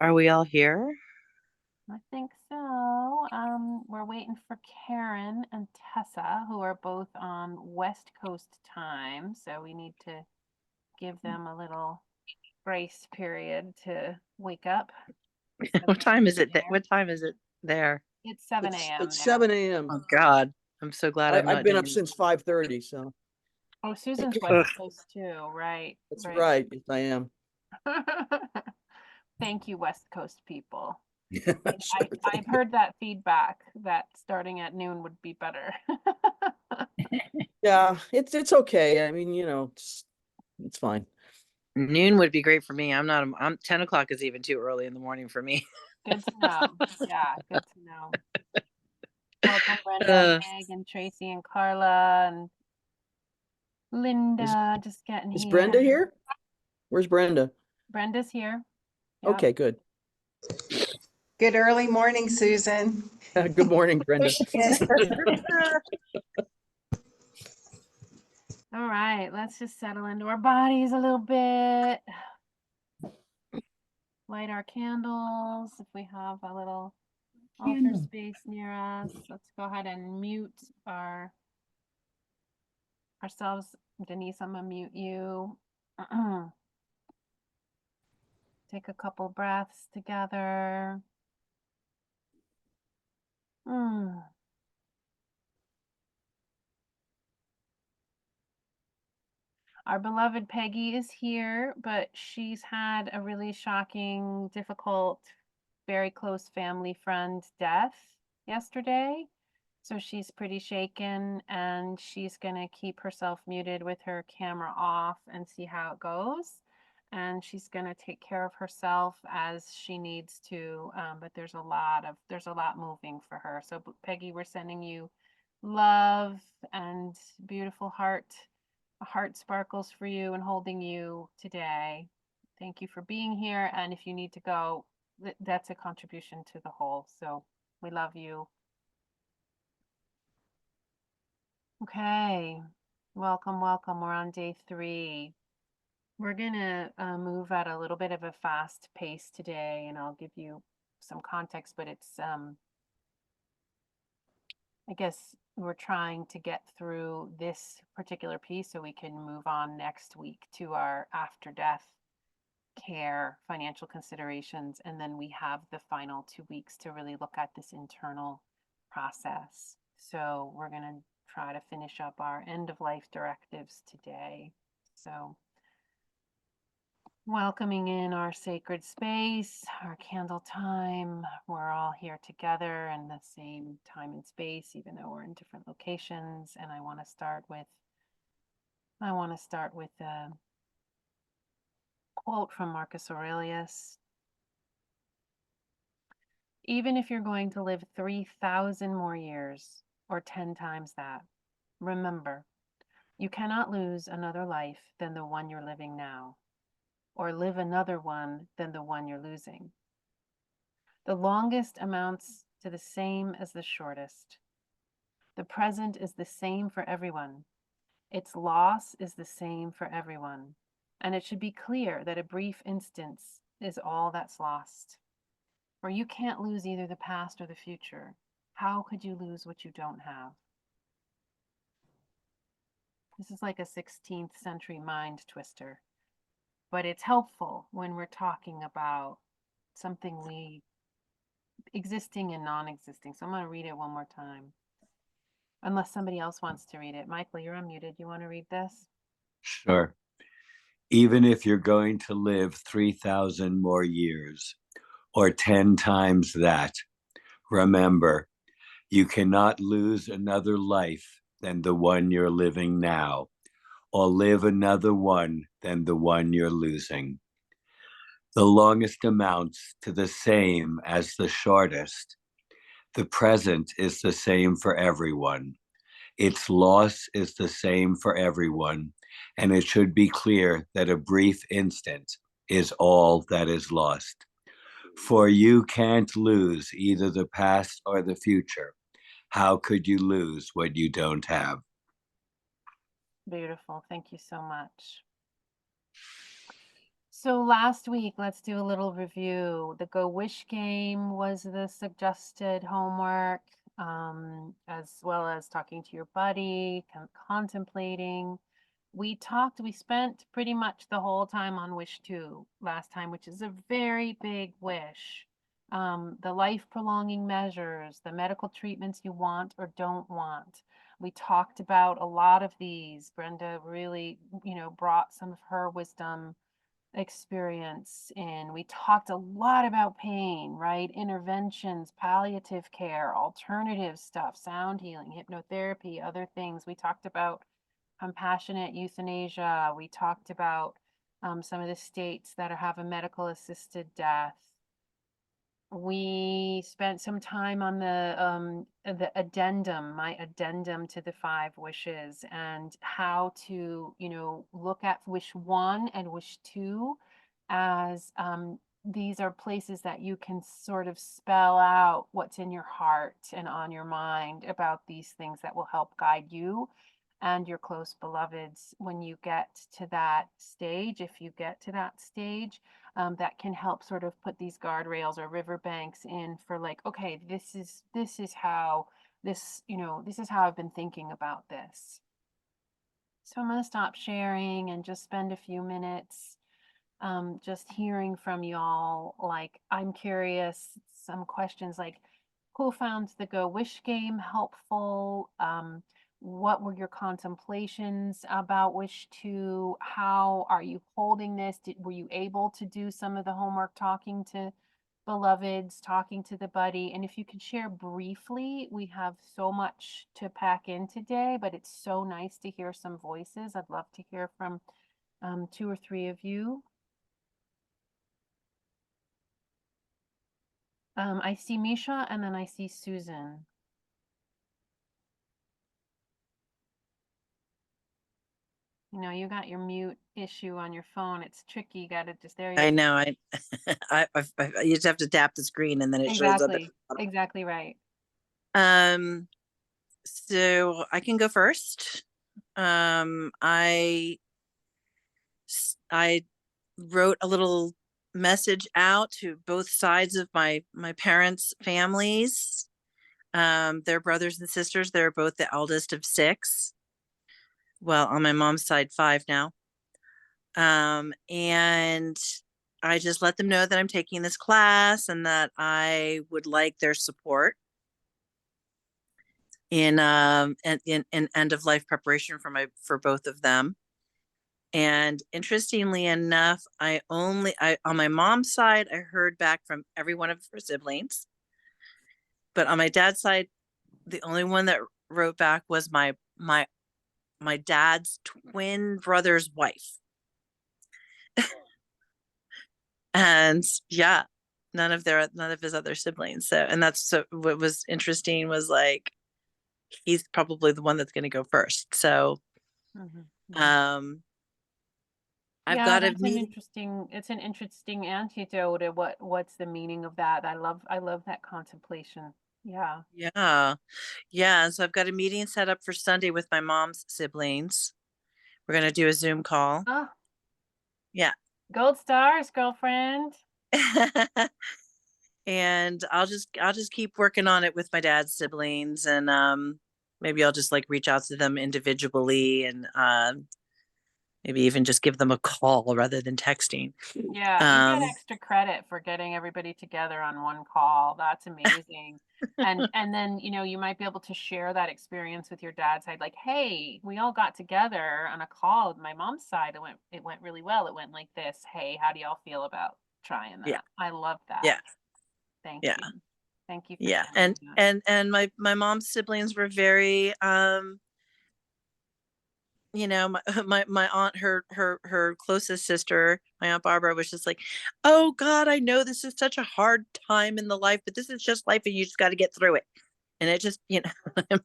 Are we all here? I think so. We're waiting for Karen and Tessa, who are both on West Coast time. So we need to give them a little grace period to wake up. What 7 time is a.m. it? there. What time is it there? It's 7 It's a.m. it's there. 7 a.m. Oh God, I'm so glad I'm I've not been up doing. since 5:30, so Oh, Susan's West Ugh. Coast too. Right. that's Right. right. Yes, I am. Thank you, West Coast people. Sure, I've thank you. heard that feedback that starting at noon would be better. Yeah, it's okay. I mean, it's fine. Noon would be great for me. I'm 10 o'clock is even too early in the morning for me. Good to know. Yeah, good to know. Welcome, Brenda and Uh, Meg and Tracy and Carla and Is Linda just getting is here. Brenda here? Where's Brenda? Brenda's here. Yep. Okay, good. Good early morning, Susan. Good morning, Brenda. All right, let's just settle into our bodies a little bit. Light our candles if we have a little altar space near us. Let's go ahead and mute ourselves. Denise, I'm gonna mute you. Take a couple breaths together. Mm. Our beloved Peggy is here, but she's had a really shocking, difficult, very close family friend death yesterday. So she's pretty shaken and she's going to keep herself muted with her camera off and see how it goes. And she's going to take care of herself as she needs to. But there's a lot moving for her. So Peggy, we're sending you love and beautiful heart. A heart sparkles for you and holding you today. Thank you for being here. And if you need to go, that's a contribution to the whole. So we love you. Okay, welcome, welcome. We're on day 3. We're gonna move at a little bit of a fast pace today, and I'll give you some context, but it's, I guess we're trying to get through this particular piece so we can move on next week to our after death care, financial considerations, and then we have the final 2 weeks to really look at this internal process. So we're going to try to finish up our end of life directives today. So welcoming in our sacred space, our candle time. We're all here together in the same time and space, even though we're in different locations. And I want to start with a quote from Marcus Aurelius. Even if you're going to live 3,000 more years or 10 times that, remember, you cannot lose another life than the one you're living now, or live another one than the one you're losing. The longest amounts to the same as the shortest. The present is the same for everyone. Its loss is the same for everyone. And it should be clear that a brief instance is all that's lost. For you can't lose either the past or the future. How could you lose what you don't have? This is like a 16th century mind twister, but it's helpful when we're talking about something we existing and non-existing. So I'm going to read it one more time. Unless somebody else wants to read it. Michael, you're unmuted. You want to read this? Sure. Even if you're going to live 3,000 more years or 10 times that, remember, you cannot lose another life than the one you're living now, or live another one than the one you're losing. The longest amounts to the same as the shortest. The present is the same for everyone. Its loss is the same for everyone, and it should be clear that a brief instant is all that is lost. For you can't lose either the past or the future. How could you lose what you don't have? Beautiful. Thank you so much. So last week, let's do a little review. The Go Wish game was the suggested homework, as well as talking to your buddy, contemplating. We spent pretty much the whole time on Wish 2 last time, which is a very big wish. The life prolonging measures, the medical treatments you want or don't want. We talked about a lot of these. Brenda really, brought some of her wisdom experience in. We talked a lot about pain, right? Interventions, palliative care, alternative stuff, sound healing, hypnotherapy, other things. We talked about compassionate euthanasia. We talked about some of the states that have a medical assisted death. We spent some time on the addendum, my addendum to the 5 wishes, and how to, look at wish 1 and wish 2 as these are places that you can sort of spell out what's in your heart and on your mind about these things that will help guide you and your close beloveds when you get to that stage, if you get to that stage. That can help sort of put these guardrails or riverbanks in for like, okay, this is how this is how I've been thinking about this. So I'm going to stop sharing and just spend a few minutes just hearing from y'all. Like, I'm curious, some questions like, who found the Go Wish game helpful? What were your contemplations about Wish 2? How are you holding this? Were you able to do some of the homework, talking to beloveds, talking to the buddy? And if you could share briefly, we have so much to pack in today, but it's so nice to hear some voices. I'd love to hear from 2 or 3 of you. I see Misha and then I see Susan. You got your mute issue on your phone. It's tricky. You got to just, there you I go. know. You just have to tap the screen and then it shows up. Exactly right. So I can go first. I wrote a little message out to both sides of my parents' families. They're brothers and sisters. They're both the eldest of 6. Well, on my mom's side, 5 now. And I just let them know that I'm taking this class and that I would like their support in end of life preparation for both of them. And interestingly enough, on my mom's side, I heard back from every one of her siblings. But on my dad's side, the only one that wrote back was my dad's twin brother's wife. And yeah, none of his other siblings. So, and what was interesting was like, he's probably the one that's going to go first. So, I've got it's an interesting antidote to what's the meaning of that. I love that contemplation. Yeah. So I've got a meeting set up for Sunday with my mom's siblings. We're going to do a Zoom call. Oh, yeah. Gold stars, girlfriend. And I'll just keep working on it with my dad's siblings, and maybe I'll just like reach out to them individually and maybe even just give them a call rather than texting. Yeah, you get extra credit for getting everybody together on one call. That's amazing. and then, you might be able to share that experience with your dad's side. Like, hey, we all got together on a call with my mom's side. It went really well. It went like this. Hey, how do y'all feel about trying that? Yeah. I love that. Yeah. Thank you. Thank you. Yeah. And my mom's siblings were very, my aunt, her closest sister, my Aunt Barbara, was just like, oh God, I know this is such a hard time in the life, but this is just life and you just got to get through it. And it just, I'm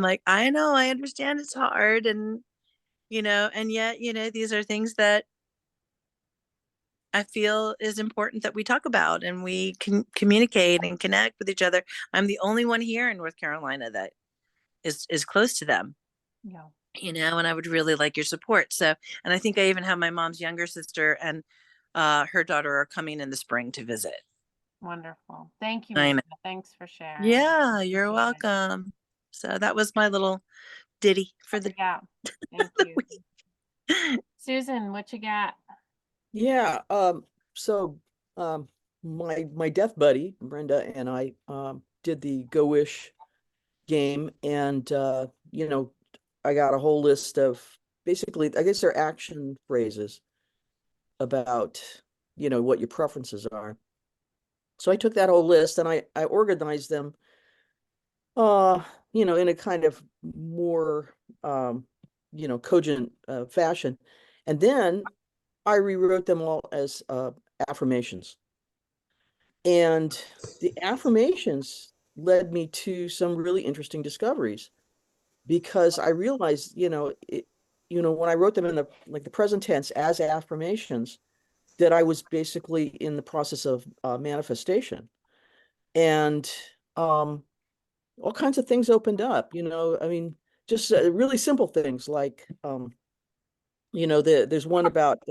like, I know, I understand it's hard. And, and yet, these are things that I feel is important that we talk about and we can communicate and connect with each other. I'm the only one here in North Carolina that is close to them. Yeah. and I would really like your support. So, and I think I even have my mom's younger sister and her daughter are coming in the spring to visit. Wonderful. Thank you, I know. Melissa. Thanks for sharing. Yeah, you're Appreciate it. welcome. So that was my little ditty for the Yeah. Thank the you. week. Susan, what you got? Yeah, so my deaf buddy, Brenda, and I did the Go Wish game, and I got a whole list of, basically, I guess they're action phrases about, what your preferences are. So I took that whole list and I organized them in a kind of more cogent fashion. And then I rewrote them all as affirmations. And the affirmations led me to some really interesting discoveries, because I realized, when I wrote them in the present tense as affirmations, that I was basically in the process of manifestation. And all kinds of things opened up, I mean, just really simple things like, there's one about,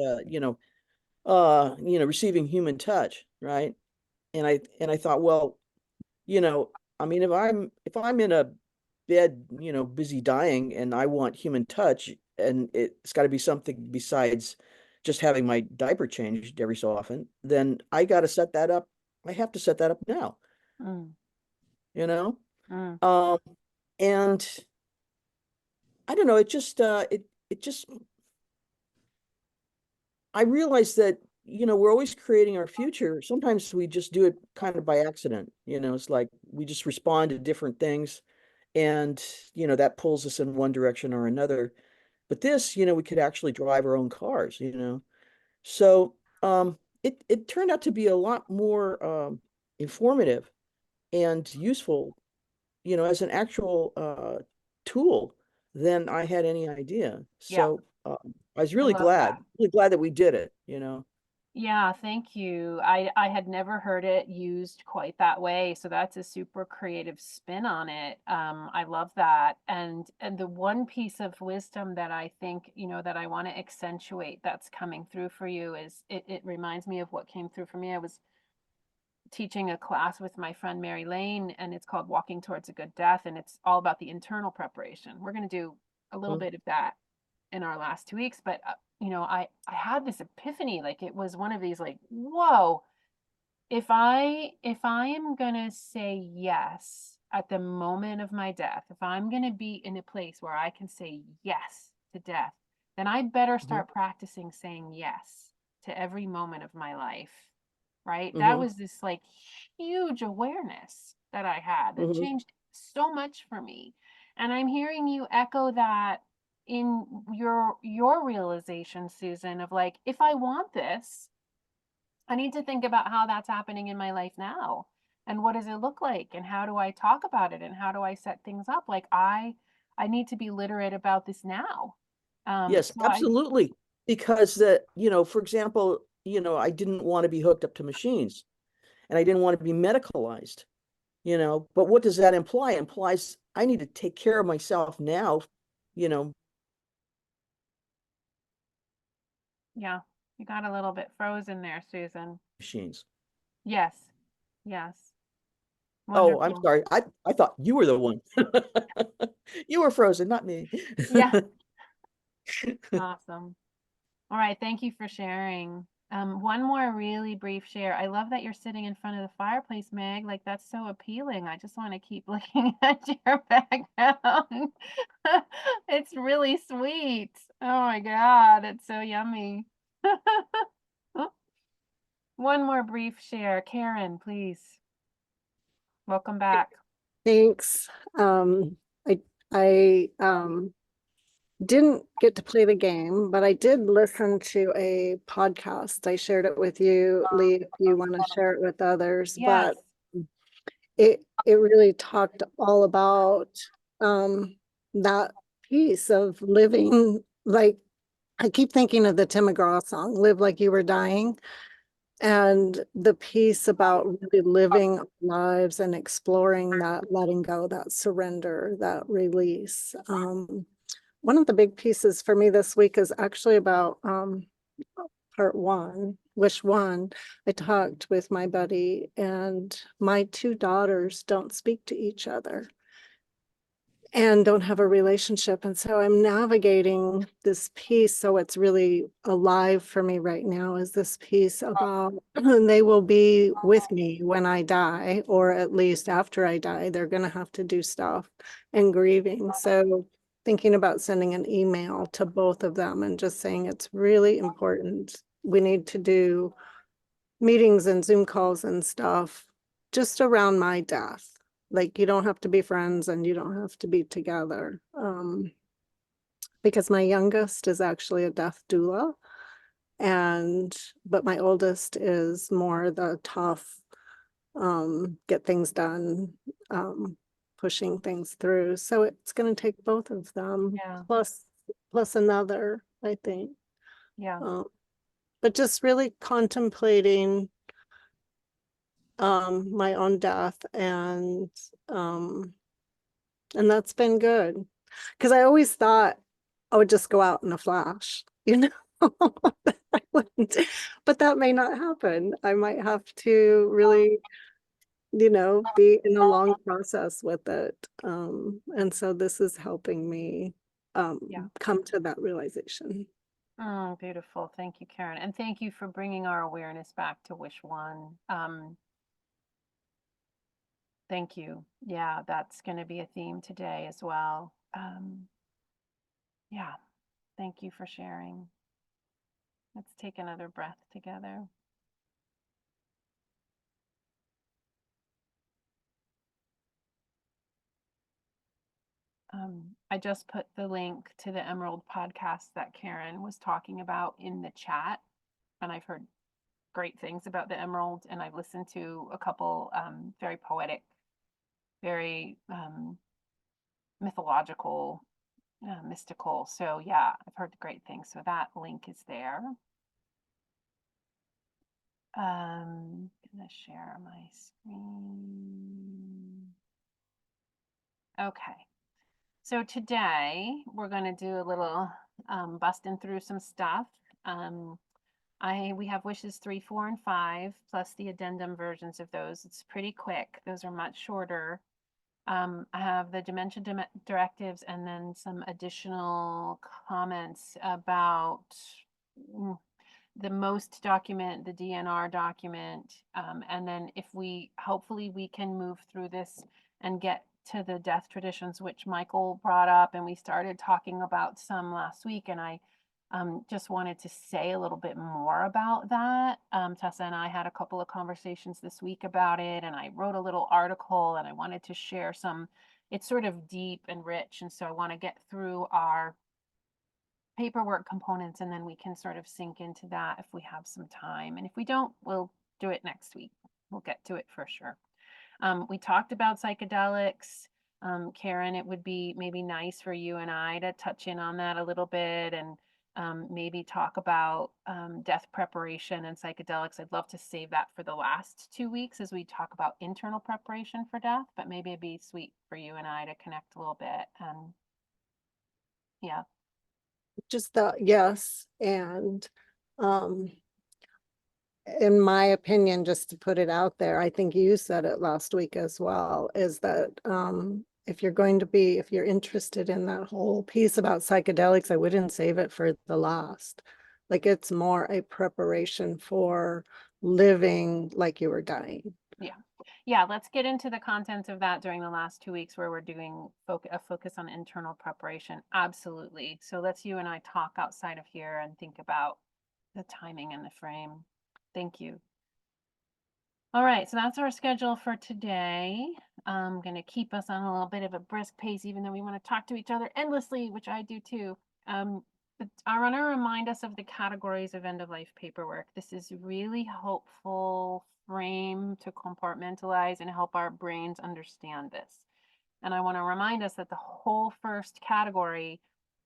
receiving human touch, right? And I thought, well, I mean, if I'm in a bed, busy dying, and I want human touch, and it's got to be something besides just having my diaper changed every so often, then I got to set that up. I have to set that up now, Mm, you know? mm. Um, and I don't know, it just I realized that, we're always creating our future. Sometimes we just do it kind of by accident. It's like we just respond to different things, and, that pulls us in one direction or another. But this, we could actually drive our own cars. So it turned out to be a lot more informative and useful, as an actual tool than I had any idea. Yeah, So I was I love that. really glad that we did it. Yeah, thank you. I had never heard it used quite that way, so that's a super creative spin on it. I love that. And the one piece of wisdom that I think, that I want to accentuate that's coming through for you is it reminds me of what came through for me. I was teaching a class with my friend Mary Lane, and it's called Walking Towards a Good Death, and it's all about the internal preparation. We're going to do a little bit of that in our last 2 weeks, but I had this epiphany, like it was one of these, like, whoa, if I am gonna say yes at the moment of my death, if I'm gonna be in a place where I can say yes to death, then I better start practicing saying yes to every moment of my life, right? That was this like huge awareness that I had that Hmm. changed so much for me. And I'm hearing you echo that in your realization, Susan, of like, if I want this, I need to think about how that's happening in my life now. And what does it look like? And how do I talk about it? And how do I set things up? Like I need to be literate about this now. Yes, So I absolutely. Because for example, I didn't want to be hooked up to machines, and I didn't want to be medicalized, but what does that imply? It implies I need to take care of myself now, you know, yeah, you got a little bit frozen there, Susan. machines. Yes. Yes. Oh, I'm Wonderful. sorry. I thought you were the one. You were frozen, not me. Yeah. Awesome. All right. Thank you for sharing. One more really brief share. I love that you're sitting in front of the fireplace, Meg. Like, that's so appealing. I just want to keep looking at your background. It's really sweet. Oh my God, it's so yummy. One more brief share. Karen, please. Welcome back. Thanks. I didn't get to play the game, but I did listen to a podcast. I shared it with you, Lee, if you want to share it with others. Yes. But it really talked all about that piece of living like, I keep thinking of the Tim McGraw song, Live Like You Were Dying. And the piece about really living lives and exploring that letting go, that surrender, that release, one of the big pieces for me this week is actually about part one, wish one. I talked with my buddy, and my two daughters don't speak to each other and don't have a relationship. And so I'm navigating this piece. So it's really alive for me right now is this piece about they will be with me when I die, or at least after I die. They're going to have to do stuff and grieving. So thinking about sending an email to both of them and just saying it's really important. We need to do meetings and Zoom calls and stuff just around my death. Like, you don't have to be friends and you don't have to be together. Because my youngest is actually a death doula, but my oldest is more the tough, get things done, pushing things through. So it's going to take both of them, Yeah. plus another, I think. Yeah. But just really contemplating my own death, and that's been good, because I always thought I would just go out in a flash, you know. I wouldn't, but that may not happen. I might have to really, you know, be in a long process with it, and so this is helping me Yeah. come to that realization. Oh, beautiful. Thank you, Karen. And thank you for bringing our awareness back to wish one. Thank you. Yeah, that's going to be a theme today as well. Yeah, thank you for sharing. Let's take another breath together. I just put the link to the Emerald podcast that Karen was talking about in the chat, and I've heard great things about the Emerald, and I've listened to a couple very poetic, very mythological, mystical. So yeah, I've heard great things. So that link is there. I'm gonna share my screen. Okay. So today we're going to do a little busting through some stuff. We have wishes 3, 4, and 5, plus the addendum versions of those. It's pretty quick. Those are much shorter. I have the dementia directives and then some additional comments about the MOST document, the DNR document, and then hopefully we can move through this and get to the death traditions, which Michael brought up, and we started talking about some last week, and I just wanted to say a little bit more about that. Tessa and I had a couple of conversations this week about it, and I wrote a little article, and I wanted to share some. It's sort of deep and rich, and so I want to get through our paperwork components, and then we can sort of sink into that if we have some time. And if we don't, we'll do it next week. We'll get to it for sure. We talked about psychedelics. Karen, it would be maybe nice for you and I to touch in on that a little bit, and maybe talk about death preparation and psychedelics. I'd love to save that for the last 2 weeks as we talk about internal preparation for death, but maybe it'd be sweet for you and I to connect a little bit. And yeah. Just that, yes. And in my opinion, just to put it out there, I think you said it last week as well, is that if you're interested in that whole piece about psychedelics, I wouldn't save it for the last. Like, it's more a preparation for living like you were dying. Yeah, let's get into the content of that during the last 2 weeks where we're doing a focus on internal preparation. Absolutely. So let's you and I talk outside of here and think about the timing and the frame. Thank you. All right, so that's our schedule for today. I'm going to keep us on a little bit of a brisk pace, even though we want to talk to each other endlessly, which I do too. But I want to remind us of the categories of end-of-life paperwork. This is really helpful frame to compartmentalize and help our brains understand this. And I want to remind us that the whole first category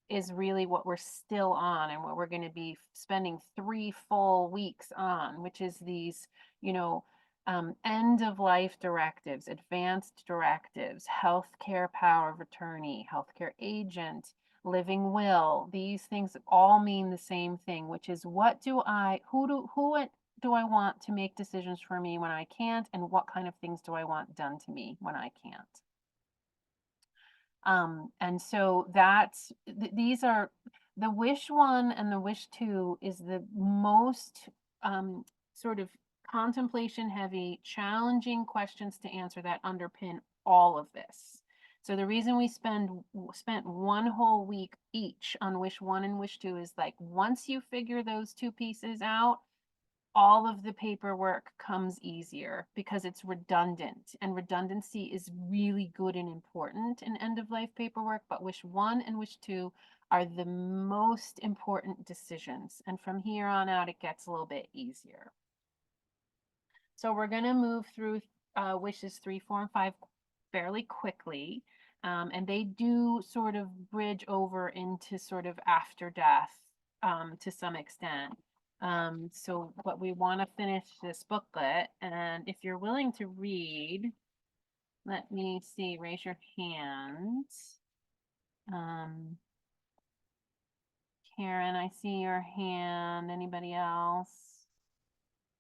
is really what we're still on and what we're going to be spending 3 full weeks on, which is these, end of life directives, advanced directives, healthcare power of attorney, healthcare agent, living will. These things all mean the same thing, which is who do I want to make decisions for me when I can't, and what kind of things do I want done to me when I can't? And so these are the wish 1 and the wish 2 is the most sort of contemplation heavy, challenging questions to answer that underpin all of this. So the reason we spent 1 whole week each on wish 1 and wish 2 is like, once you figure those 2 pieces out, all of the paperwork comes easier because it's redundant, and redundancy is really good and important in end of life paperwork. But wish 1 and wish 2 are the most important decisions. And from here on out, it gets a little bit easier. So we're going to move through wishes 3, 4, and 5 fairly quickly. And they do sort of bridge over into sort of after death to some extent. But we want to finish this booklet, and if you're willing to read, let me see, raise your hands. Karen, I see your hand. Anybody else?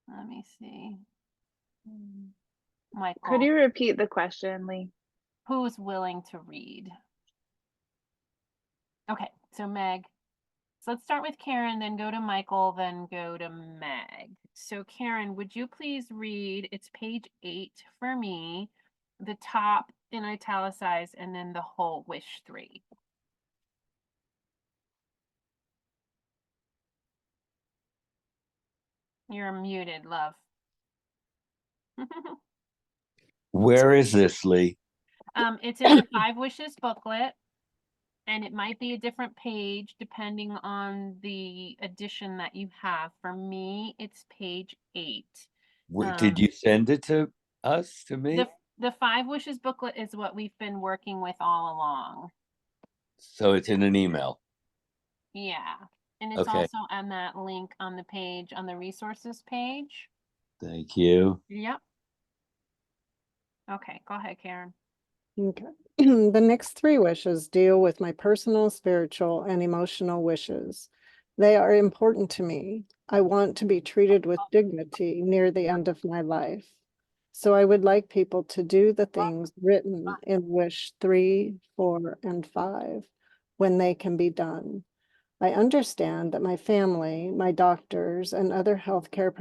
Let me see. Michael. Could you repeat the question, Lee? Who's willing to read? Okay, so Meg. So let's start with Karen, then go to Michael, then go to Meg. So Karen, would you please read, it's page 8 for me, the top in italicized, and then the whole wish 3. You're muted, love. Where is this, Lee? It's in the 5 Wishes booklet, and it might be a different page depending on the edition that you have. For me, it's page 8. Did you send it to us, to me? The 5 Wishes booklet is what we've been working with all along. So it's in an email. Yeah. And it's Okay. also on that link on the page, on the resources page. Thank you. Yep. Okay, go ahead, Karen. Okay. The next 3 wishes deal with my personal, spiritual, and emotional wishes. They are important to me. I want to be treated with dignity near the end of my life. So I would like people to do the things written in wish 3, 4, and 5 when they can be done. I understand that my family, my doctors, and other healthcare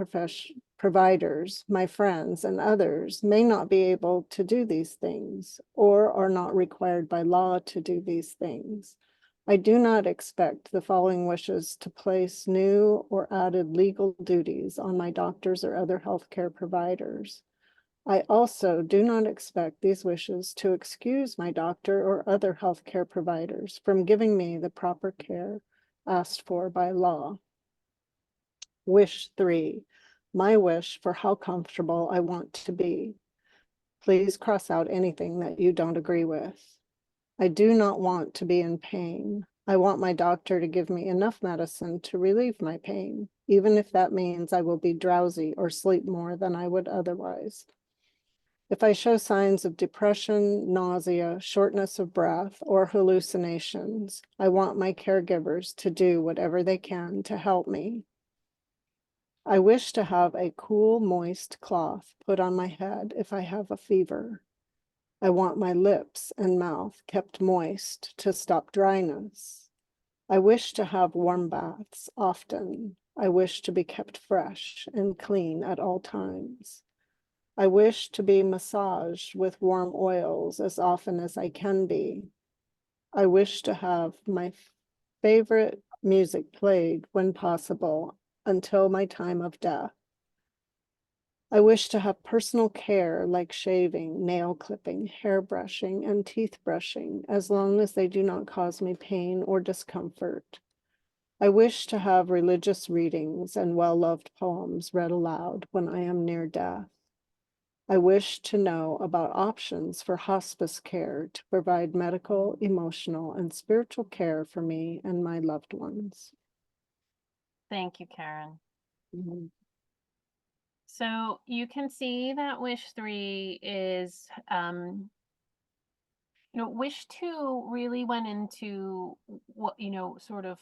providers, my friends, and others may not be able to do these things or are not required by law to do these things. I do not expect the following wishes to place new or added legal duties on my doctors or other healthcare providers. I also do not expect these wishes to excuse my doctor or other healthcare providers from giving me the proper care asked for by law. Wish 3, my wish for how comfortable I want to be. Please cross out anything that you don't agree with. I do not want to be in pain. I want my doctor to give me enough medicine to relieve my pain, even if that means I will be drowsy or sleep more than I would otherwise. If I show signs of depression, nausea, shortness of breath, or hallucinations, I want my caregivers to do whatever they can to help me. I wish to have a cool, moist cloth put on my head if I have a fever. I want my lips and mouth kept moist to stop dryness. I wish to have warm baths often. I wish to be kept fresh and clean at all times. I wish to be massaged with warm oils as often as I can be. I wish to have my favorite music played when possible until my time of death. I wish to have personal care like shaving, nail clipping, hair brushing, and teeth brushing, as long as they do not cause me pain or discomfort. I wish to have religious readings and well-loved poems read aloud when I am near death. I wish to know about options for hospice care to provide medical, emotional, and spiritual care for me and my loved ones. Thank you, Karen. Mm-hmm. So you can see that wish 3 is Wish 2 really went into what, sort of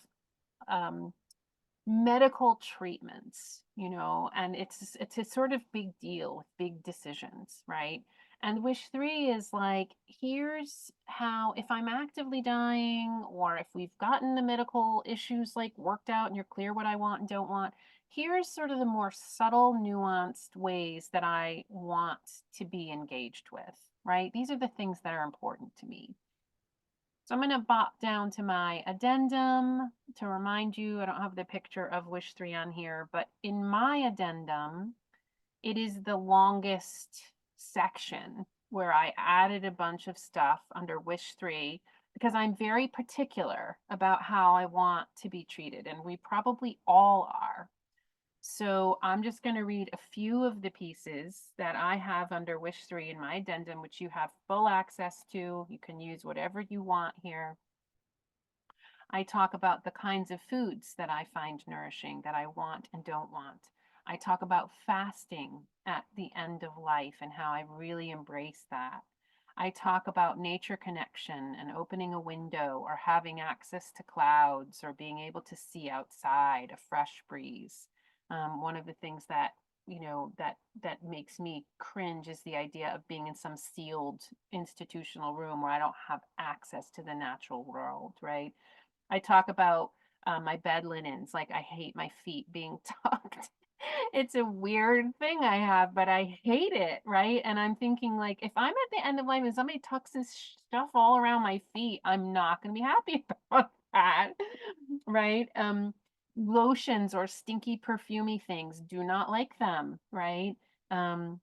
medical treatments, and it's a sort of big deal with big decisions, right? And wish 3 is like, here's how, if I'm actively dying, or if we've gotten the medical issues like worked out and you're clear what I want and don't want, here's sort of the more subtle, nuanced ways that I want to be engaged with, right? These are the things that are important to me. So I'm going to bop down to my addendum to remind you, I don't have the picture of wish 3 on here, but in my addendum, it is the longest section where I added a bunch of stuff under wish 3 because I'm very particular about how I want to be treated, and we probably all are. So I'm just going to read a few of the pieces that I have under wish 3 in my addendum, which you have full access to. You can use whatever you want here. I talk about the kinds of foods that I find nourishing, that I want and don't want. I talk about fasting at the end of life and how I really embrace that. I talk about nature connection and opening a window or having access to clouds or being able to see outside, a fresh breeze. One of the things that that makes me cringe is the idea of being in some sealed institutional room where I don't have access to the natural world, right? I talk about my bed linens, like I hate my feet being tucked. It's a weird thing I have, but I hate it, right? And I'm thinking, like, if I'm at the end of life and somebody tucks this stuff all around my feet, I'm not going to be happy about that, right? Lotions or stinky perfumey things, do not like them, right? And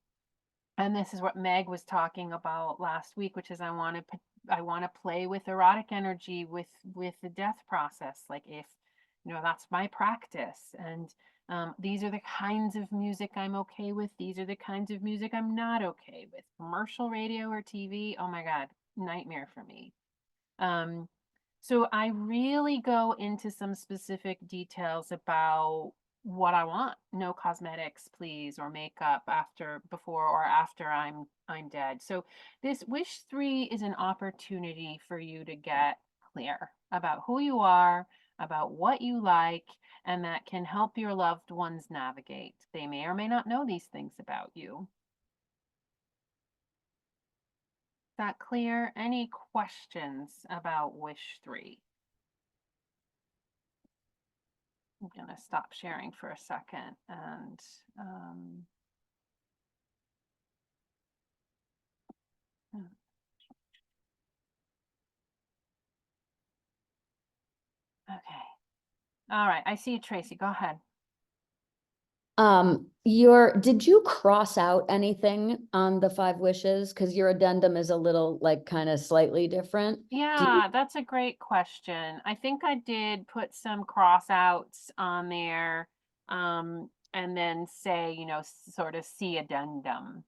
this is what Meg was talking about last week, which is I want to play with erotic energy with the death process. Like, if that's my practice, and these are the kinds of music I'm okay with. These are the kinds of music I'm not okay with. Commercial radio or TV, oh my God, nightmare for me. So I really go into some specific details about what I want. No cosmetics, please, or makeup before or after I'm dead. So this wish 3 is an opportunity for you to get clear about who you are, about what you like, and that can help your loved ones navigate. They may or may not know these things about you. Is that clear? Any questions about wish 3? I'm going to stop sharing for a second and okay. All right. I see you, Tracy. Go ahead. Did you cross out anything on the 5 wishes? Because your addendum is a little like kind of slightly different. Yeah, that's a great question. I think I did put some cross outs on there, and then say, sort of see addendum.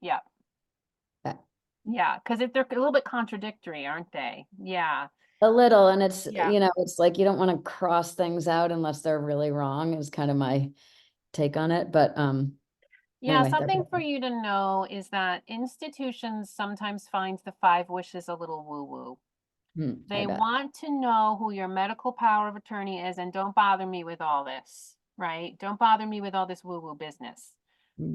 Yeah. Okay. Yeah, because they're a little bit contradictory, aren't they? Yeah. A little, and it's, Yeah. it's like you don't want to cross things out unless they're really wrong, is kind of my take on it. But Yeah, anyway, something for you to know is that institutions sometimes find the 5 wishes a little woo-woo. I They bet. want to know who your medical power of attorney is, and don't bother me with all this, right? Don't bother me with all this woo-woo business.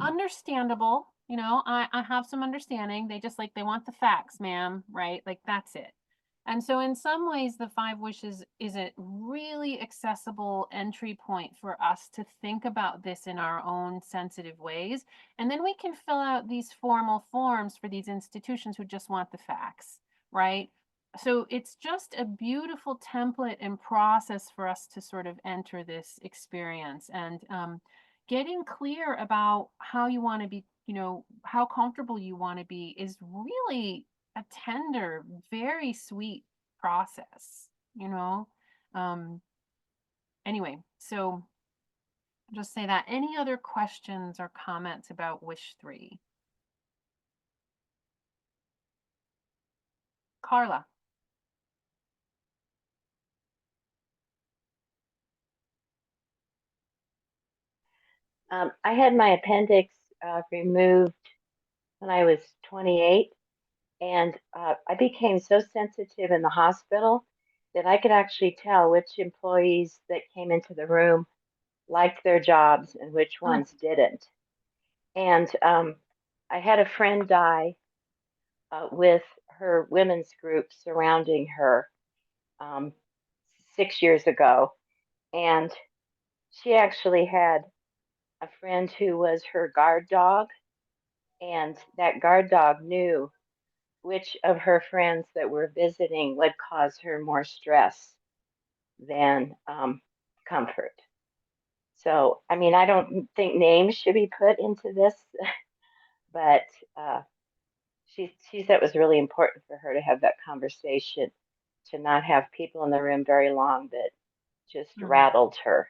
Understandable, I have some understanding. They want the facts, ma'am, right? Like, that's it. And so in some ways, the 5 wishes is a really accessible entry point for us to think about this in our own sensitive ways. And then we can fill out these formal forms for these institutions who just want the facts, right? So it's just a beautiful template and process for us to sort of enter this experience, and getting clear about how you want to be, how comfortable you want to be is really a tender, very sweet process, Anyway, so just say that. Any other questions or comments about wish 3? Carla. I had my appendix removed when I was 28, And I became so sensitive in the hospital that I could actually tell which employees that came into the room liked their jobs and which ones didn't. And I had a friend die with her women's group surrounding her 6 years ago. And she actually had a friend who was her guard dog, and that guard dog knew which of her friends that were visiting would cause her more stress than comfort. So, I mean, I don't think names should be put into this, but she said it was really important for her to have that conversation, to not have people in the room very long that just rattled her.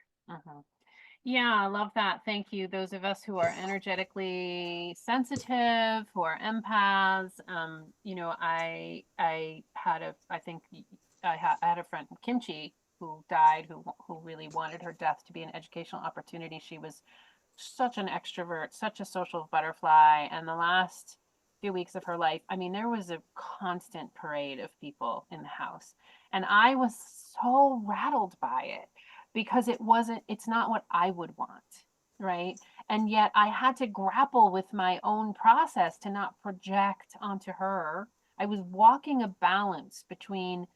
Yeah, I love that. Thank you. Those of us who are energetically sensitive, who are empaths, you know, I had a friend, Kimchi, who died, who really wanted her death to be an educational opportunity. She was such an extrovert, such a social butterfly, and the last few weeks of her life, I mean, there was a constant parade of people in the house, and I was so rattled by it, because it's not what I would want, right? And yet I had to grapple with my own process to not project onto her. I was walking a balance between,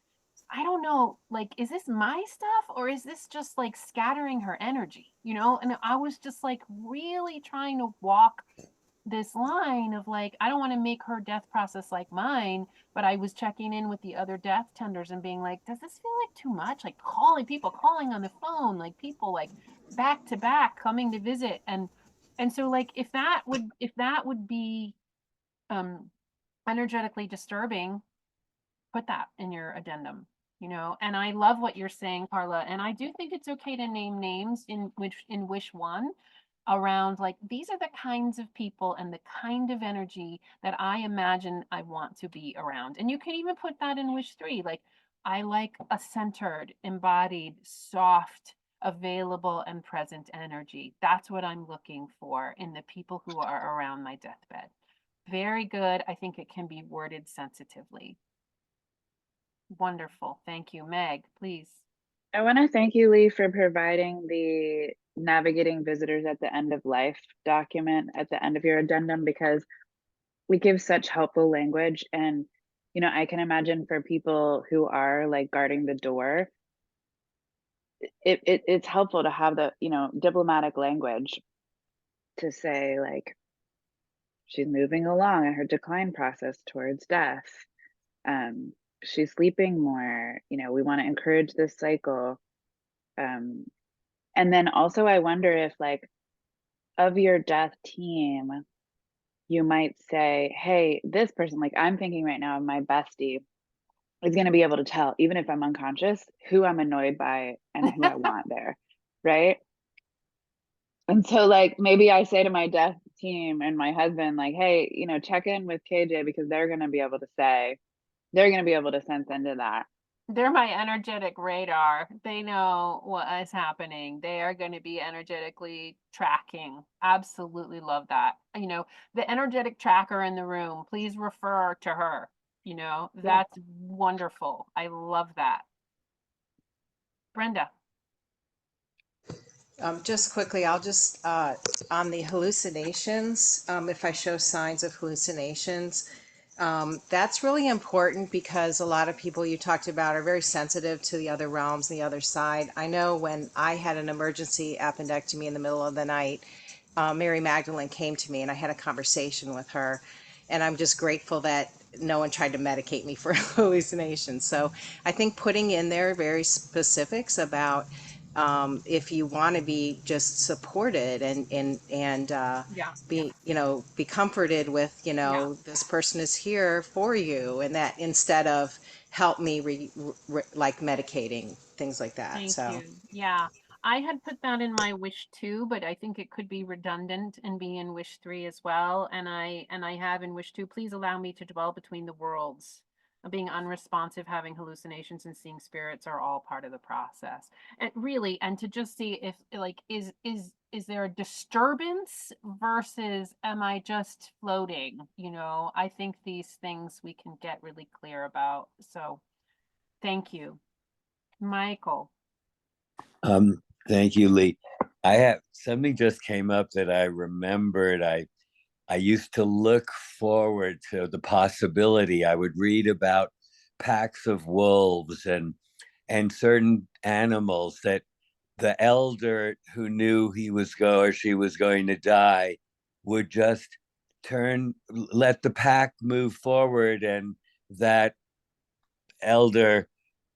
I don't know, like, is this my stuff or is this just like scattering her energy, you know? And I was just like really trying to walk this line of like, I don't want to make her death process like mine, but I was checking in with the other death tenders and being like, does this feel like too much? Like calling on the phone, like people like back to back coming to visit. And so like, if that would be energetically disturbing, put that in your addendum, you know. And I love what you're saying, Carla, and I do think it's okay to name names in wish one, around like, these are the kinds of people and the kind of energy that I imagine I want to be around. And you can even put that in wish three, like, I like a centered, embodied, soft, available and present energy. That's what I'm looking for in the people who are around my deathbed. Very good. I think it can be worded sensitively. Wonderful. Thank you. Meg, please. I want to thank you, Lee, for providing the Navigating Visitors at the End of Life document at the end of your addendum, because we give such helpful language. And, you know, I can imagine for people who are like guarding the door, it's helpful to have the, you know, diplomatic language to say, like, she's moving along in her decline process towards death. She's sleeping more, you know, we want to encourage this cycle. And then also I wonder if, like, of your death team, you might say, hey, this person, like I'm thinking right now of my bestie, is going to be able to tell, even if I'm unconscious, who I'm annoyed by and who I want there, right? And so, like, maybe I say to my death team and my husband, like, hey, you know, check in with KJ, because they're going to be able to sense into that. They're my energetic radar. They know what is happening. They are going to be energetically tracking. Absolutely love that. You know, the energetic tracker in the room, please refer to her. You know, that's wonderful. I love that. Brenda. Just quickly, I'll just, on the hallucinations, if I show signs of hallucinations, that's really important, because a lot of people you talked about are very sensitive to the other realms, the other side. I know when I had an emergency appendectomy in the middle of the night, Mary Magdalene came to me and I had a conversation with her, and I'm just grateful that no one tried to medicate me for hallucinations. So I think putting in there very specifics about, if you want to be just supported and be, you know, be comforted with, you know, this person is here for you, and that instead of help me like medicating, things like that. Thank So you. Yeah. I had put that in my wish 2, but I think it could be redundant and be in wish 3 as well. And I have in wish 2, please allow me to dwell between the worlds. being unresponsive, having hallucinations, and seeing spirits are all part of the process. And really, and to just see if like is there a disturbance versus am I just floating? You know, I think these things we can get really clear about. So thank you. Michael. Thank you, Lee. I have something just came up that I remembered. I used to look forward to the possibility. I would read about packs of wolves and certain animals that the elder who knew he was or she was going to die would just let the pack move forward, and that elder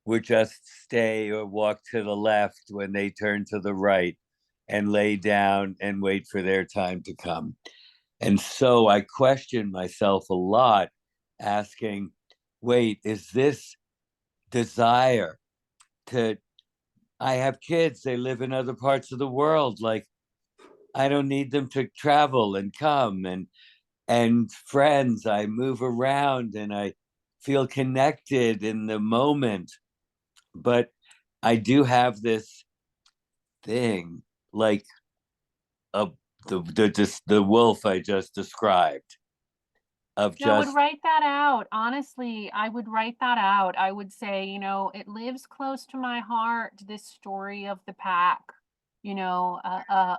would just stay or walk to the left when they turned to the right and lay down and wait for their time to come. And so I questioned myself a lot, asking, wait, is this desire to, I have kids, they live in other parts of the world. Like, I don't need them to travel and come, and friends, I move around and I feel connected in the moment. But I do have this thing, like the wolf I just described, of No, I would just write that out. Honestly, I would write that out. I would say, you know, it lives close to my heart, this story of the pack, you know,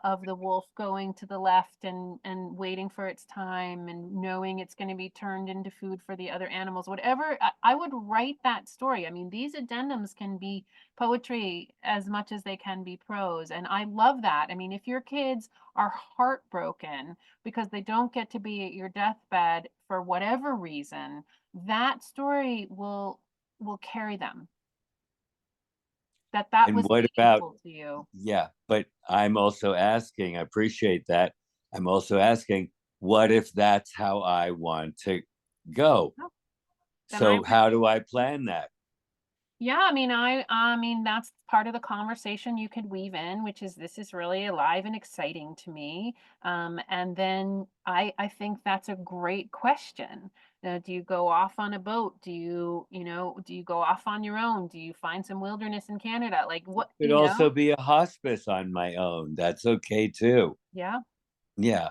of the wolf going to the left and waiting for its time and knowing it's going to be turned into food for the other animals. Whatever, I would write that story. I mean, these addendums can be poetry as much as they can be prose, and I love that. I mean, if your kids are heartbroken because they don't get to be at your deathbed for whatever reason, that story will carry them. That and was what about, meaningful to you. yeah, but I'm also asking, I appreciate that. I'm also asking, what if that's how I want to go? Oh, then So how do I plan that? yeah, I mean that's part of the conversation you could weave in, which is this is really alive and exciting to me. And then I think that's a great question. Do you go off on a boat? Do you go off on your own? Do you find some wilderness in Canada? Like what, Could you know? also be a hospice on my own. That's okay too. Yeah, Yeah.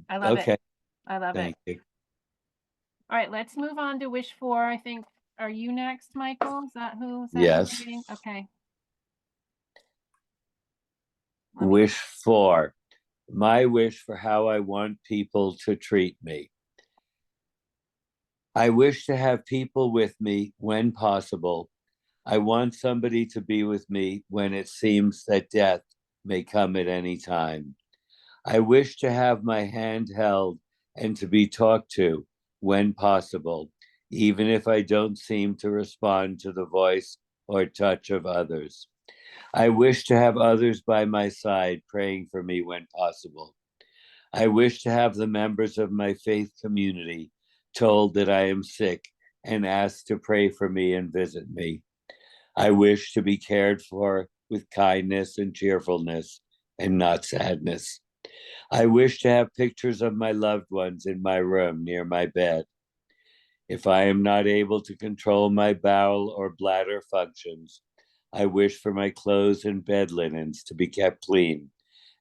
I love it. Okay. I love it. Thank you. All right, let's move on to wish for. I think, are you next, Michael? Is that who? Is that you Yes. reading? Okay. Wish for. My wish for how I want people to treat me. I wish to have people with me when possible. I want somebody to be with me when it seems that death may come at any time. I wish to have my hand held and to be talked to when possible, even if I don't seem to respond to the voice or touch of others. I wish to have others by my side praying for me when possible. I wish to have the members of my faith community told that I am sick and asked to pray for me and visit me. I wish to be cared for with kindness and cheerfulness and not sadness. I wish to have pictures of my loved ones in my room near my bed. If I am not able to control my bowel or bladder functions, I wish for my clothes and bed linens to be kept clean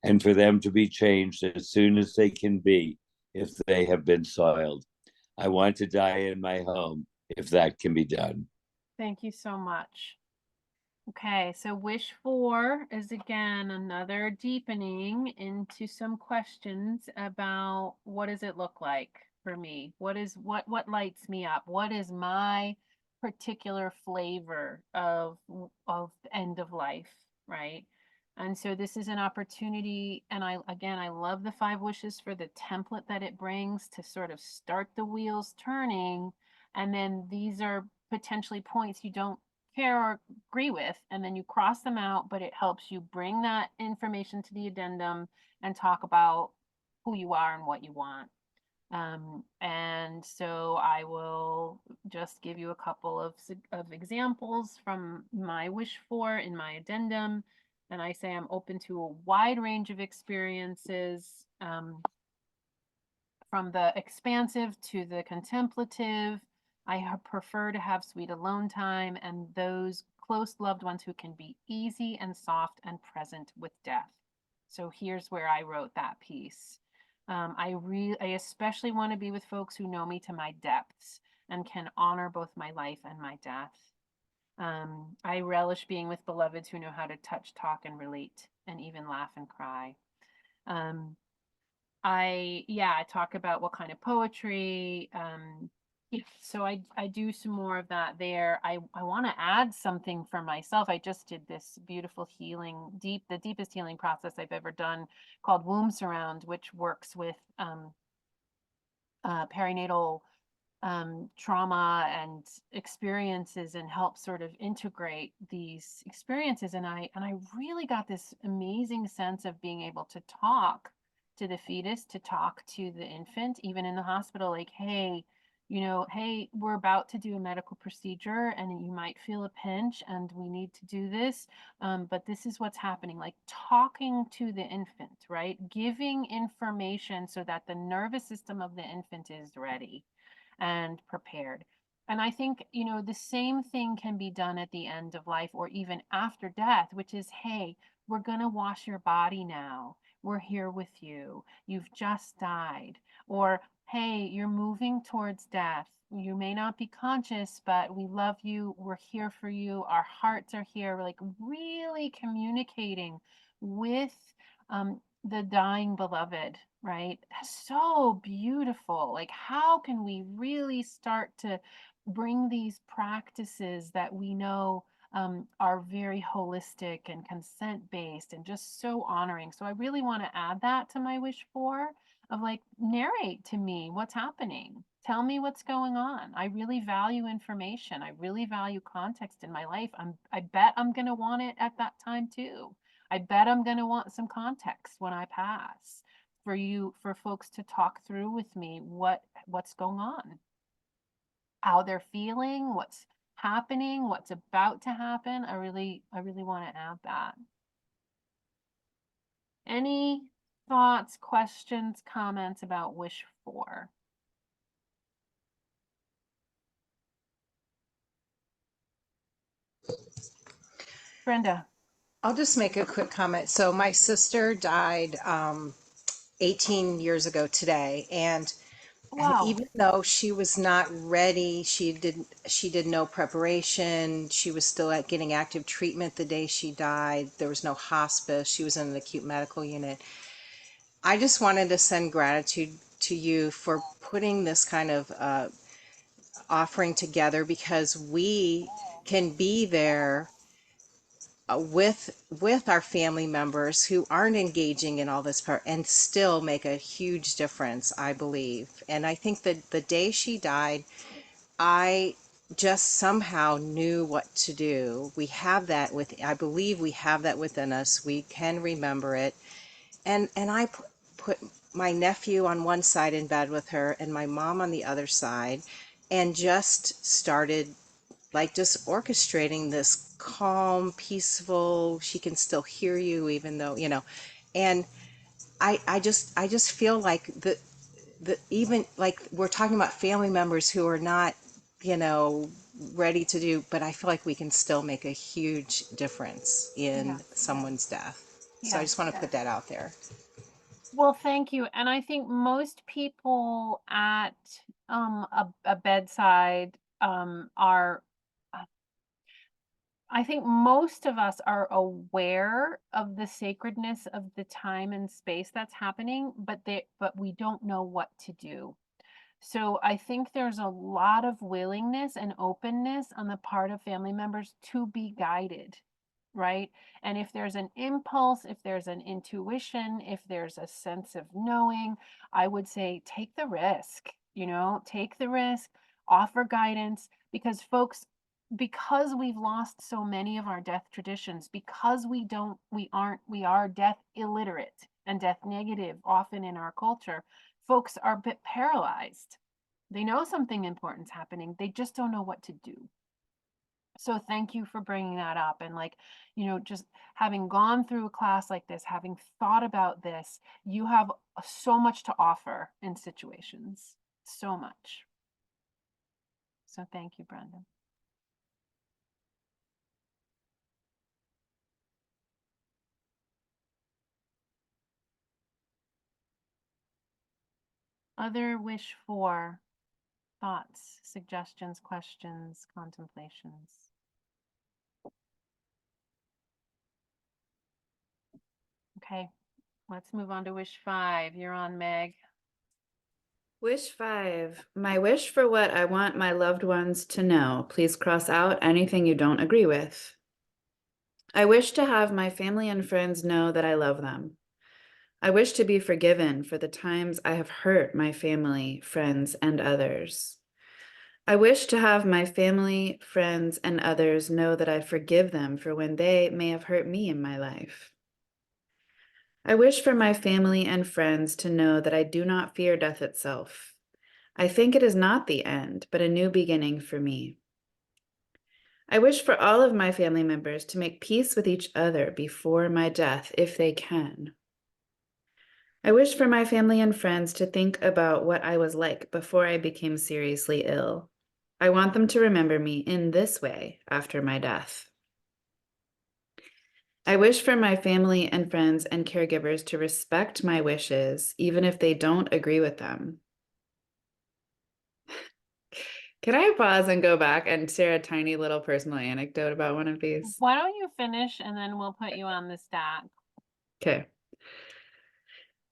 and for them to be changed as soon as they can be if they have been soiled. I want to die in my home if that can be done. Thank you so much. Okay, so wish for is again another deepening into some questions about what does it look like for me? What lights me up? What is my particular flavor of end of life, right? And so this is an opportunity, and I love the 5 wishes for the template that it brings to sort of start the wheels turning, and then these are potentially points you don't care or agree with, and then you cross them out, but it helps you bring that information to the addendum and talk about who you are and what you want. And so I will just give you a couple of examples from my wish for in my addendum. And I say I'm open to a wide range of experiences, from the expansive to the contemplative, prefer to have sweet alone time and those close loved ones who can be easy and soft and present with death. So here's where I wrote that piece. I especially want to be with folks who know me to my depths and can honor both my life and my death. I relish being with beloveds who know how to touch, talk, and relate, and even laugh and cry. I talk about what kind of poetry. So I do some more of that there. I want to add something for myself. I just did this beautiful healing, the deepest healing process I've ever done, called Womb Surround, which works with perinatal trauma and experiences and help sort of integrate these experiences. And I really got this amazing sense of being able to talk to the fetus, to talk to the infant, even in the hospital, like, hey, hey, we're about to do a medical procedure and you might feel a pinch and we need to do this. But this is what's happening, like talking to the infant, right? Giving information so that the nervous system of the infant is ready and prepared. And I think, the same thing can be done at the end of life or even after death, which is, hey, we're going to wash your body now. We're here with you. You've just died. Or, hey, you're moving towards death. You may not be conscious, but we love you. We're here for you. Our hearts are here. We're like really communicating with the dying beloved, right? That's so beautiful. Like, how can we really start to bring these practices that we know are very holistic and consent based and just so honoring? So I really want to add that to my wish for, of like, narrate to me what's happening. Tell me what's going on. I really value information. I really value context in my life. I bet I'm going to want it at that time too. I bet I'm going to want some context when I pass, for folks to talk through with me what's going on, how they're feeling, what's happening, what's about to happen. I really want to add that. Any thoughts, questions, comments about wish for? Brenda. I'll just make a quick comment. So my sister died 18 years ago today, and Wow. even though she was not ready, she did no preparation. She was still getting active treatment the day she died. There was no hospice. She was in an acute medical unit. I just wanted to send gratitude to you for putting this kind of offering together, because we can be there with our family members who aren't engaging in all this part and still make a huge difference, I believe. And I think that the day she died, I just somehow knew what to do. I believe we have that within us. We can remember it. And I put my nephew on one side in bed with her and my mom on the other side, and just started like just orchestrating this calm, peaceful, she can still hear you even though, and I just feel like the even like we're talking about family members who are not, ready to do, but I feel like we can still make a huge difference in Yeah. someone's death. So I Yes. just want to put that out there. Well, thank you. And I think most people at a bedside are, I think most of us are aware of the sacredness of the time and space that's happening, but we don't know what to do. So I think there's a lot of willingness and openness on the part of family members to be guided, right? And if there's an impulse, if there's an intuition, if there's a sense of knowing, I would say take the risk, take the risk, offer guidance, because folks, because we've lost so many of our death traditions, because we are death illiterate and death negative often in our culture, folks are a bit paralyzed. They know something important's happening. They just don't know what to do. So thank you for bringing that up. And just having gone through a class like this, having thought about this, you have so much to offer in situations, so much. So thank you, Brendan. Other wish for thoughts, suggestions, questions, contemplations. Okay, let's move on to wish 5. You're on, Meg. Wish 5. My wish for what I want my loved ones to know. Please cross out anything you don't agree with. I wish to have my family and friends know that I love them. I wish to be forgiven for the times I have hurt my family, friends, and others. I wish to have my family, friends, and others know that I forgive them for when they may have hurt me in my life. I wish for my family and friends to know that I do not fear death itself. I think it is not the end, but a new beginning for me. I wish for all of my family members to make peace with each other before my death, if they can. I wish for my family and friends to think about what I was like before I became seriously ill. I want them to remember me in this way after my death. I wish for my family and friends and caregivers to respect my wishes, even if they don't agree with them. Can I pause and go back and share a tiny little personal anecdote about one of these? Why don't you finish and then we'll put you on the stack. Okay.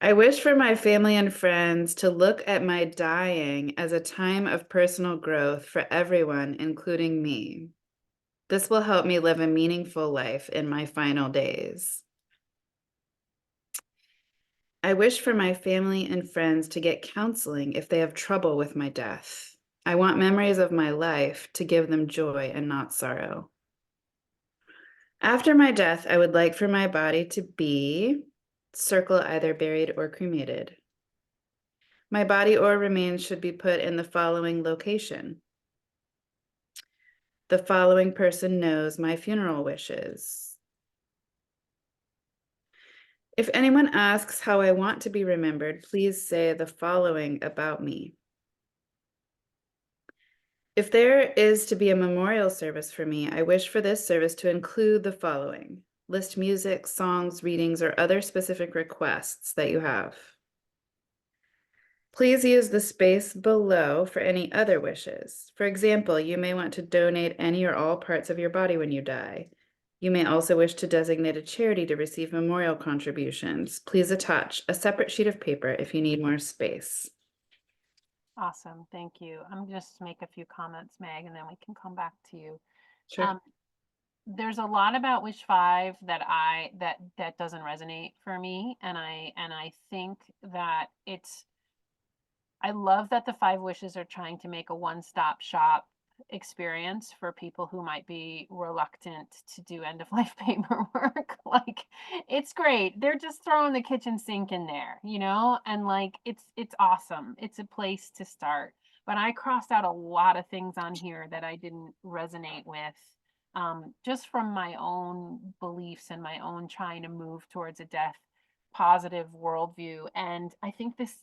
I wish for my family and friends to look at my dying as a time of personal growth for everyone, including me. This will help me live a meaningful life in my final days. I wish for my family and friends to get counseling if they have trouble with my death. I want memories of my life to give them joy and not sorrow. After my death, I would like for my body to be circle either buried or cremated. My body or remains should be put in the following location. The following person knows my funeral wishes. If anyone asks how I want to be remembered, please say the following about me. If there is to be a memorial service for me, I wish for this service to include the following. List music, songs, readings, or other specific requests that you have. Please use the space below for any other wishes. For example, you may want to donate any or all parts of your body when you die. You may also wish to designate a charity to receive memorial contributions. Please attach a separate sheet of paper if you need more space. Awesome, thank you. I'm just make a few comments, Meg, and then we can come back to you. Sure. There's a lot about wish 5 that doesn't resonate for me, and I think that I love that the 5 wishes are trying to make a one-stop shop experience for people who might be reluctant to do end of life paperwork. Like, it's great. They're just throwing the kitchen sink in there, and like it's awesome. It's a place to start. But I crossed out a lot of things on here that I didn't resonate with. Just from my own beliefs and my own trying to move towards a death positive worldview. And I think this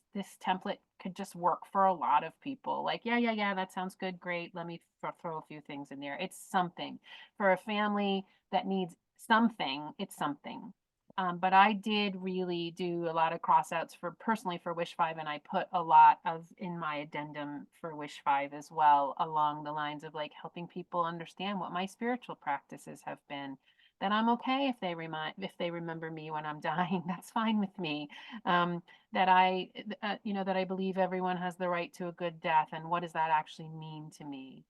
template could just work for a lot of people. Like, yeah, that sounds good, great. Let me throw a few things in there. It's something for a family that needs something. It's something. But I did really do a lot of crossouts personally for wish 5, and I put a lot of in my addendum for wish 5 as well, along the lines of like helping people understand what my spiritual practices have been. That I'm okay if they remember me when I'm dying. That's fine with me. That I believe everyone has the right to a good death, and what does that actually mean to me?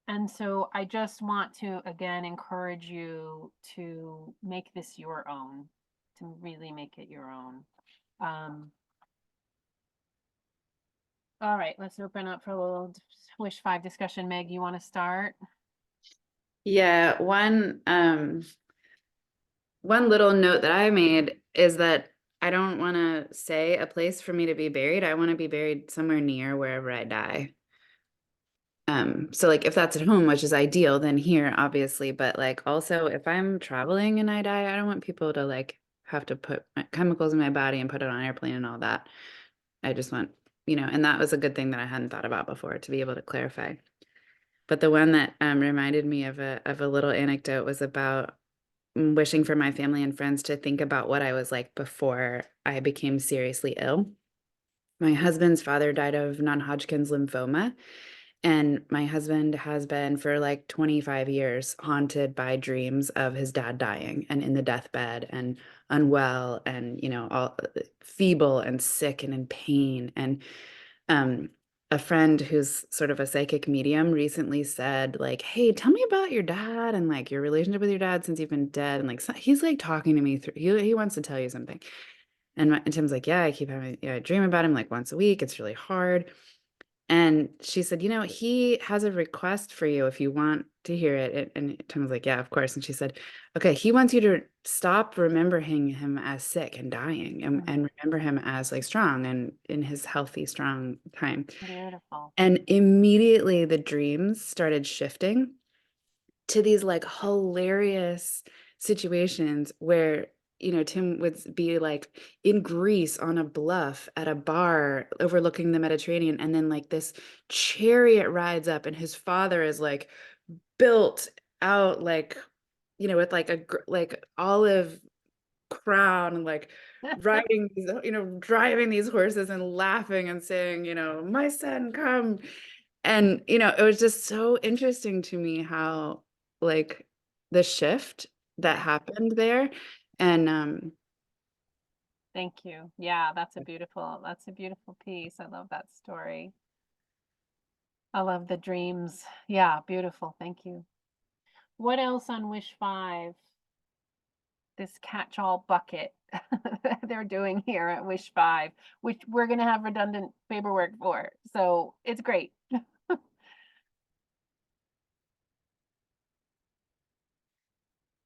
And so I just want to again encourage you to make this your own, to really make it your own. All right, let's open up for a little wish 5 discussion. Meg, you want to start? Yeah, one little note that I made is that I don't want to say a place for me to be buried. I want to be buried somewhere near wherever I die. So like if that's at home, which is ideal, then here, obviously, but like also if I'm traveling and I die, I don't want people to like have to put chemicals in my body and put it on an airplane and all that. I just want and that was a good thing that I hadn't thought about before, to be able to clarify. But the one that reminded me of a little anecdote was about wishing for my family and friends to think about what I was like before I became seriously ill. My husband's father died of non-Hodgkin's lymphoma, and my husband has been for like 25 years haunted by dreams of his dad dying and in the deathbed and unwell and, all feeble and sick and in pain. And a friend who's sort of a psychic medium recently said, like, hey, tell me about your dad and like your relationship with your dad since you've been dead. And like, he's like talking to me through, he wants to tell you something. And Tim's like, yeah, I dream about him like once a week. It's really hard. And she said, he has a request for you if you want to hear it. And Tim was like, yeah, of course. And she said, okay, he wants you to stop remembering him as sick and dying and remember him as like strong and in his healthy, strong time. Beautiful. And immediately the dreams started shifting to these like hilarious situations where Tim would be like in Greece on a bluff at a bar overlooking the Mediterranean, and then like this chariot rides up and his father is like built out like with like a like olive crown and like riding these, driving these horses and laughing and saying, my son, come. And it was just so interesting to me how like the shift that happened there. And Thank you. Yeah, that's a beautiful piece. I love that story. I love the dreams. Yeah, beautiful. Thank you. What else on Wish 5? This catch-all bucket they're doing here at Wish 5, which we're going to have redundant paperwork for. So it's great.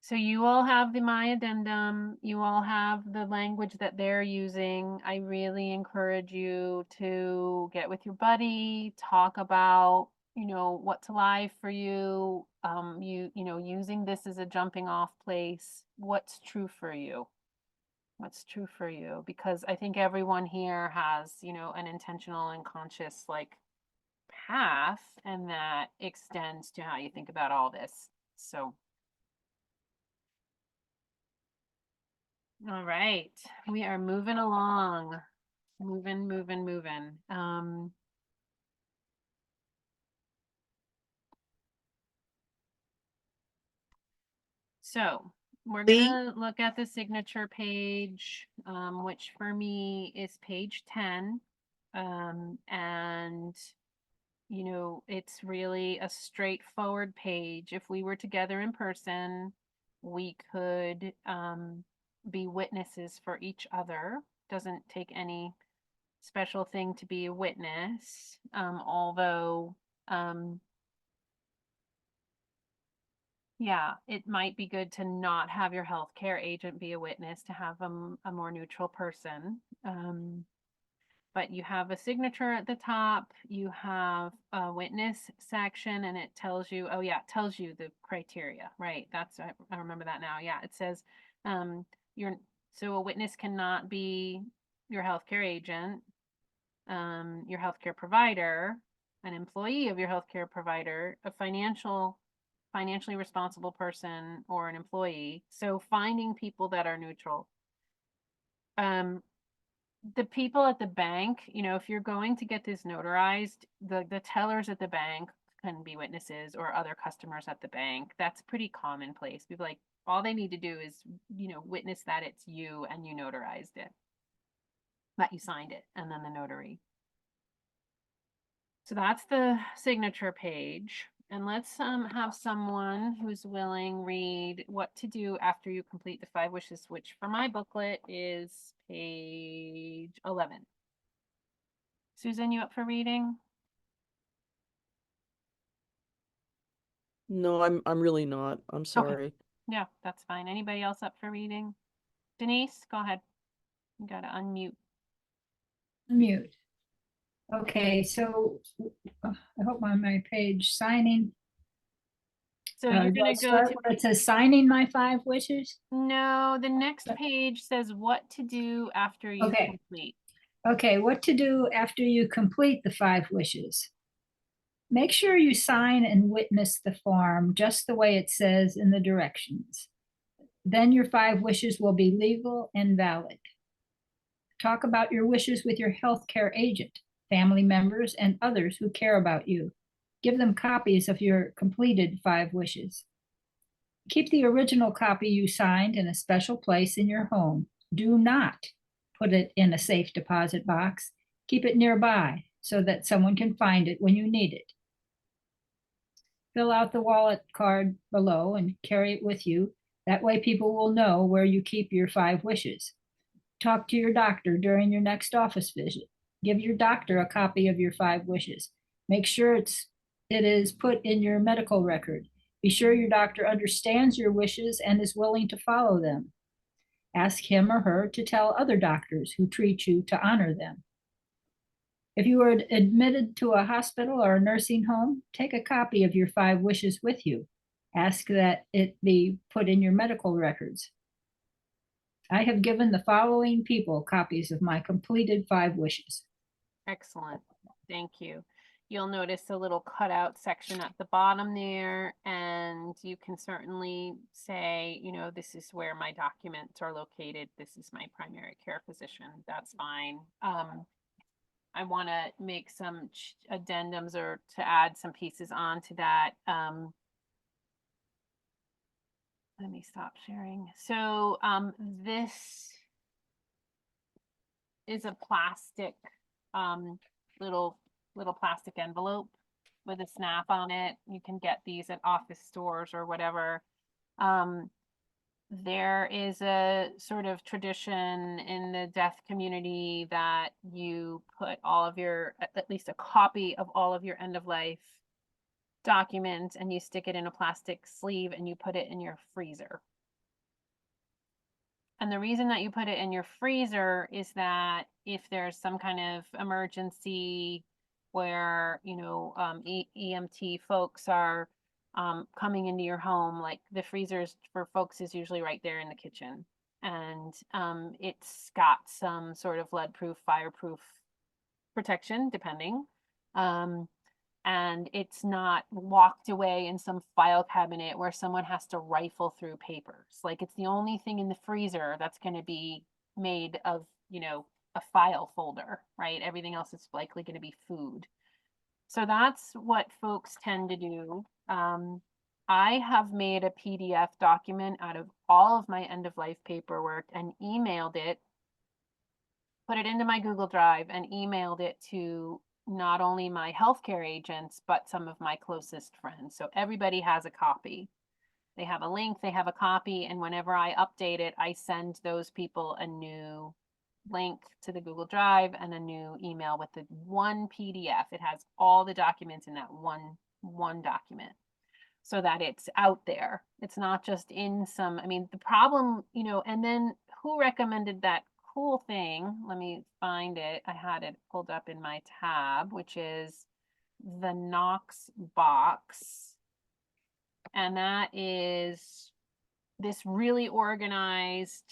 So you all have the My Addendum. You all have the language that they're using. I really encourage you to get with your buddy, talk about, what's alive for you. Using this as a jumping off place. What's true for you? What's true for you? Because I think everyone here has, an intentional and conscious like path, and that extends to how you think about all this. So. All right, we are moving along, moving. So we're gonna look at the signature page, which for me is page 10. And it's really a straightforward page. If we were together in person, we could be witnesses for each other. Doesn't take any special thing to be a witness, although yeah, it might be good to not have your healthcare agent be a witness, to have a more neutral person. But you have a signature at the top, you have a witness section, and it tells you, oh yeah, it tells you the criteria, right? I remember that now. Yeah, it says so a witness cannot be your healthcare agent, your healthcare provider, an employee of your healthcare provider, a financially responsible person, or an employee. So finding people that are neutral. The people at the bank, if you're going to get this notarized, the tellers at the bank can be witnesses, or other customers at the bank. That's pretty commonplace. People like, all they need to do is, witness that it's you and you notarized it, that you signed it, and then the notary. So that's the signature page. And let's have someone who's willing read what to do after you complete the 5 wishes, which for my booklet is page 11. Susan, you up for reading? No, I'm really not. I'm sorry. Okay. Yeah, that's fine. Anybody else up for reading? Denise, go ahead. You gotta unmute. Mute. Okay, so I hope I'm on my page signing. So you're do I gonna go start to, where it says signing my 5 wishes? no, the next page says what to do after you Okay. complete. Okay, what to do after you complete the 5 wishes. Make sure you sign and witness the form just the way it says in the directions. Then your 5 wishes will be legal and valid. Talk about your wishes with your healthcare agent, family members, and others who care about you. Give them copies of your completed 5 wishes. Keep the original copy you signed in a special place in your home. Do not put it in a safe deposit box. Keep it nearby so that someone can find it when you need it. Fill out the wallet card below and carry it with you. That way people will know where you keep your 5 wishes. Talk to your doctor during your next office visit. Give your doctor a copy of your 5 wishes. Make sure it is put in your medical record. Be sure your doctor understands your wishes and is willing to follow them. Ask him or her to tell other doctors who treat you to honor them. If you were admitted to a hospital or a nursing home, take a copy of your 5 wishes with you. Ask that it be put in your medical records. I have given the following people copies of my completed 5 wishes. Excellent. Thank you. You'll notice a little cutout section at the bottom there, and you can certainly say, you know, this is where my documents are located. This is my primary care physician. That's fine. I want to make some addendums or to add some pieces onto that. Let me stop sharing. So this is a plastic little plastic envelope with a snap on it. You can get these at office stores or whatever. There is a sort of tradition in the deaf community that you put all of your, at least a copy of all of your end of life documents, and you stick it in a plastic sleeve and you put it in your freezer. And the reason that you put it in your freezer is that if there's some kind of emergency where, you know, EMT folks are coming into your home, like the freezers for folks is usually right there in the kitchen. And it's got some sort of lead-proof, fireproof protection, depending. And it's not locked away in some file cabinet where someone has to rifle through papers. Like, it's the only thing in the freezer that's going to be made of, you know, a file folder, right? Everything else is likely going to be food. So that's what folks tend to do. I have made a PDF document out of all of my end of life paperwork and emailed it, put it into my Google Drive and emailed it to not only my healthcare agents, but some of my closest friends. So everybody has a copy. They have a link, they have a copy, and whenever I update it, I send those people a new link to the Google Drive and a new email with the one PDF. It has all the documents in that one document so that it's out there. It's not just in some, I mean, the problem, you know, and then who recommended that cool thing? Let me find it. I had it pulled up in my tab, which is the Knox box. And that is this really organized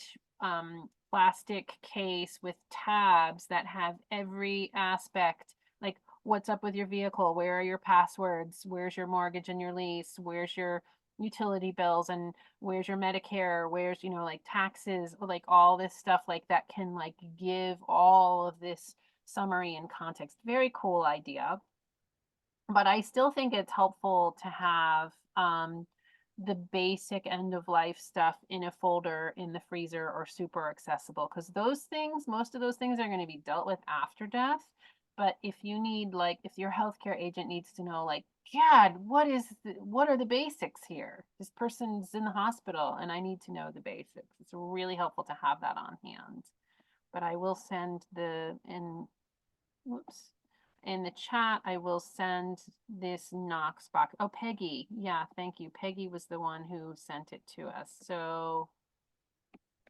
plastic case with tabs that have every aspect, like what's up with your vehicle, where are your passwords, where's your mortgage and your lease, where's your utility bills, and where's your Medicare, where's, you know, like taxes, like all this stuff like that can like give all of this summary and context. Very cool idea. But I still think it's helpful to have the basic end of life stuff in a folder in the freezer or super accessible, because those things, most of those things are going to be dealt with after death. But if you need, like, if your healthcare agent needs to know, like, God, what are the basics here? This person's in the hospital and I need to know the basics. It's really helpful to have that on hand. But I will send in the chat, I will send this Knox box. Oh, Peggy. Yeah, thank you. Peggy was the one who sent it to us. So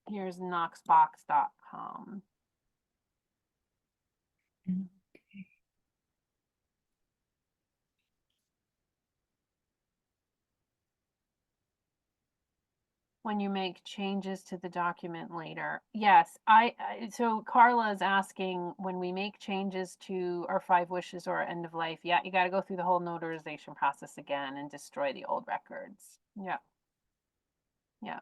here's knoxbox.com. when you make changes to the document later. Yes, so Carla is asking, when we make changes to our 5 wishes or our end of life, yeah, you got to go through the whole notarization process again and destroy the old records. Yeah. Yeah.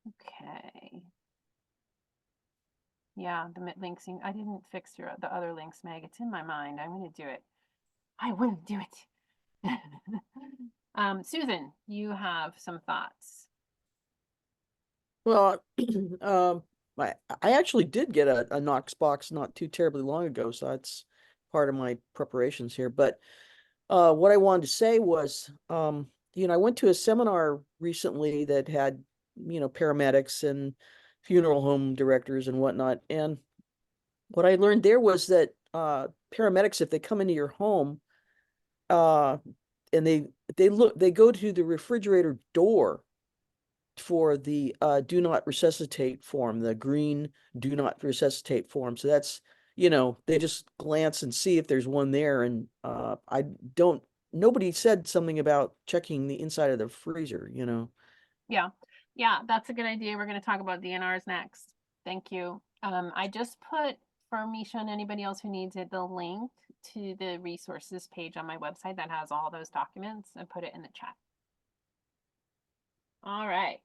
Okay. Yeah, the links, I didn't fix the other links, Meg. It's in my mind. I'm going to do it. I will do it. Susan, you have some thoughts. Well, I actually did get a Knox box not too terribly long ago, so that's part of my preparations here. But what I wanted to say was, I went to a seminar recently that had, paramedics and funeral home directors and whatnot. And what I learned there was that paramedics, if they come into your home, and they go to the refrigerator door for the do not resuscitate form, the green do not resuscitate form. So that's, they just glance and see if there's one there. And nobody said something about checking the inside of the freezer, Yeah. Yeah, that's a good idea. We're going to talk about DNRs next. Thank you. I just put, for Misha and anybody else who needs it, the link to the resources page on my website that has all those documents. I put it in the chat. All right.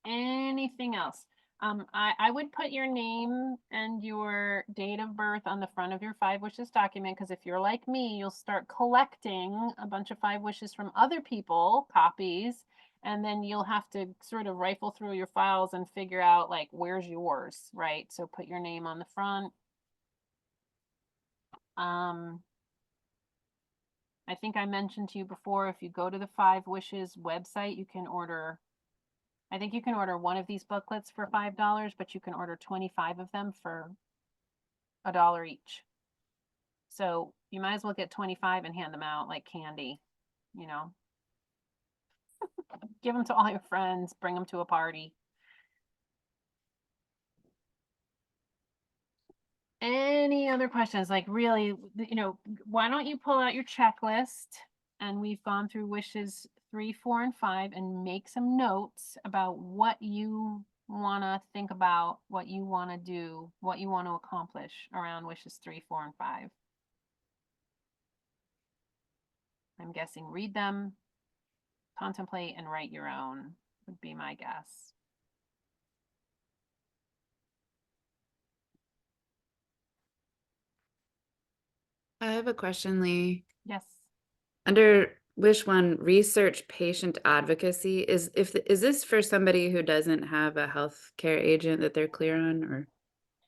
Anything else? I would put your name and your date of birth on the front of your 5 wishes document, because if you're like me, you'll start collecting a bunch of 5 wishes from other people, copies, and then you'll have to sort of rifle through your files and figure out like where's yours, right? So put your name on the front. I think I mentioned to you before, if you go to the 5 wishes website, you can order, I think you can order one of these booklets for $5, but you can order 25 of them for $1 each. So you might as well get 25 and hand them out like candy, give them to all your friends, bring them to a party. Any other questions? Like really, why don't you pull out your checklist, and we've gone through wishes 3, 4, and 5, and make some notes about what you want to think about, what you want to do, what you want to accomplish around wishes 3, 4, and 5. I'm guessing read them, contemplate, and write your own would be my guess. I have a question, Lee. Yes. Under wish 1, research patient advocacy, is this for somebody who doesn't have a healthcare agent that they're clear on, or?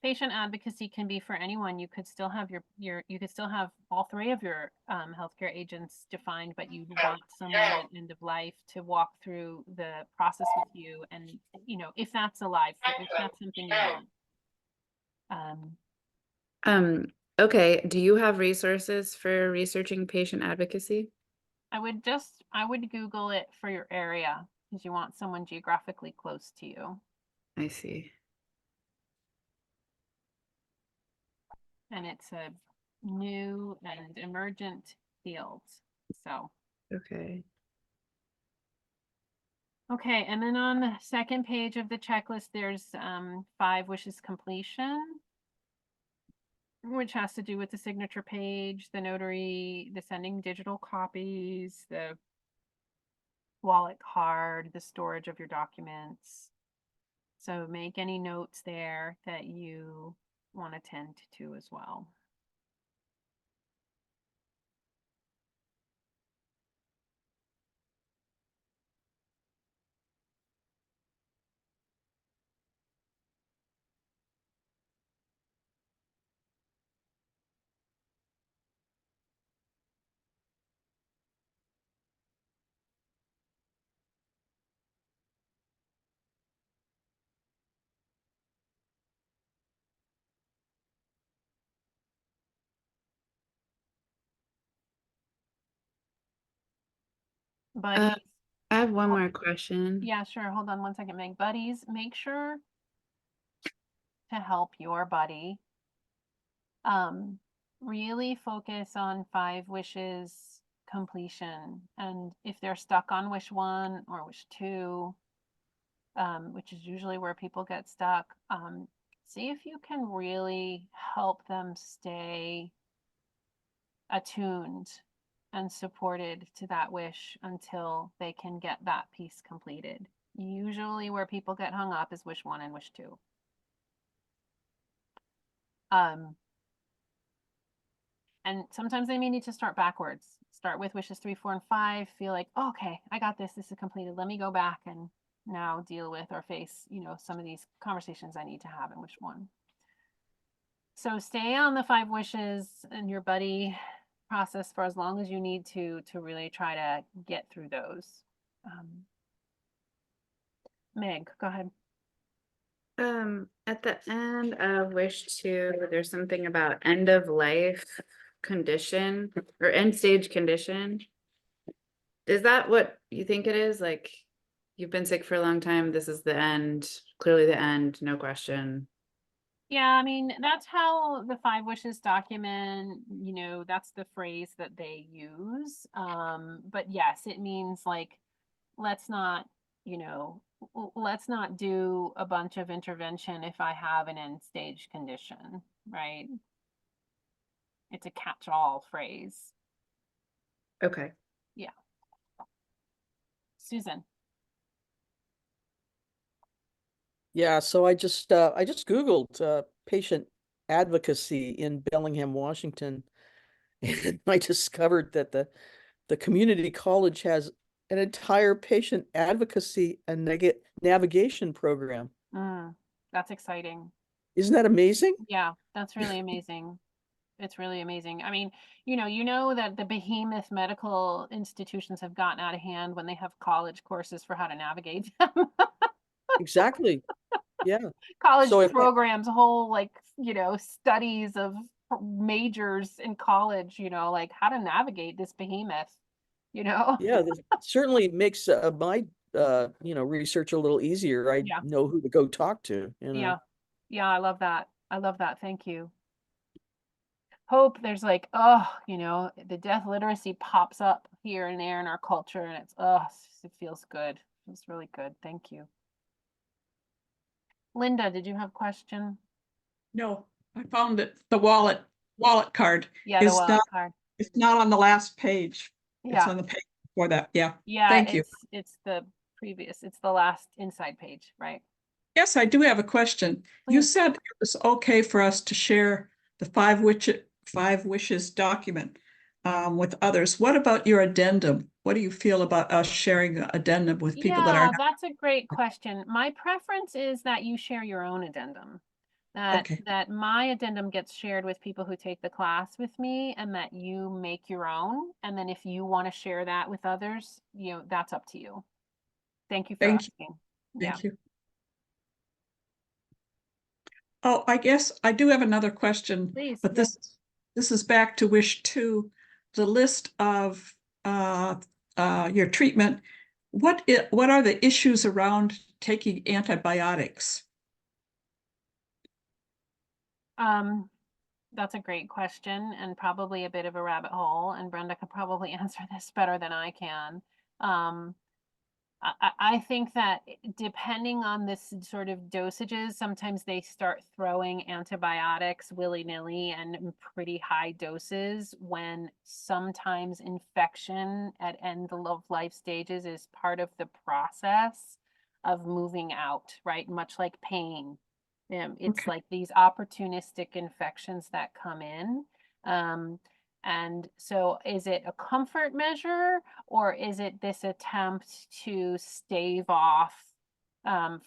Patient advocacy can be for anyone. You could still have you could still have all 3 of your healthcare agents defined, but you want someone at end of life to walk through the process with you, and if that's alive, if that's something you want. Okay. Do you have resources for researching patient advocacy? I would Google it for your area, because you want someone geographically close to you. I see. And it's a new and emergent field. So. Okay. Okay, and then on the second page of the checklist, there's 5 wishes completion, which has to do with the signature page, the notary, the sending digital copies, the wallet card, the storage of your documents. So make any notes there that you want to tend to as well. Buddies. I have one more question. Yeah, sure. Hold on one second, Meg. Buddies, make sure to help your buddy. Really focus on 5 wishes completion. And if they're stuck on wish 1 or wish 2, which is usually where people get stuck, see if you can really help them stay attuned and supported to that wish until they can get that piece completed. Usually where people get hung up is wish 1 and wish 2. And sometimes they may need to start backwards. Start with wishes 3, 4, and 5. Feel like, oh, okay, I got this. This is completed. Let me go back and now deal with or face, some of these conversations I need to have in wish 1. So stay on the 5 wishes and your buddy process for as long as you need to really try to get through those. Meg, go ahead. At the end of wish 2, there's something about end of life condition or end stage condition. Is that what you think it is? Like, you've been sick for a long time, this is the end, clearly the end, no question. Yeah, I mean, that's how the 5 wishes document, that's the phrase that they use. But yes, it means like, let's not do a bunch of intervention if I have an end stage condition, right? It's a catch-all phrase. Okay. Yeah. Susan. Yeah, so I just Googled patient advocacy in Bellingham, Washington, and I discovered that the community college has an entire patient advocacy and navigation program. That's exciting. Isn't that amazing? Yeah, that's really amazing. It's really amazing. I mean, you know that the behemoth medical institutions have gotten out of hand when they have college courses for how to navigate them. Exactly. Yeah. College So if I- programs, whole studies of majors in college, like how to navigate this behemoth, Yeah, this certainly makes my research a little easier. I Yeah. know who to go talk to. Yeah. Yeah, I love that. I love that. Thank you. Hope, there's like, the death literacy pops up here and there in our culture, and it feels good. It's really good. Thank you. Linda, did you have a question? No, I found it. The wallet card. Yeah, the is wallet not, card. It's not on the last page. It's Yeah. on the page before that. Yeah. Yeah, Thank you. it's the last inside page, right? Yes, I do have a question. You Please. said it was okay for us to share the five wishes document with others. What about your addendum? What do you feel about us sharing the addendum with people that are? That's a great question. My preference is that you share your own addendum. Okay. That my addendum gets shared with people who take the class with me, and that you make your own. And then if you want to share that with others, that's up to you. Thank you for asking. Thank you. Oh, I guess I do have another question. Please. But this is back to wish 2, the list of your treatment. What are the issues around taking antibiotics? That's a great question, and probably a bit of a rabbit hole, and Brenda could probably answer this better than I can. I think that depending on this sort of dosages, sometimes they start throwing antibiotics willy-nilly and in pretty high doses, when sometimes infection at end of life stages is part of the process of moving out, right? Much like pain. It's Okay. like these opportunistic infections that come in. And so is it a comfort measure, or is it this attempt to stave off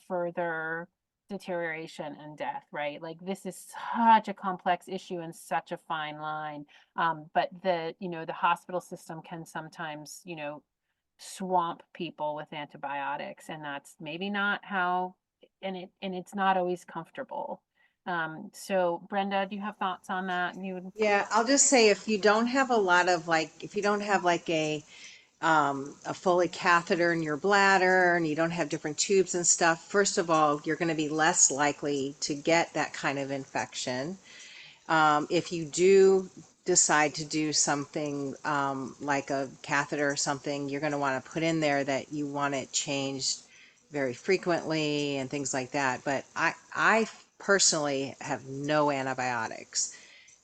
further deterioration and death, right? Like, this is such a complex issue and such a fine line. But the hospital system can sometimes, swamp people with antibiotics, and that's maybe not how, and it's not always comfortable. So Brenda, do you have thoughts on that? Yeah, I'll just say, if you don't have a lot of if you don't have a Foley catheter in your bladder, and you don't have different tubes and stuff, first of all, you're going to be less likely to get that kind of infection. If you do decide to do something like a catheter or something, you're going to want to put in there that you want it changed very frequently and things like that. But I personally have no antibiotics.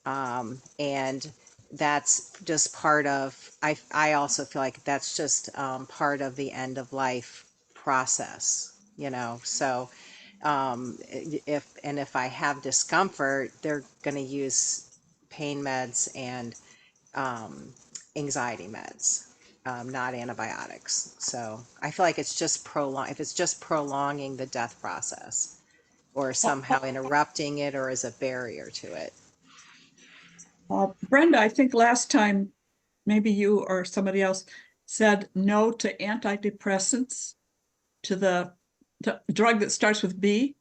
And that's just part of, I also feel like that's just part of the end of life process, you know. So if I have discomfort, they're going to use pain meds and anxiety meds, not antibiotics. So I feel like it's just if it's just prolonging the death process or somehow interrupting it or as a barrier to it. Brenda, I think last time, maybe you or somebody else said no to antidepressants, to the drug that starts with B.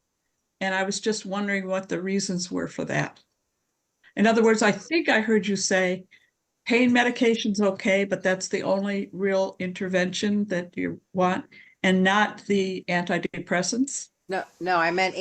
And I was just wondering what the reasons were for that. In other words, I think I heard you say pain medication's okay, but that's the only real intervention that you want, and not the antidepressants. No, I meant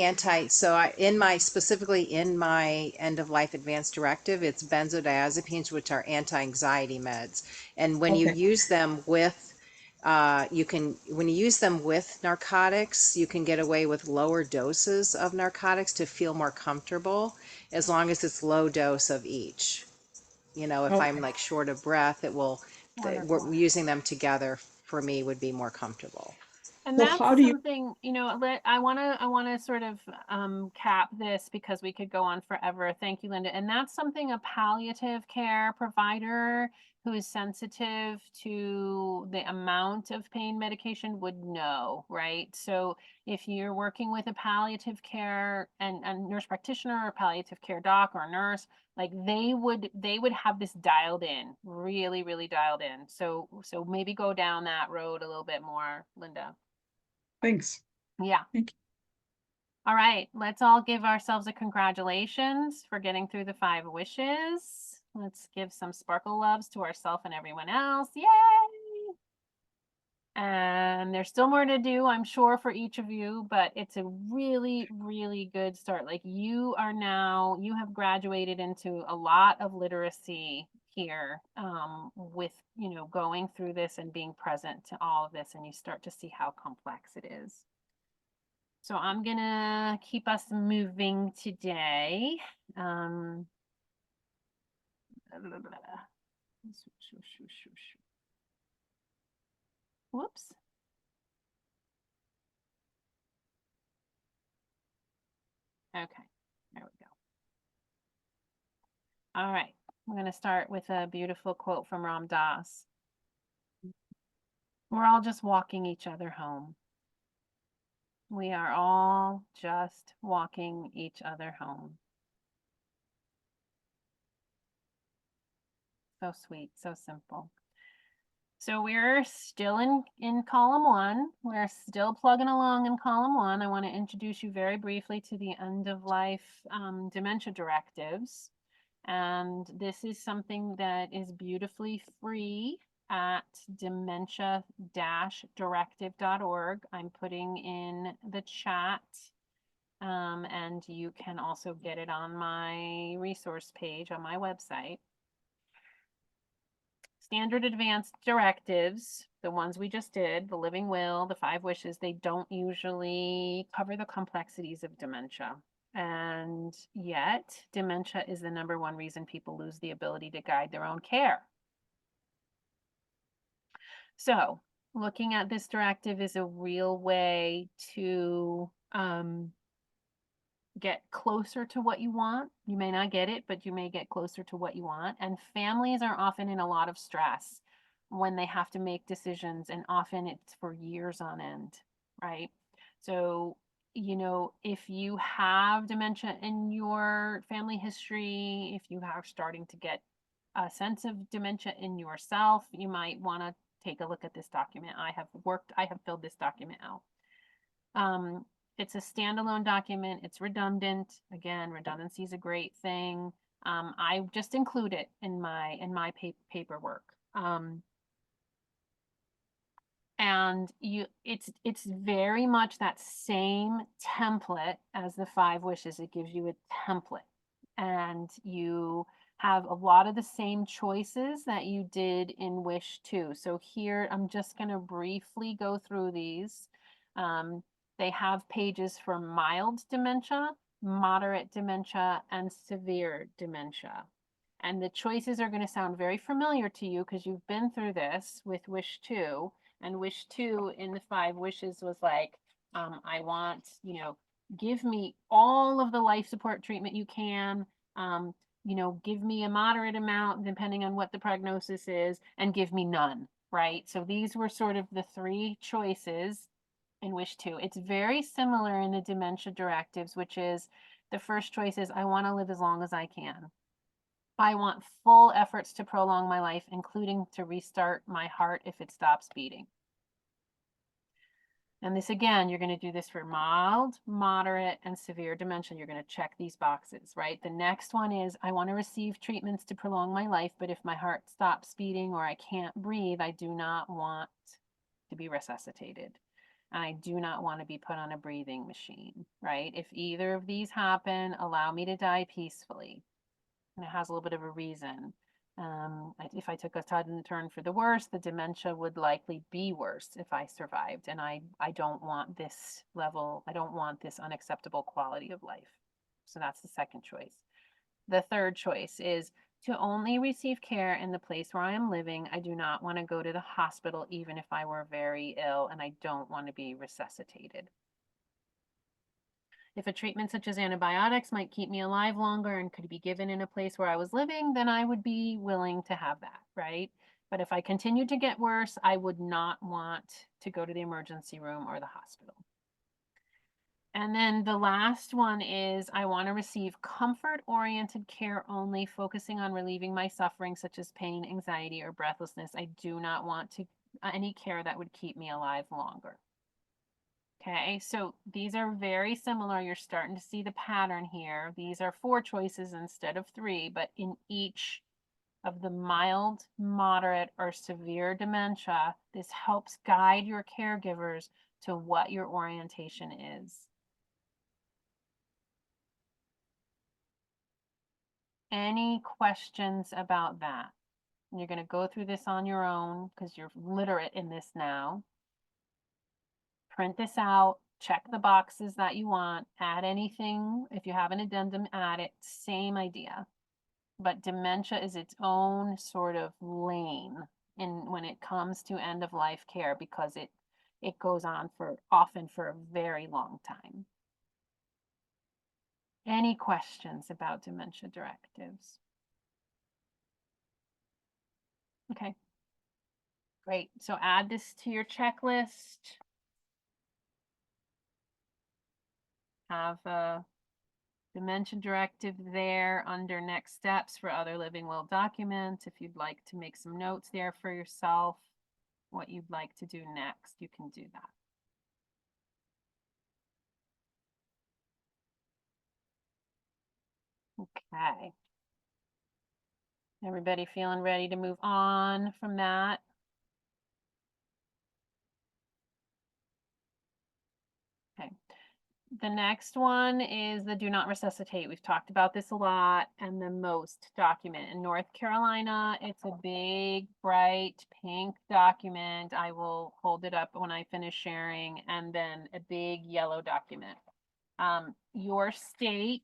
specifically in my end of life advance directive, it's benzodiazepines, which are anti-anxiety meds. And when you use them with, when you use them with narcotics, you can get away with lower doses of narcotics to feel more comfortable, as long as it's low dose of each. You know, if I'm like short of breath, we're using them together for me would be more comfortable. And Well, that's how do you- something, you know, I wanna sort of cap this because we could go on forever. Thank you, Linda. And that's something a palliative care provider who is sensitive to the amount of pain medication would know, right? So if you're working with a palliative care and nurse practitioner or palliative care doc or a nurse, like they would have this dialed in, really, really dialed in. So maybe go down that road a little bit more, Linda. Thanks. Yeah. Thank you. All right. Let's all give ourselves a congratulations for getting through the 5 wishes. Let's give some sparkle loves to ourselves and everyone else. Yay! And there's still more to do, I'm sure, for each of you, but it's a really, really good start. Like you have graduated into a lot of literacy here with, you know, going through this and being present to all of this, and you start to see how complex it is. So I'm gonna keep us moving today. Whoops. Okay, there we go. All right, we're going to start with a beautiful quote from Ram Dass. We're all just walking each other home. We are all just walking each other home. So sweet, so simple. So we're still in column 1. We're still plugging along in column 1. I want to introduce you very briefly to the end of life dementia directives. And this is something that is beautifully free at dementia-directive.org. I'm putting in the chat, and you can also get it on my resource page on my website. Standard advanced directives, the ones we just did, the living will, the 5 wishes, they don't usually cover the complexities of dementia. And yet, dementia is the #1 reason people lose the ability to guide their own care. So, looking at this directive is a real way to get closer to what you want. You may not get it, but you may get closer to what you want. And families are often in a lot of stress when they have to make decisions, and often it's for years on end, right? So, you know, if you have dementia in your family history, if you are starting to get a sense of dementia in yourself, you might want to take a look at this document. I have filled this document out. It's a standalone document. It's redundant. Again, redundancy is a great thing. I just include it in my paperwork. And it's very much that same template as the 5 wishes. It gives you a template, and you have a lot of the same choices that you did in Wish 2. So here, I'm just going to briefly go through these. They have pages for mild dementia, moderate dementia, and severe dementia. And the choices are going to sound very familiar to you because you've been through this with Wish 2. And Wish 2 in the 5 wishes was like, I want, give me all of the life support treatment you can. Give me a moderate amount depending on what the prognosis is, and give me none, right? So these were sort of the 3 choices in Wish 2. It's very similar in the dementia directives, which is the first choice is I want to live as long as I can. I want full efforts to prolong my life, including to restart my heart if it stops beating. And this, again, you're going to do this for mild, moderate, and severe dementia. You're going to check these boxes, right? The next one is, I want to receive treatments to prolong my life, but if my heart stops beating or I can't breathe, I do not want to be resuscitated. And I do not want to be put on a breathing machine, right? If either of these happen, allow me to die peacefully. And it has a little bit of a reason. If I took a sudden turn for the worse, the dementia would likely be worse if I survived. And I don't want this level, I don't want this unacceptable quality of life. So that's the second choice. The third choice is to only receive care in the place where I am living. I do not want to go to the hospital, even if I were very ill, and I don't want to be resuscitated. If a treatment such as antibiotics might keep me alive longer and could be given in a place where I was living, then I would be willing to have that, right? But if I continued to get worse, I would not want to go to the emergency room or the hospital. And then the last one is I want to receive comfort-oriented care only, focusing on relieving my suffering such as pain, anxiety, or breathlessness. I do not want any care that would keep me alive longer. Okay, so these are very similar. You're starting to see the pattern here. These are 4 choices instead of 3, but in each of the mild, moderate, or severe dementia, this helps guide your caregivers to what your orientation is. Any questions about that? You're going to go through this on your own because you're literate in this now. Print this out, check the boxes that you want, add anything. If you have an addendum, add it. Same idea. But dementia is its own sort of lane when it comes to end of life care because it goes on often for a very long time. Any questions about dementia directives? Okay. Great. So add this to your checklist. Have a dementia directive there under next steps for other living will documents. If you'd like to make some notes there for yourself, what you'd like to do next, you can do that. Okay. Everybody feeling ready to move on from that? Okay. The next one is the do not resuscitate. We've talked about this a lot, and the most document. In North Carolina, it's a big, bright pink document. I will hold it up when I finish sharing, and then a big yellow document. Your state,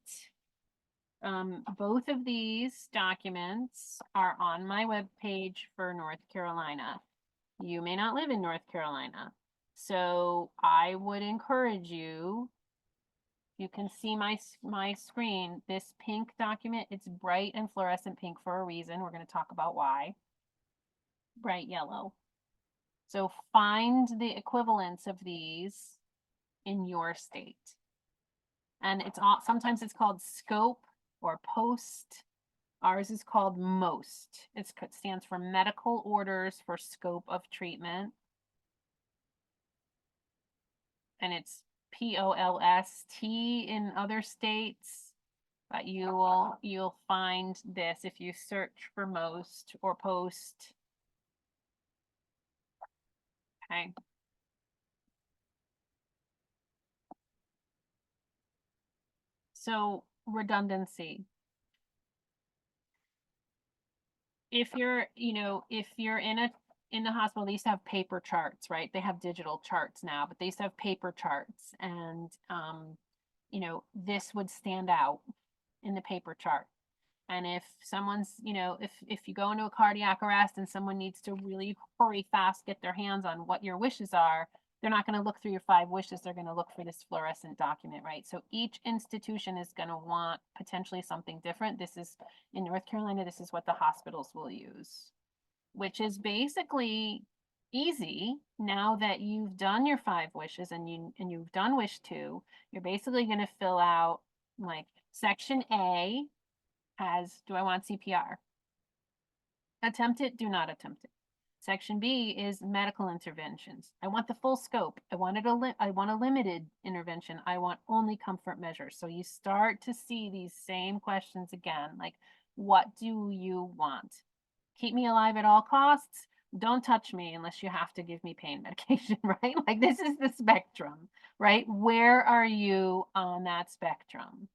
both of these documents are on my webpage for North Carolina. You may not live in North Carolina, so I would encourage you. You can see my screen, this pink document, it's bright and fluorescent pink for a reason. We're going to talk about why. Bright yellow. So find the equivalents of these in your state. And sometimes it's called scope or post. Ours is called MOST. It stands for Medical Orders for Scope of Treatment. And it's POLST in other states, but you'll find this if you search for MOST or post. Okay. So redundancy. if you're, you know, if you're in the hospital, they used to have paper charts, right? They have digital charts now, but they used to have paper charts, and you know, this would stand out in the paper chart. And if someone's, you know, if you go into a cardiac arrest and someone needs to really hurry fast, get their hands on what your wishes are, they're not going to look through your 5 wishes. They're going to look for this fluorescent document, right? So each institution is going to want potentially something different. This is in North Carolina, this is what the hospitals will use, which is basically easy. Now that you've done your 5 wishes and you've done wish 2, you're basically going to fill out, like, section A has, do I want CPR? Attempt it, do not attempt it. Section B is medical interventions. I want the full scope. I want a limited intervention. I want only comfort measures. So you start to see these same questions again, like, what do you want? Keep me alive at all costs. Don't touch me unless you have to give me pain medication, right? Like, this is the spectrum, right? Where are you on that spectrum?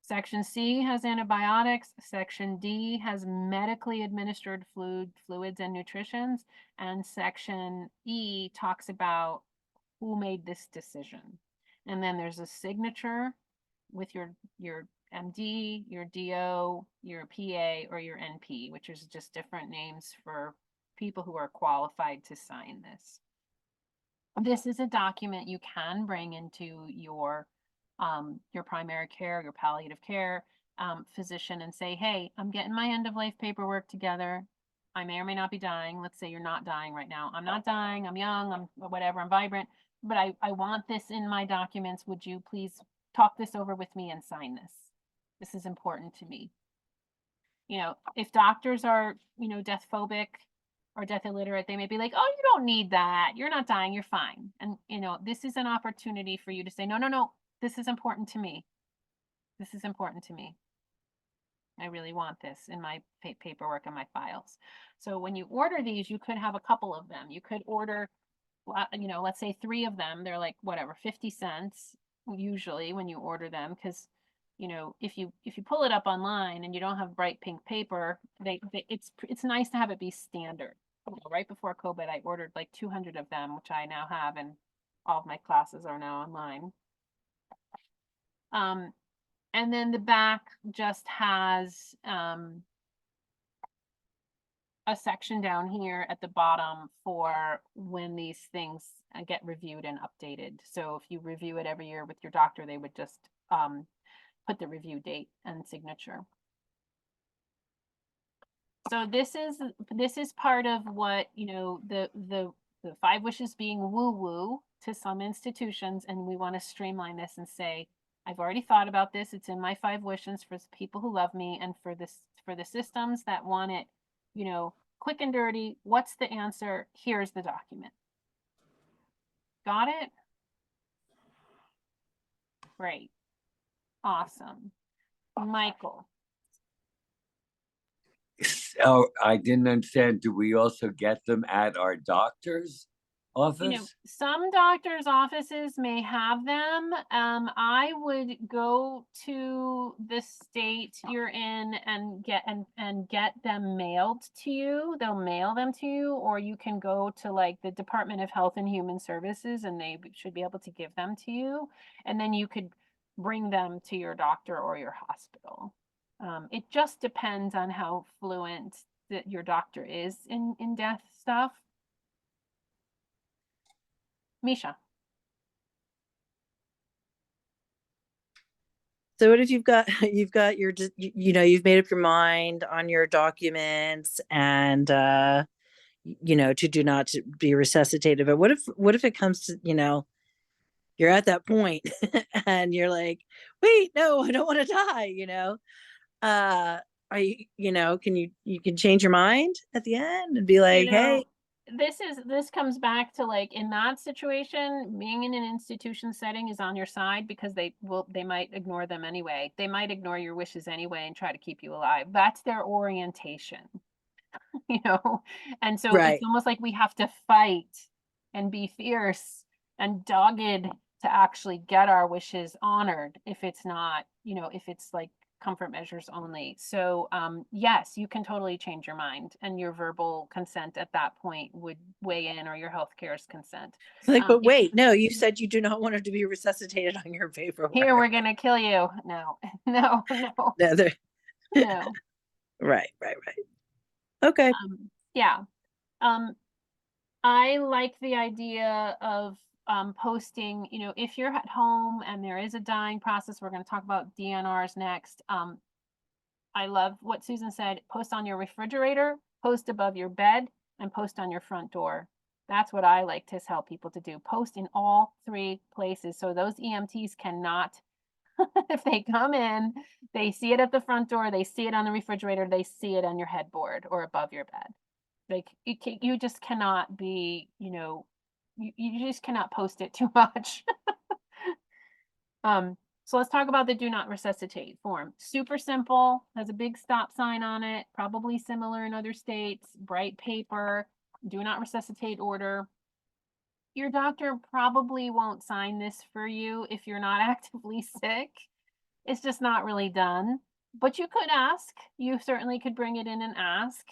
Section C has antibiotics. Section D has medically administered fluids and nutritions. And Section E talks about who made this decision. And then there's a signature with your MD, your DO, your PA, or your NP, which is just different names for people who are qualified to sign this. This is a document you can bring into your primary care, your palliative care physician, and say, hey, I'm getting my end of life paperwork together. I may or may not be dying. Let's say you're not dying right now. I'm not dying. I'm young. I'm whatever. I'm vibrant. But I want this in my documents. Would you please talk this over with me and sign this? This is important to me. You know, if doctors are, you know, death phobic or death illiterate, they may be like, oh, you don't need that. You're not dying. You're fine. And, you know, this is an opportunity for you to say, no, no, no. This is important to me. This is important to me. I really want this in my paperwork and my files. So when you order these, you could have a couple of them. You could order, you know, let's say 3 of them. They're like, whatever, 50 cents usually when you order them, because, you know, if you pull it up online and you don't have bright pink paper, it's nice to have it be standard. You know, right before COVID, I ordered like 200 of them, which I now have, and all of my classes are now online. And then the back just has a section down here at the bottom for when these things get reviewed and updated. So if you review it every year with your doctor, they would just put the review date and signature. So this is part of what, you know, the 5 wishes being woo-woo to some institutions, and we want to streamline this and say, I've already thought about this. It's in my 5 wishes for people who love me, and for the systems that want it, you know, quick and dirty. What's the answer? Here's the document. Got it? Great. Awesome. Michael. Oh, I didn't understand. Do we also get them at our doctor's office? You know, some doctors' offices may have them. I would go to the state you're in and get them mailed to you. They'll mail them to you, or you can go to like the Department of Health and Human Services, and they should be able to give them to you. And then you could bring them to your doctor or your hospital. It just depends on how fluent that your doctor is in death stuff. Misha. So what if you've got your, you know, you've made up your mind on your documents and you know, to do not to be resuscitated, but what if it comes to, you know, you're at that point and you're like, wait, no, I don't want to die, you know? Are you, you know, you can change your mind at the end and be like, You know, hey, this comes back to, like, in that situation, being in an institution setting is on your side, because they might ignore them anyway. They might ignore your wishes anyway and try to keep you alive. That's their orientation, you know? And so right. it's almost like we have to fight and be fierce and dogged to actually get our wishes honored. If it's not, you know, if it's like comfort measures only. So yes, you can totally change your mind, and your verbal consent at that point would weigh in, or your healthcare's consent. Like, but If wait, no, you said you do not want her to be resuscitated on your paperwork. here we're gonna kill you. No, no, no, No, no. right. Okay. Yeah. I like the idea of posting, you know, if you're at home and there is a dying process, we're going to talk about DNRs next. I love what Susan said, post on your refrigerator, post above your bed, and post on your front door. That's what I like to tell people to do. Post in all 3 places. So those EMTs cannot, if they come in, they see it at the front door, they see it on the refrigerator, they see it on your headboard or above your bed. Like you just cannot be, you know, you just cannot post it too much. So let's talk about the do not resuscitate form. Super simple, has a big stop sign on it, probably similar in other states, bright paper, do not resuscitate order. Your doctor probably won't sign this for you if you're not actively sick. It's just not really done, but you could ask. You certainly could bring it in and ask.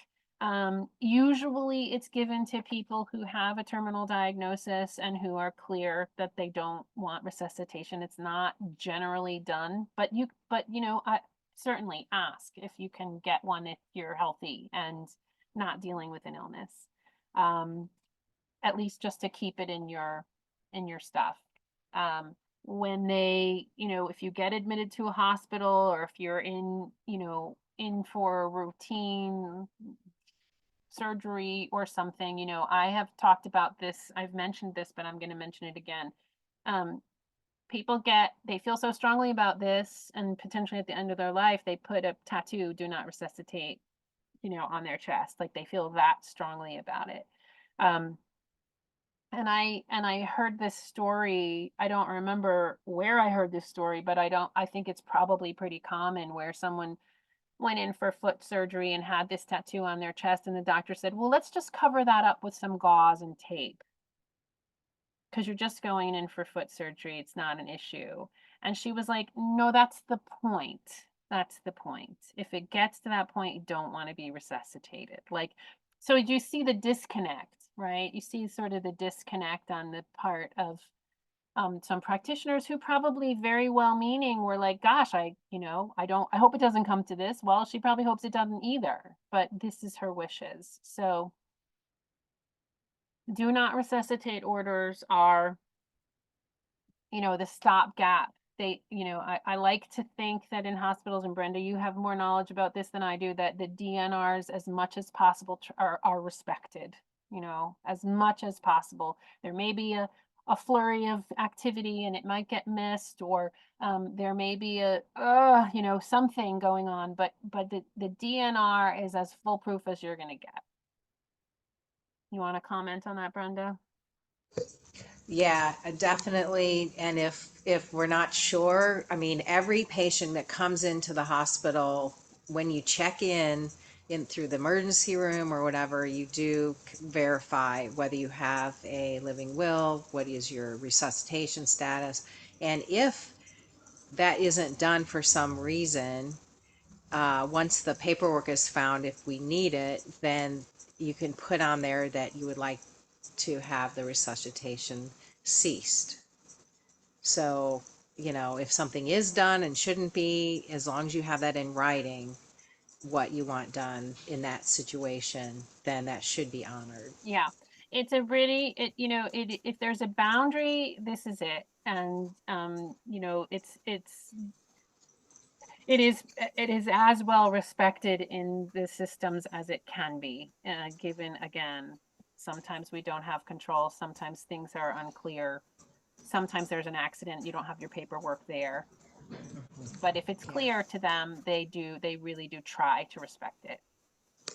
Usually it's given to people who have a terminal diagnosis and who are clear that they don't want resuscitation. It's not generally done, but you know, I certainly ask if you can get one if you're healthy and not dealing with an illness. At least just to keep it in your stuff. When they, you know, if you get admitted to a hospital, or if you're in, you know, in for a routine surgery or something, you know, I have talked about this, I've mentioned this, but I'm going to mention it again. People they feel so strongly about this, and potentially at the end of their life, they put a tattoo, do not resuscitate, you know, on their chest. Like they feel that strongly about it. And I heard this story. I don't remember where I heard this story, but I think it's probably pretty common, where someone went in for foot surgery and had this tattoo on their chest, and the doctor said, well, let's just cover that up with some gauze and tape, because you're just going in for foot surgery. It's not an issue. And she was like, no, that's the point. That's the point. If it gets to that point, you don't want to be resuscitated. Like, so you see the disconnect, right? You see sort of the disconnect on the part of some practitioners who probably very well meaning were like, gosh, I hope it doesn't come to this. Well, she probably hopes it doesn't either, but this is her wishes. So do not resuscitate orders are, you know, the stopgap. They, you know, I like to think that in hospitals, and Brenda, you have more knowledge about this than I do, that the DNRs, as much as possible, are respected, you know, as much as possible. There may be a flurry of activity and it might get missed, or there may be you know, something going on, but the DNR is as foolproof as you're going to get. You want to comment on that, Brenda? Yeah, definitely. And if we're not sure, I mean, every patient that comes into the hospital, when you check in through the emergency room or whatever, you do verify whether you have a living will, what is your resuscitation status. And if that isn't done for some reason, once the paperwork is found, if we need it, then you can put on there that you would like to have the resuscitation ceased. So, you know, if something is done and shouldn't be, as long as you have that in writing, what you want done in that situation, then that should be honored. Yeah, it's a really, you know, if there's a boundary, this is it. And, you know, it is as well respected in the systems as it can be, given, again, sometimes we don't have control, sometimes things are unclear, sometimes there's an accident, you don't have your paperwork there. But if it's clear to them, they really do try to respect it.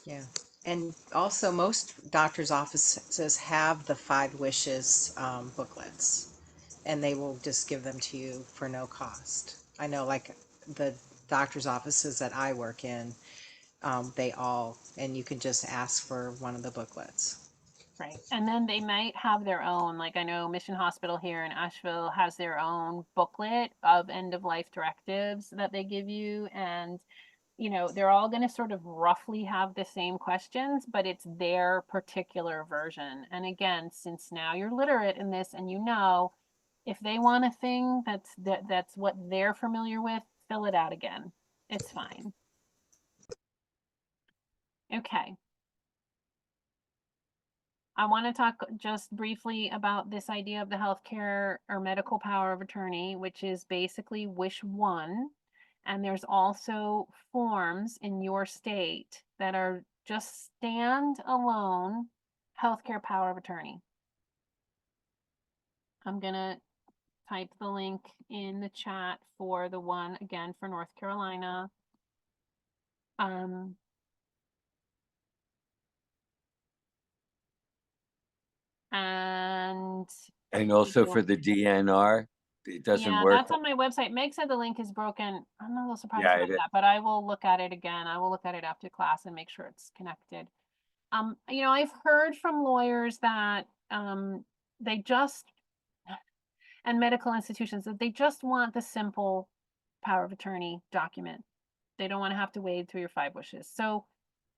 Yeah. And also, most doctors' offices have the 5 wishes booklets, and they will just give them to you for no cost. I know, like the doctors' offices that I work in, and you can just ask for one of the booklets. Right. And then they might have their own, like I know Mission Hospital here in Asheville has their own booklet of end of life directives that they give you. And, you know, they're all going to sort of roughly have the same questions, but it's their particular version. And again, since now you're literate in this and you know, if they want a thing that's what they're familiar with, fill it out again. It's fine. Okay. I want to talk just briefly about this idea of the healthcare or medical power of attorney, which is basically wish one. And there's also forms in your state that are just standalone healthcare power of attorney. I'm going to type the link in the chat for the one again for North Carolina. And also for the DNR, it doesn't Yeah, work. that's on my website. Meg said the link is broken. I'm a little surprised Yeah, about it is. that, but I will look at it again. I will look at it after class and make sure it's connected. You know, I've heard from lawyers that they just and medical institutions that they just want the simple power of attorney document. They don't want to have to wade through your 5 wishes. So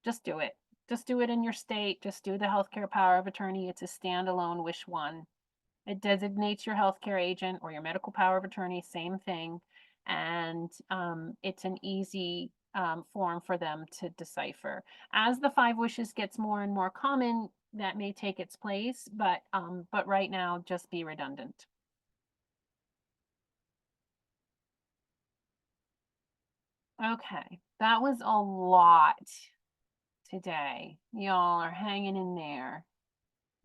just do it. Just do it in your state. Just do the healthcare power of attorney. It's a standalone wish one. It designates your healthcare agent or your medical power of attorney, same thing. And it's an easy form for them to decipher. As the 5 wishes gets more and more common, that may take its place, but right now, just be redundant. Okay, that was a lot today. Y'all are hanging in there.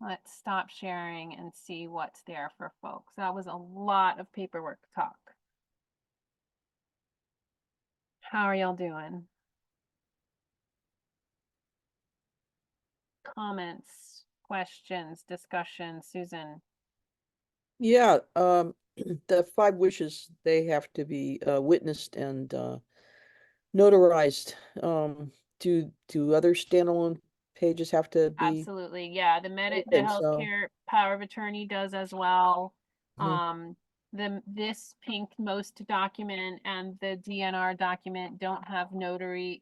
Let's stop sharing and see what's there for folks. That was a lot of paperwork talk. How are y'all doing? Comments, questions, discussion, Susan? Yeah, the 5 wishes, they have to be witnessed and notarized. Do other standalone pages have to be? Absolutely, yeah. The Okay, so- healthcare power of attorney does as well. Mhm. This pink most document and the DNR document don't have notaries,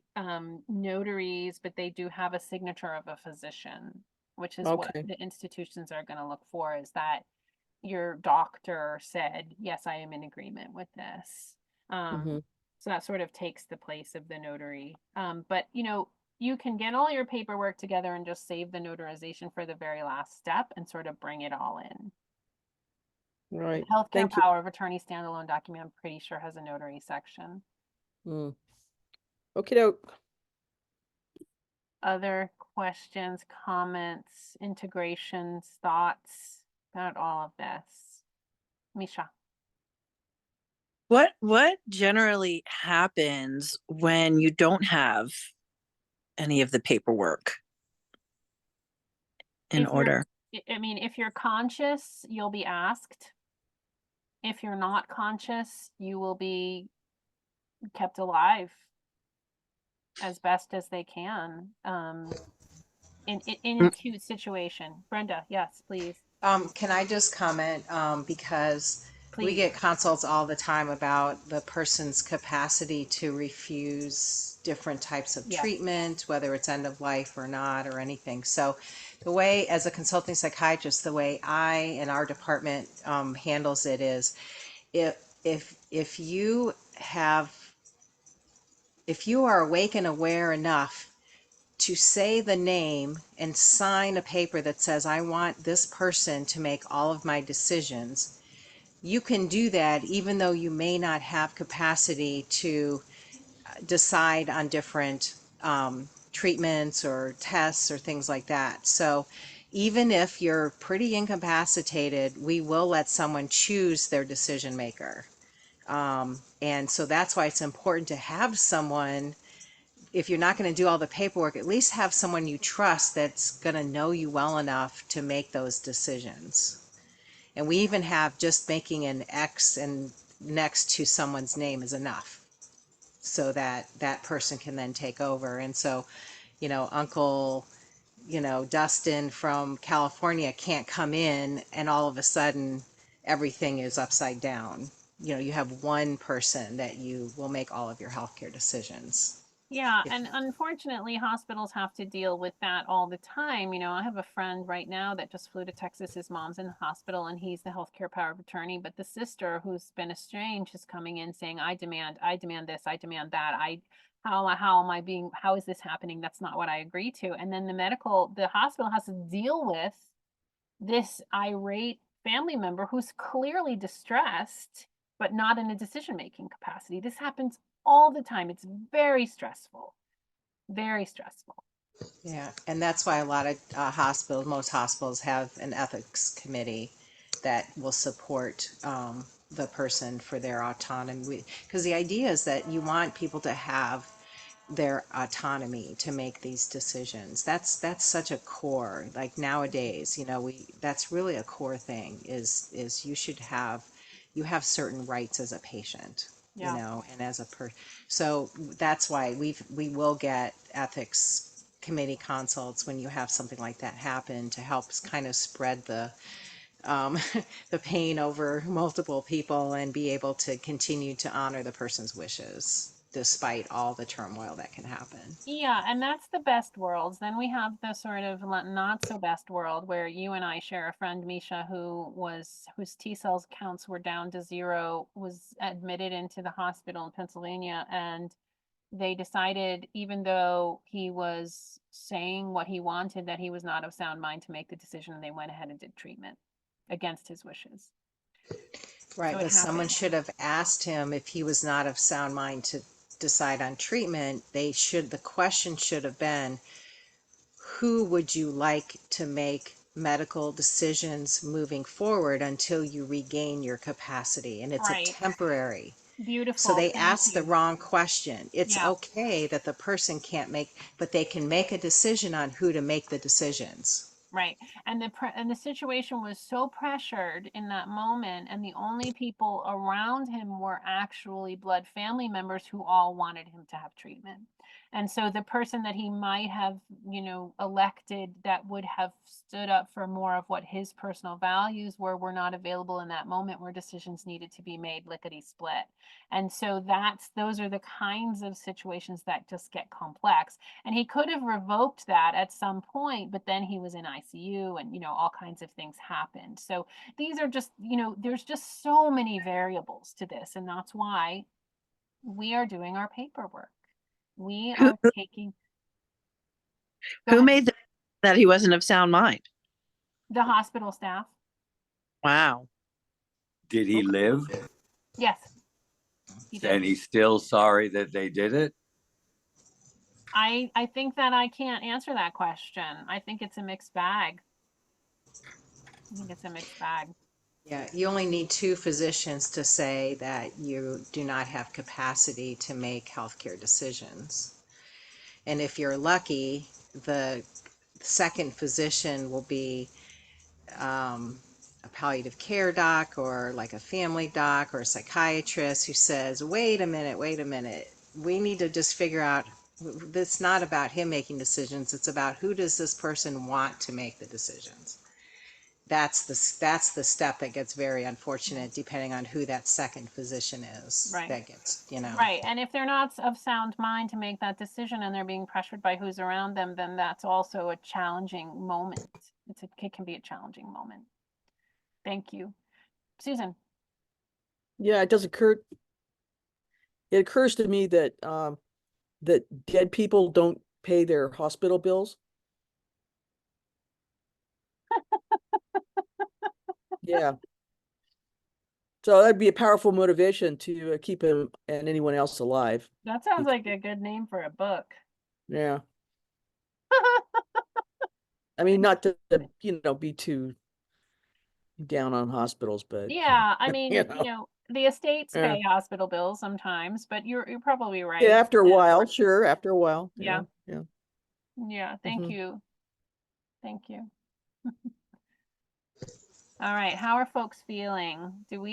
but they do have a signature of a physician, which is what Okay. the institutions are going to look for, is that your doctor said, yes, I am in agreement with this. Mhm. So that sort of takes the place of the notary. But you know, you can get all your paperwork together and just save the notarization for the very last step and sort of bring it all in. Right. Healthcare Thank you. power of attorney standalone document, I'm pretty sure has a notary section. Okay, doke. Other questions, comments, integrations, thoughts about all of this? Misha. What generally happens when you don't have any of the paperwork in If you're- order? I mean, if you're conscious, you'll be asked. If you're not conscious, you will be kept alive as best as they can. In acute situation. Brenda, yes, please. Can I just comment, because we Please. get consults all the time about the person's capacity to refuse different types of Yes. treatment, whether it's end of life or not or anything. So the way, as a consulting psychiatrist, the way I and our department handles it is, if you are awake and aware enough to say the name and sign a paper that says, I want this person to make all of my decisions, you can do that even though you may not have capacity to decide on different treatments or tests or things like that. So even if you're pretty incapacitated, we will let someone choose their decision maker. And so that's why it's important to have someone, if you're not going to do all the paperwork, at least have someone you trust that's going to know you well enough to make those decisions. And we even have just making an X and next to someone's name is enough, so that that person can then take over. And so, you know, Uncle you know, Dustin from California can't come in and all of a sudden everything is upside down. You know, you have one person that you will make all of your healthcare decisions. Yeah, If and unfortunately, hospitals have to deal with that all the time. You know, I have a friend right now that just flew to Texas. His mom's in the hospital and he's the healthcare power of attorney. But the sister who's been estranged is coming in saying, I demand this, I demand that. How am I being, how is this happening? That's not what I agree to. And then the hospital has to deal with this irate family member who's clearly distressed, but not in a decision-making capacity. This happens all the time. It's very stressful, very stressful. Yeah, and that's why a lot of hospitals, most hospitals have an ethics committee that will support the person for their autonomy. Because the idea is that you want people to have their autonomy to make these decisions. That's such a core. Like nowadays, you know, that's really a core thing. Is you have certain rights as a patient. You Yeah. know, and as a so that's why we will get ethics committee consults when you have something like that happen to help kind of spread the the pain over multiple people and be able to continue to honor the person's wishes despite all the turmoil that can happen. Yeah, and that's the best worlds. Then we have the sort of not so best world where you and I share a friend, Misha, whose T cells counts were down to 0, was admitted into the hospital in Pennsylvania, and they decided, even though he was saying what he wanted, that he was not of sound mind to make the decision, and they went ahead and did treatment against his wishes. Right, So it but someone happened. should have asked him if he was not of sound mind to decide on treatment. The question should have been, who would you like to make medical decisions moving forward until you regain your capacity? And it's a Right. temporary. Beautiful. So they Thank asked the you. wrong question. It's Yeah. okay that the person can't make, but they can make a decision on who to make the decisions. Right. And the situation was so pressured in that moment, and the only people around him were actually blood family members who all wanted him to have treatment. And so the person that he might have, you know, elected that would have stood up for more of what his personal values were not available in that moment where decisions needed to be made lickety split. And so those are the kinds of situations that just get complex. And he could have revoked that at some point, but then he was in ICU and, you know, all kinds of things happened. So these are just, you know, there's just so many variables to this. And that's why we are doing our paperwork. We Who, are taking. Go who ahead. made that he wasn't of sound mind? The hospital staff. Wow. Did he live? Yes. He did. And he's still sorry that they did it? I think that I can't answer that question. I think it's a mixed bag. Yeah, you only need 2 physicians to say that you do not have capacity to make healthcare decisions. And if you're lucky, the second physician will be a palliative care doc or like a family doc or a psychiatrist who says, wait a minute, we need to just figure out, it's not about him making decisions, it's about who does this person want to make the decisions. That's the step that gets very unfortunate depending on who that second physician is. Right. That gets, you know. Right. And if they're not of sound mind to make that decision and they're being pressured by who's around them, then that's also a challenging moment. It can be a challenging moment. Thank you. Susan. Yeah, it occurs to me that that dead people don't pay their hospital bills. Yeah. So that'd be a powerful motivation to keep him and anyone else alive. That sounds like a good name for a book. Yeah. I mean, not to, you know, be too down on hospitals, but Yeah, I mean, you you know, the estates Yeah. pay hospital bills sometimes, but you're probably right. Yeah, after a while, sure, after a while. Yeah. Yeah. Yeah, thank Mhm. you. Thank you. All right, how are folks feeling? So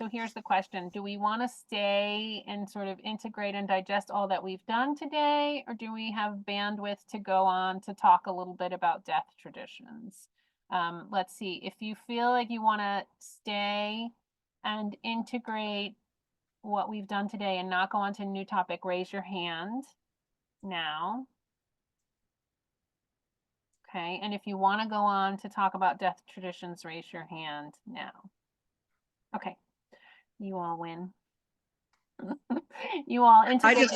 here's the question. Do we want to stay and sort of integrate and digest all that we've done today? Or do we have bandwidth to go on to talk a little bit about death traditions? Let's see, if you feel like you want to stay and integrate what we've done today and not go on to a new topic, raise your hand now. Okay, and if you want to go on to talk about death traditions, raise your hand now. Okay, you all win. You all integrate.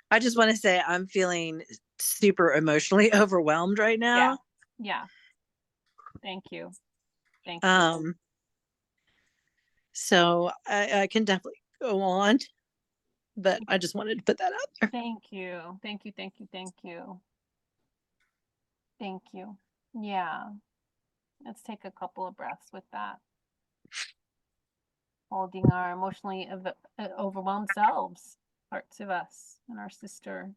I just want to say I'm feeling super emotionally overwhelmed right now. Yeah. Thank you. Thank you. So I can definitely go on, but I just wanted to put that out there. Thank you. Thank you. Thank you. Thank you. Thank you. Yeah. Let's take a couple of breaths with that. Holding our emotionally overwhelmed selves, parts of us and our sister.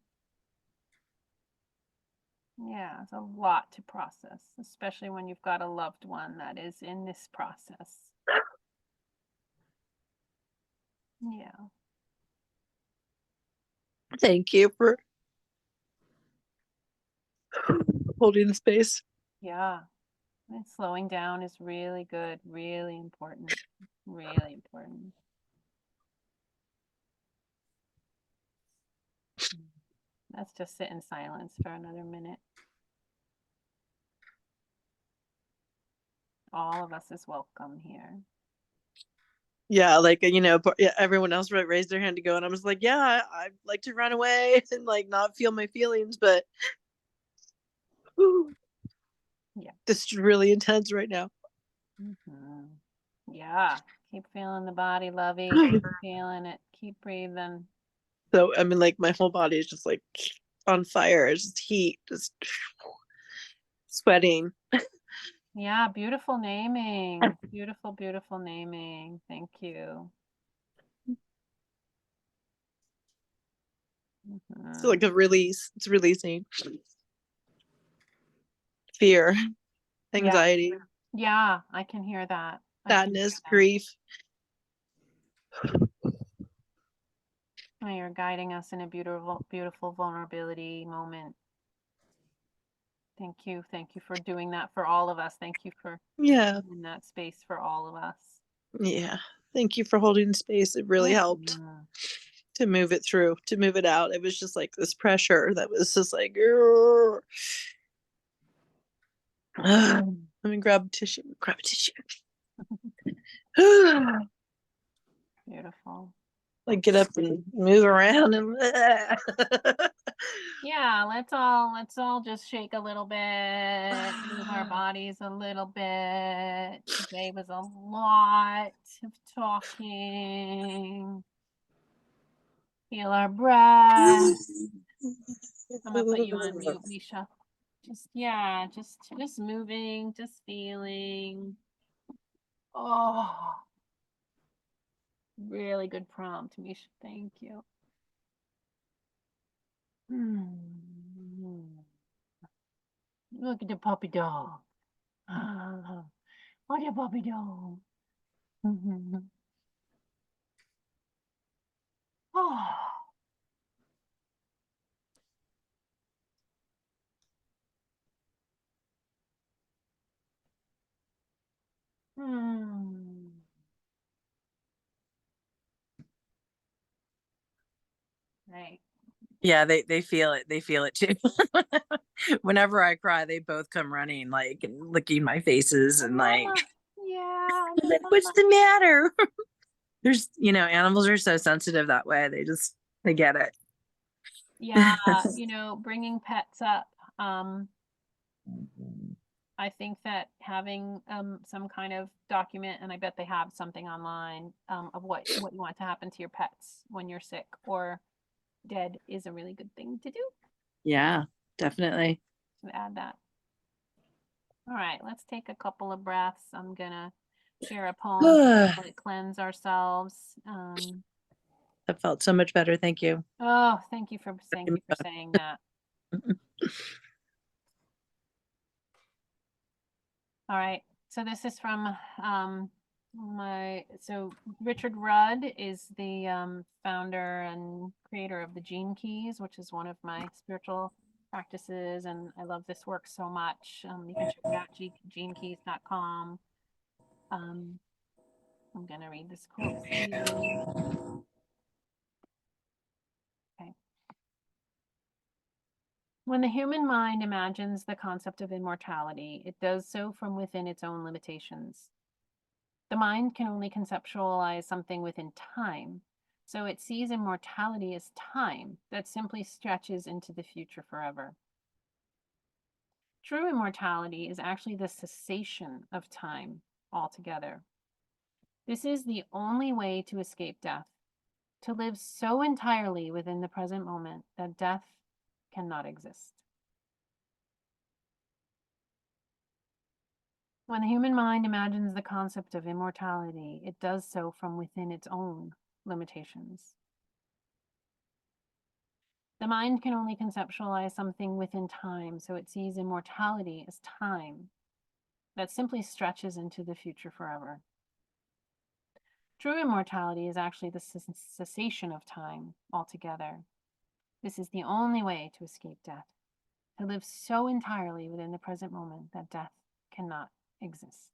Yeah, it's a lot to process, especially when you've got a loved one that is in this process. Yeah. Thank you for holding the space. Yeah. And slowing down is really good, really important, really important. Let's just sit in silence for another minute. All of us is welcome here. Yeah, like, everyone else raised their hand to go, and I was like, yeah, I'd like to run away and like not feel my feelings, but yeah, this is really intense right now. Yeah, keep feeling the body, Lovey. Keep feeling it. Keep breathing. So I mean, like, my whole body is just like on fire. It's just heat, just sweating. Yeah, beautiful naming. Beautiful, beautiful naming. Thank you. It's like a release. It's releasing fear, anxiety, Yeah, I can hear that. sadness, grief. Oh, you're guiding us in a beautiful, beautiful vulnerability moment. Thank you. Thank you for doing that for all of us. Thank you for in that space for all of us. Yeah. Thank you for holding space. It really helped to move it through, to move it out. It was just like this pressure that was just like, let me grab a tissue. Beautiful. Like, get up and move around and yeah, let's all just shake a little bit, move our bodies a little bit. Today was a lot of talking. Feel our breath. I'm gonna put you on mute, Misha. Just moving, just feeling. Oh, really good prompt, Misha. Thank you. Look at the puppy dog. Look at the puppy dog. Oh. Right. Yeah, they feel it. They feel it too. Whenever I cry, they both come running, like, and licking my faces and like, yeah. What's the matter? There's, animals are so sensitive that way. They get it. Yeah, bringing pets up. I think that having some kind of document, and I bet they have something online of what you want to happen to your pets when you're sick or dead is a really good thing to do. Yeah, definitely. Add that. All right, let's take a couple of breaths. I'm gonna share a poem to cleanse ourselves. That felt so much better. Thank you. Oh, thank you for saying that. All right. So this is from Richard Rudd is the founder and creator of the Gene Keys, which is one of my spiritual practices, and I love this work so much. You can check it out, genekeys.com. I'm gonna read this quote for you. Okay. When the human mind imagines the concept of immortality, it does so from within its own limitations. The mind can only conceptualize something within time, so it sees immortality as time that simply stretches into the future forever. True immortality is actually the cessation of time altogether. This is the only way to escape death, to live so entirely within the present moment that death cannot exist. When the human mind imagines the concept of immortality, it does so from within its own limitations. The mind can only conceptualize something within time, so it sees immortality as time that simply stretches into the future forever. True immortality is actually the cessation of time altogether. This is the only way to escape death, to live so entirely within the present moment that death cannot exist.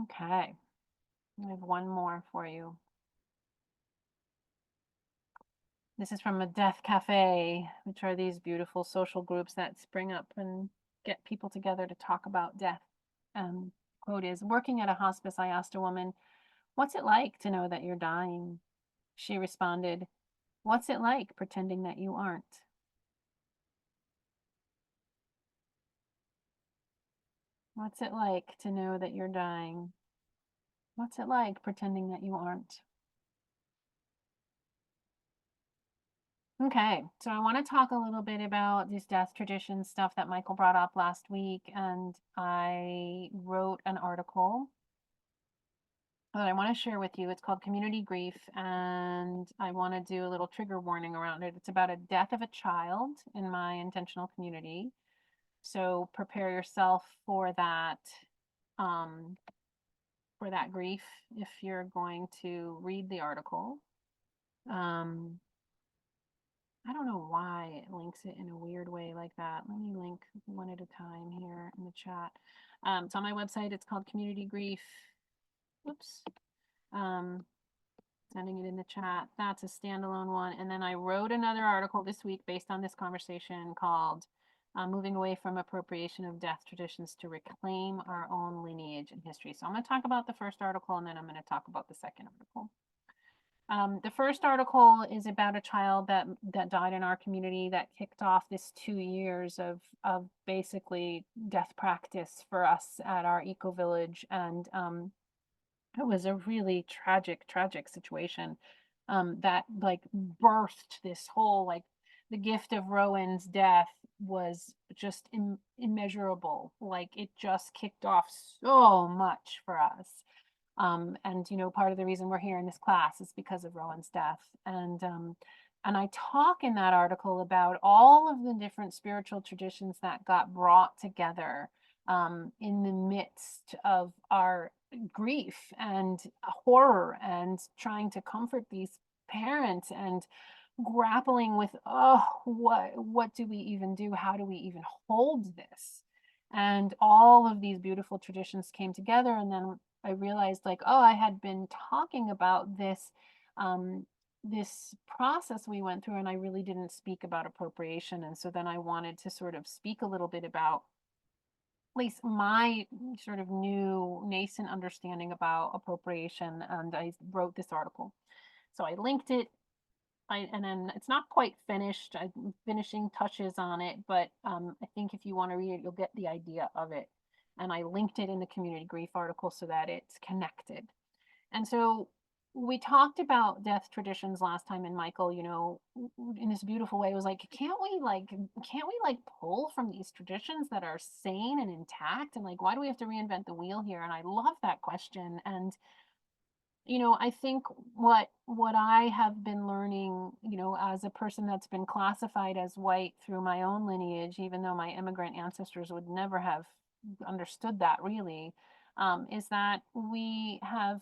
Okay, I have one more for you. This is from a Death Cafe, which are these beautiful social groups that spring up and get people together to talk about death. Quote is, working at a hospice, I asked a woman, "What's it like to know that you're dying?" She responded, "What's it like pretending that you aren't?" What's it like to know that you're dying? What's it like pretending that you aren't? Okay, so I want to talk a little bit about this death tradition stuff that Michael brought up last week, and I wrote an article that I want to share with you. It's called Community Grief, and I want to do a little trigger warning around it. It's about a death of a child in my intentional community. So prepare yourself for that grief if you're going to read the article. I don't know why it links it in a weird way like that. Let me link one at a time here in the chat. It's on my website. It's called Community Grief. Oops. Sending it in the chat. That's a standalone one. And then I wrote another article this week based on this conversation called Moving Away from Appropriation of Death Traditions to Reclaim Our Own Lineage and History. So I'm going to talk about the first article, and then I'm going to talk about the second article. The first article is about a child that died in our community that kicked off this 2 years of basically death practice for us at our eco village, and it was a really tragic situation that like birthed this whole, like, the gift of Rowan's death was just immeasurable. Like, it just kicked off so much for us. And you know, part of the reason we're here in this class is because of Rowan's death. And I talk in that article about all of the different spiritual traditions that got brought together in the midst of our grief and horror, and trying to comfort these parents, and grappling with, oh, what do we even do? How do we even hold this? And all of these beautiful traditions came together, and then I realized, like, oh, I had been talking about this this process we went through, and I really didn't speak about appropriation. And so then I wanted to sort of speak a little bit about at least my sort of new nascent understanding about appropriation, and I wrote this article. So I linked it. And then it's not quite finished. I'm finishing touches on it, but I think if you want to read it, you'll get the idea of it. And I linked it in the Community Grief article so that it's connected. And so we talked about death traditions last time, and Michael, you know, in this beautiful way was like, can't we pull from these traditions that are sane and intact? And like, why do we have to reinvent the wheel here? And I love that question. And I think what I have been learning, as a person that's been classified as white through my own lineage, even though my immigrant ancestors would never have understood that really, is that we have,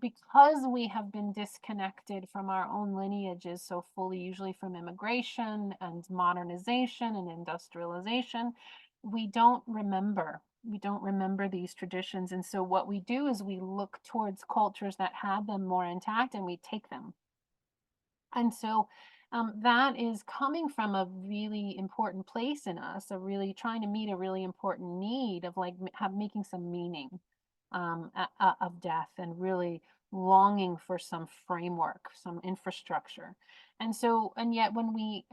because we have been disconnected from our own lineages so fully, usually from immigration and modernization and industrialization, we don't remember these traditions. And so what we do is we look towards cultures that have them more intact and we take them. And so that is coming from a really important place in us, a really trying to meet a really important need of like making some meaning of death, and really longing for some framework, some infrastructure. And so, and yet when we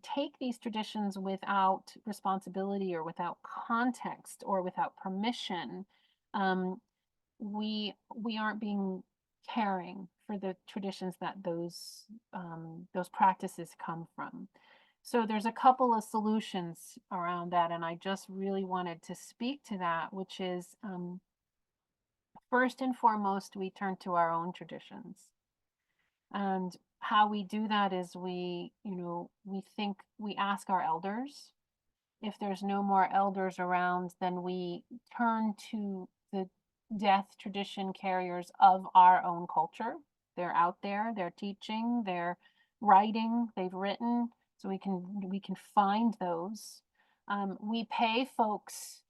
take these traditions without responsibility or without context or without permission, we aren't being caring for the traditions that those practices come from. So there's a couple of solutions around that, and I just really wanted to speak to that, which is first and foremost, we turn to our own traditions. And how we do that is we ask our elders. If there's no more elders around, then we turn to the death tradition carriers of our own culture. They're out there, they're teaching, they're writing, they've written, so we can find those. We pay folks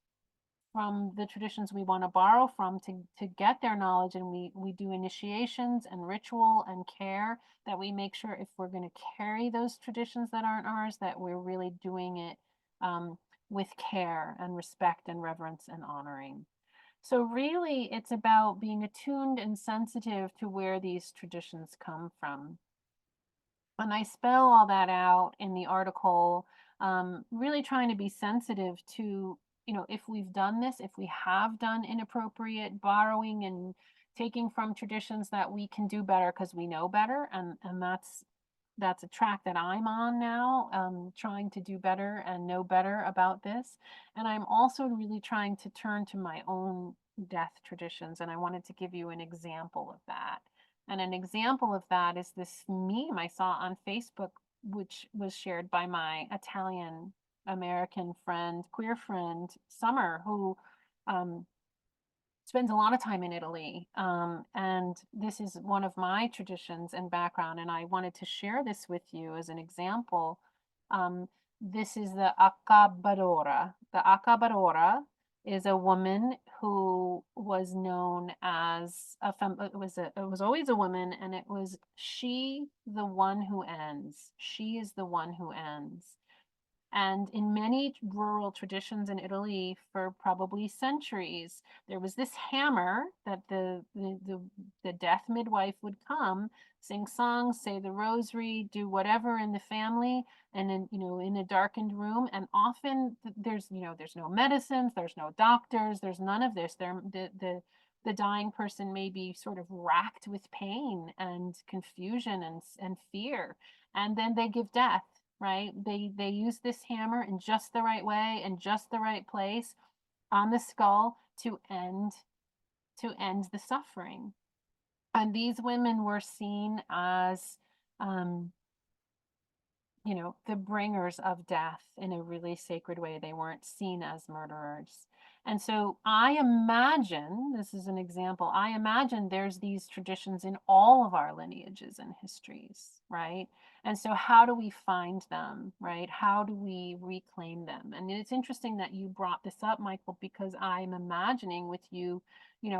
from the traditions we want to borrow from to get their knowledge, and we do initiations and ritual and care, that we make sure if we're going to carry those traditions that aren't ours, that we're really doing it with care and respect and reverence and honoring. So really, it's about being attuned and sensitive to where these traditions come from. And I spell all that out in the article, really trying to be sensitive to, if we've done this, if we have done inappropriate borrowing and taking from traditions, that we can do better because we know better. And that's a track that I'm on now, trying to do better and know better about this. And I'm also really trying to turn to my own death traditions. And I wanted to give you an example of that. And an example of that is this meme I saw on Facebook, which was shared by my Italian American friend, queer friend, Summer, who spends a lot of time in Italy. And this is one of my traditions and background, and I wanted to share this with you as an example. This is the accabadora. The accabadora is a woman who was known as it was always a woman, and it was she the one who ends. She is the one who ends. And in many rural traditions in Italy for probably centuries, there was this hammer that the death midwife would come, sing songs, say the rosary, do whatever in the family, and in a darkened room. And often there's no medicines, there's no doctors, there's none of this. The dying person may be sort of racked with pain and confusion and fear, and then they give death. Right? They use this hammer in just the right way and just the right place on the skull to end the suffering. And these women were seen as the bringers of death in a really sacred way. They weren't seen as murderers. And so I imagine, this is an example, I imagine there's these traditions in all of our lineages and histories, right? And so how do we find them, right? How do we reclaim them? And it's interesting that you brought this up, Michael, because I'm imagining with you,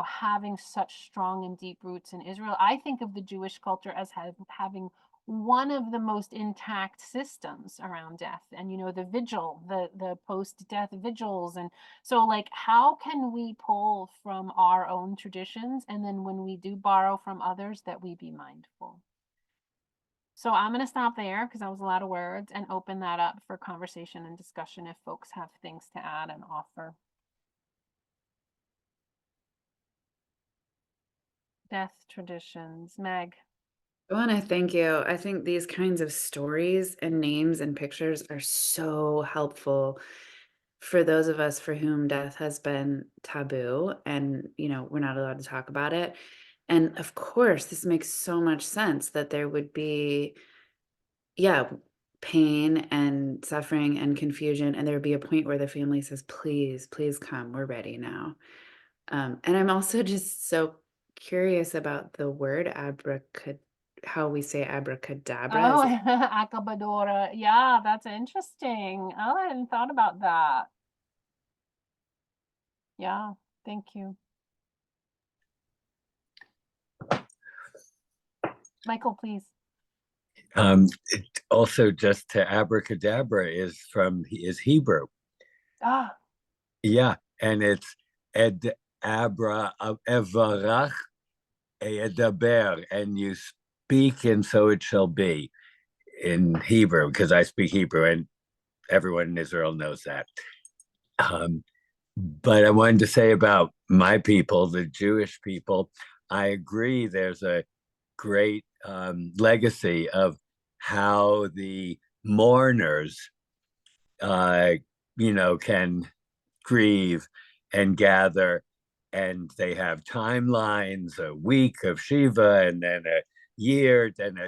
having such strong and deep roots in Israel. I think of the Jewish culture as having one of the most intact systems around death, and the vigil, the post-death vigils. And so like, how can we pull from our own traditions, and then when we do borrow from others, that we be mindful? So I'm going to stop there because that was a lot of words, and open that up for conversation and discussion if folks have things to add and offer. Death traditions. Meg. I want to thank you. I think these kinds of stories and names and pictures are so helpful for those of us for whom death has been taboo and, we're not allowed to talk about it. And of course, this makes so much sense that there would be, yeah, pain and suffering and confusion. And there would be a point where the family says, please, please come, we're ready now. And I'm also just so curious about the word how we say abracadabra. Oh, Acabadora. Yeah, that's interesting. Oh, I hadn't thought about that. Yeah, thank you. Michael, please. Also, just to abracadabra is Hebrew. Ah, Yeah, and it's ed abra evarach edaber, and you speak, and so it shall be in Hebrew, because I speak Hebrew, and everyone in Israel knows that. But I wanted to say about my people, the Jewish people, I agree. There's a great legacy of how the mourners, can grieve and gather, and they have timelines, a week of Shiva, and then a year, then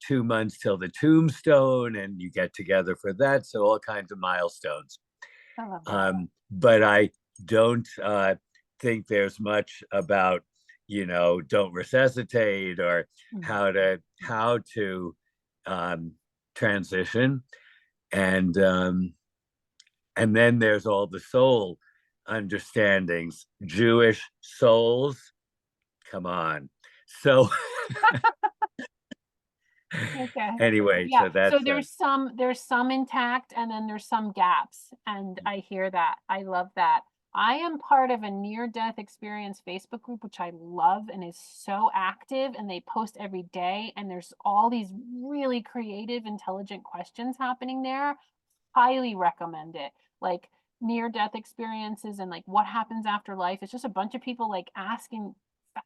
2 months till the tombstone, and you get together for that. So all kinds of milestones. I love that. But I don't think there's much about, don't resuscitate or how to transition. And then there's all the soul understandings, Jewish souls. Come on. So Okay. anyway, Yeah, so that's so there's some intact and then there's some gaps, and I hear that. I love that. I am part of a near-death experience Facebook group, which I love and is so active, and they post every day, and there's all these really creative, intelligent questions happening there. Highly recommend it. Like near-death experiences and like what happens after life. It's just a bunch of people like asking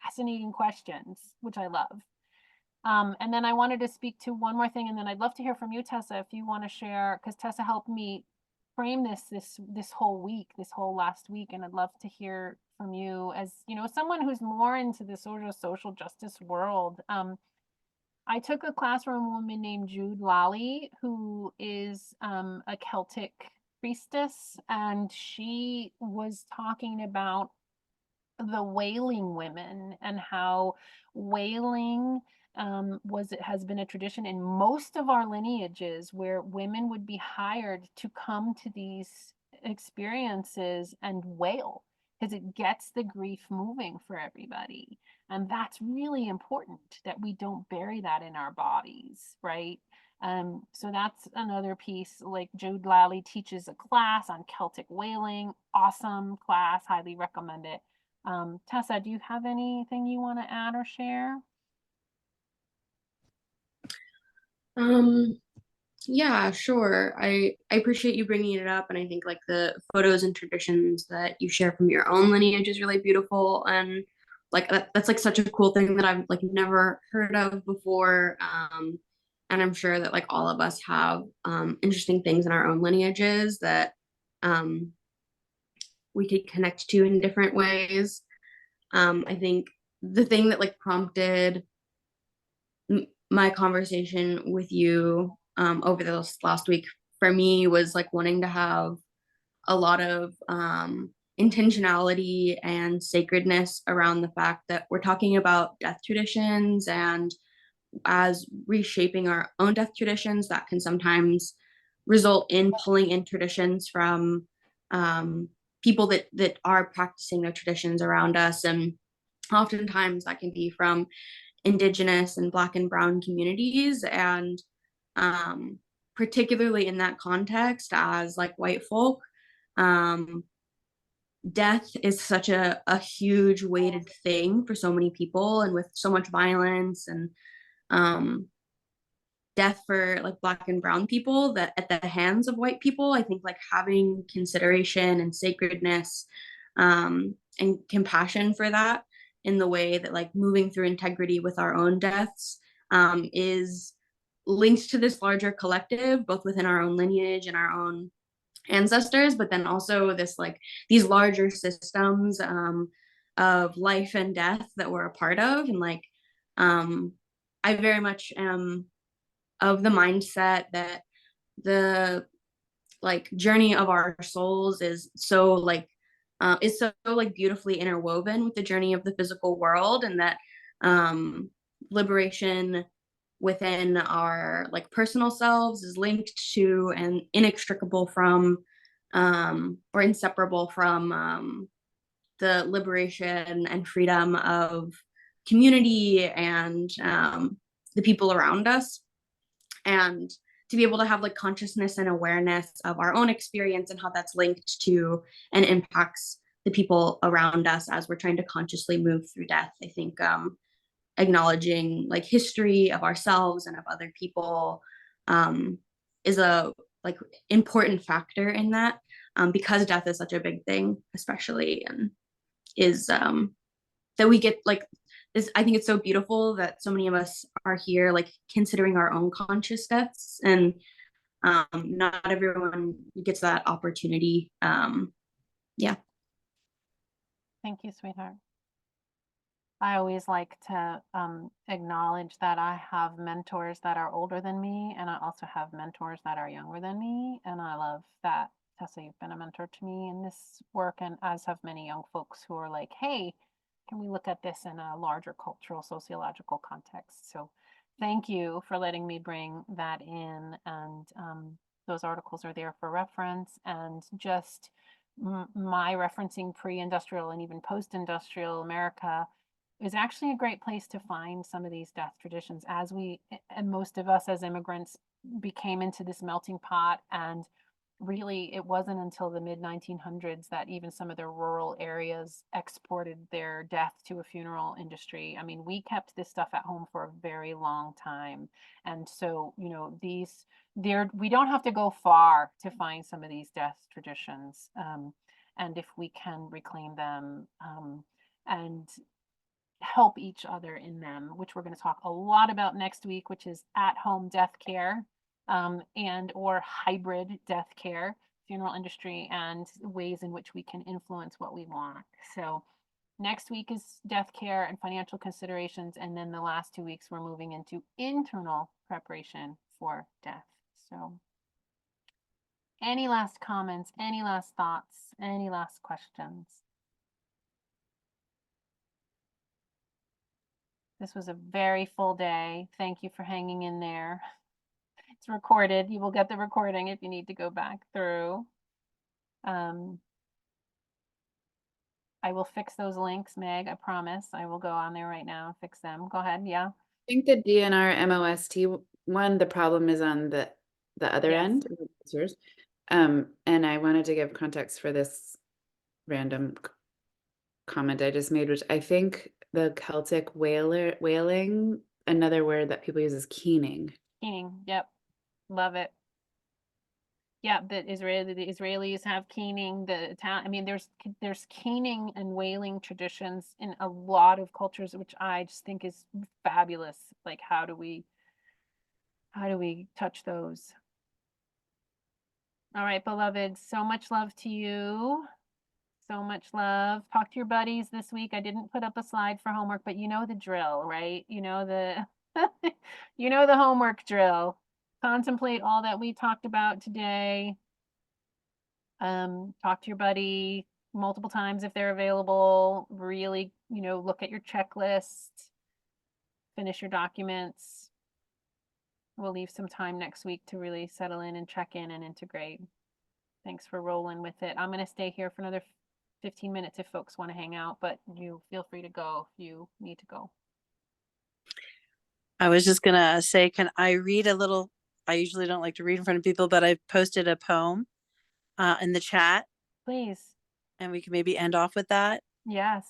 fascinating questions, which I love. And then I wanted to speak to one more thing, and then I'd love to hear from you, Tessa, if you want to share, because Tessa helped me frame this whole week, this whole last week, and I'd love to hear from you as, someone who's more into the social justice world. I took a class from a woman named Jude Lally, who is a Celtic priestess, and she was talking about the wailing women and how wailing has been a tradition in most of our lineages, where women would be hired to come to these experiences and wail, because it gets the grief moving for everybody. And that's really important, that we don't bury that in our bodies, right? So that's another piece. Like Jude Lally teaches a class on Celtic wailing. Awesome class, highly recommend it. Tessa, do you have anything you want to add or share? Yeah, sure. I appreciate you bringing it up, and I think like the photos and traditions that you share from your own lineage is really beautiful, and like that's like such a cool thing that I've like never heard of before. And I'm sure that like all of us have interesting things in our own lineages that we could connect to in different ways. I think the thing that like prompted my conversation with you over this last week for me was like wanting to have a lot of intentionality and sacredness around the fact that we're talking about death traditions, and as reshaping our own death traditions, that can sometimes result in pulling in traditions from people that are practicing their traditions around us. And oftentimes that can be from Indigenous and Black and Brown communities. And particularly in that context, as like white folk, death is such a huge weighted thing for so many people, and with so much violence and death for like Black and Brown people that at the hands of white people, I think like having consideration and sacredness and compassion for that in the way that like moving through integrity with our own deaths is linked to this larger collective, both within our own lineage and our own ancestors, but then also this like these larger systems of life and death that we're a part of. And like, I very much am of the mindset that the like journey of our souls is so like beautifully interwoven with the journey of the physical world, and that liberation within our like personal selves is linked to and inextricable from or inseparable from the liberation and freedom of community and the people around us. And to be able to have like consciousness and awareness of our own experience and how that's linked to and impacts the people around us as we're trying to consciously move through death. I think acknowledging like history of ourselves and of other people is a like important factor in that, because death is such a big thing, especially, and is that we get like this. I think it's so beautiful that so many of us are here like considering our own conscious deaths, and not everyone gets that opportunity. Yeah. Thank you, sweetheart. I always like to acknowledge that I have mentors that are older than me, and I also have mentors that are younger than me. And I love that, Tessa, you've been a mentor to me in this work, and as have many young folks who are like, hey, can we look at this in a larger cultural, sociological context? So thank you for letting me bring that in. And those articles are there for reference, and just my referencing pre-industrial and even post-industrial America is actually a great place to find some of these death traditions, as we, and most of us as immigrants, became into this melting pot. And really, it wasn't until the mid 1900s that even some of the rural areas exported their death to a funeral industry. I mean, we kept this stuff at home for a very long time. And so, you know, we don't have to go far to find some of these death traditions. And if we can reclaim them and help each other in them, which we're going to talk a lot about next week, which is at-home death care and or hybrid death care, funeral industry, and ways in which we can influence what we want. So next week is death care and financial considerations, and then the last 2 weeks we're moving into internal preparation for death. So any last comments, any last thoughts, any last questions? This was a very full day. Thank you for hanging in there. It's recorded. You will get the recording if you need to go back through. I will fix those links, Meg. I promise. I will go on there right now and fix them. Go ahead. Yeah. I think the DNR MOST one, the problem is on the other Yes. end. It's yours. And I wanted to give context for this random comment I just made, which I think the Celtic wailing, another word that people use is keening. Keening. Yep. Love it. Yeah, the Israelis have keening. The Italian, I mean, there's keening and wailing traditions in a lot of cultures, which I just think is fabulous. Like, how do we touch those? All right, beloved, so much love to you. So much love. Talk to your buddies this week. I didn't put up a slide for homework, but you know the drill, right? You know the you know the homework drill. Contemplate all that we talked about today. Talk to your buddy multiple times if they're available. Really, you know, look at your checklist. Finish your documents. We'll leave some time next week to really settle in and check in and integrate. Thanks for rolling with it. I'm going to stay here for another 15 minutes if folks want to hang out, but you feel free to go if you need to go. I was just gonna say, can I read a little? I usually don't like to read in front of people, but I posted a poem in the chat. Please. And we can maybe end off with that. Yes.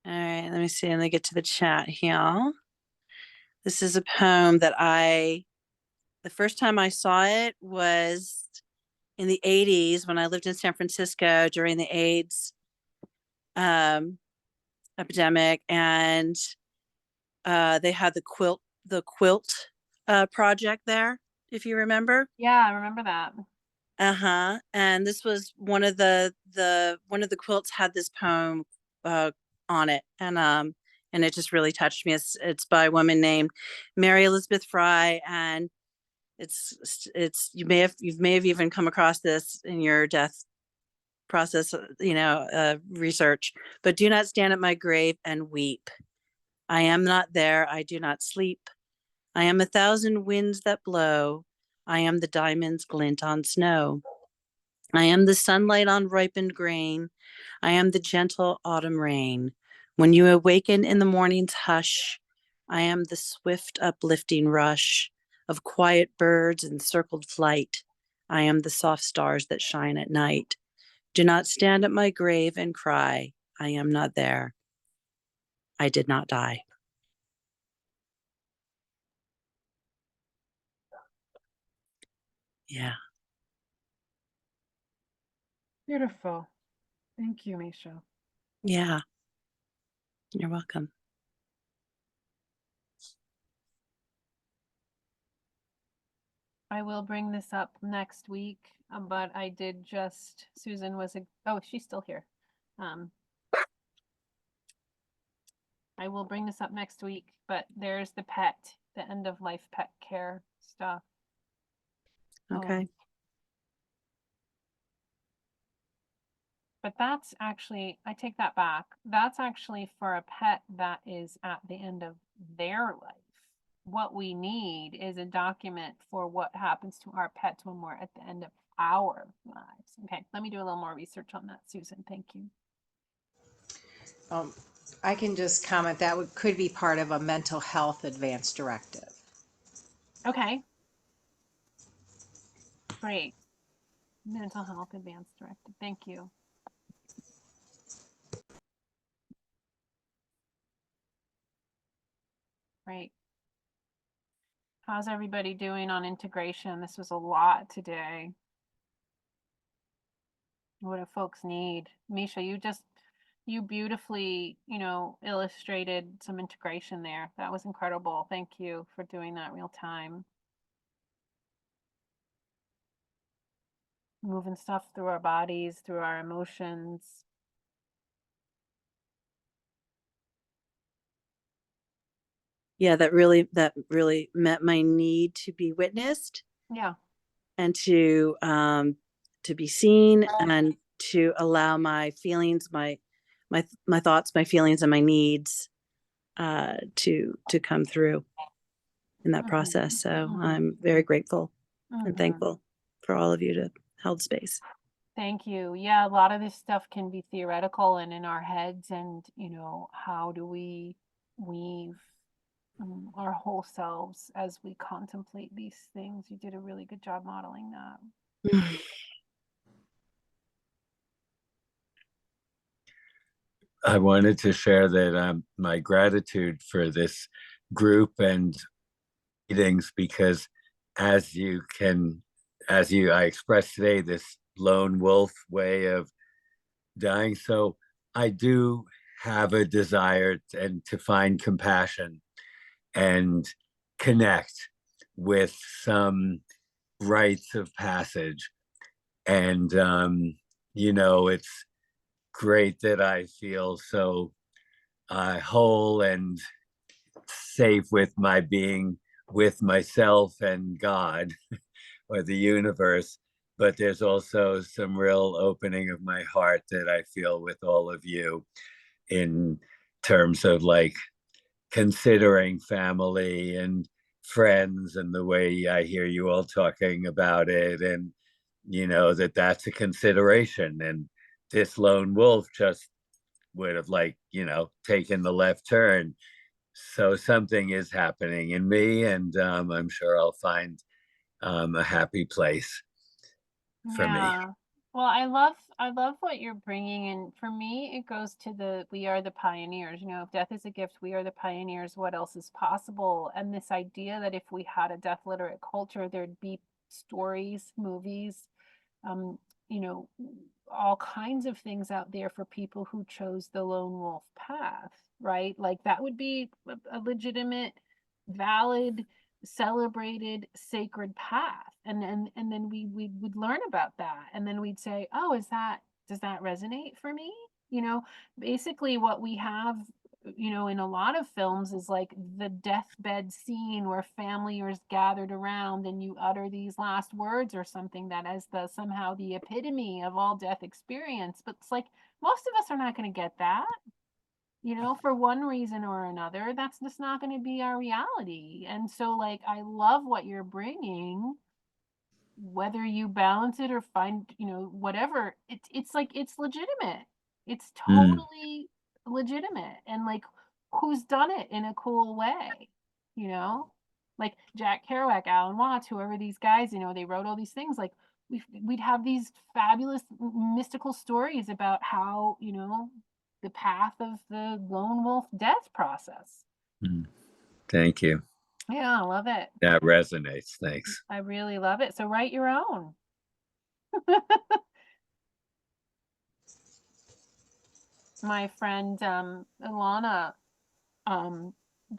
All right, let me see. Let me get to the chat here. This is a poem that the first time I saw it was in the 80s when I lived in San Francisco during the AIDS epidemic, and they had the quilt project there, if you remember. Yeah, I remember that. And this was one of the quilts had this poem on it, and it just really touched me. It's by a woman named Mary Elizabeth Fry, and it's you may have even come across this in your death process, research. But do not stand at my grave and weep. I am not there. I do not sleep. I am 1,000 winds that blow. I am the diamond's glint on snow. I am the sunlight on ripened grain. I am the gentle autumn rain. When you awaken in the morning's hush, I am the swift uplifting rush of quiet birds in circled flight. I am the soft stars that shine at night. Do not stand at my grave and cry. I am not there. I did not die. Yeah. Beautiful. Thank you, Misha. Yeah. You're welcome. I will bring this up next week, but I did just, Susan was, oh, she's still here. I will bring this up next week, but there's the end of life pet care stuff. Okay. But that's actually, I take that back. That's actually for a pet that is at the end of their life. What we need is a document for what happens to our pets when we're at the end of our lives. Okay, let me do a little more research on that, Susan. Thank you. I can just comment that could be part of a mental health advance directive. Okay. Great. Mental health advance directive. Thank you. Great. How's everybody doing on integration? This was a lot today. What do folks need? Misha, you beautifully, illustrated some integration there. That was incredible. Thank you for doing that real time. Moving stuff through our bodies, through our emotions. Yeah, that really met my need to be witnessed. Yeah. And to be seen, and to allow my feelings, my thoughts, my feelings, and my needs to come through in that process. So I'm very grateful and thankful for all of you to hold space. Thank you. Yeah, a lot of this stuff can be theoretical and in our heads, and how do we weave our whole selves as we contemplate these things. You did a really good job modeling that. I wanted to share that my gratitude for this group and meetings, because I expressed today, this lone wolf way of dying. So I do have a desire to find compassion and connect with some rites of passage. And, it's great that I feel so whole and safe with my being with myself and God or the universe. But there's also some real opening of my heart that I feel with all of you in terms of like considering family and friends, and the way I hear you all talking about it, and that's a consideration. And this lone wolf just would have taken the left turn. So something is happening in me, and I'm sure I'll find a happy place for me. Well, I love what you're bringing, and for me, it goes to we are the pioneers. If death is a gift, we are the pioneers. What else is possible? And this idea that if we had a death literate culture, there'd be stories, movies, all kinds of things out there for people who chose the lone wolf path, right? Like that would be a legitimate, valid, celebrated, sacred path. And then we would learn about that. And then we'd say, oh, does that resonate for me? You know, basically what we have, in a lot of films is like the deathbed scene where family is gathered around and you utter these last words or something that is somehow the epitome of all death experience. But it's like most of us are not going to get that, for one reason or another. That's just not going to be our reality. And so like I love what you're bringing, whether you balance it or find, whatever. It's like it's legitimate. It's Mm. totally legitimate. And like who's done it in a cool way, like Jack Kerouac, Alan Watts, whoever these guys, they wrote all these things. Like we'd have these fabulous mystical stories about how, the path of the lone wolf death process. Mm. Thank you. Yeah, I love it. That resonates. Thanks. I really love it. So write your own. My friend Ilana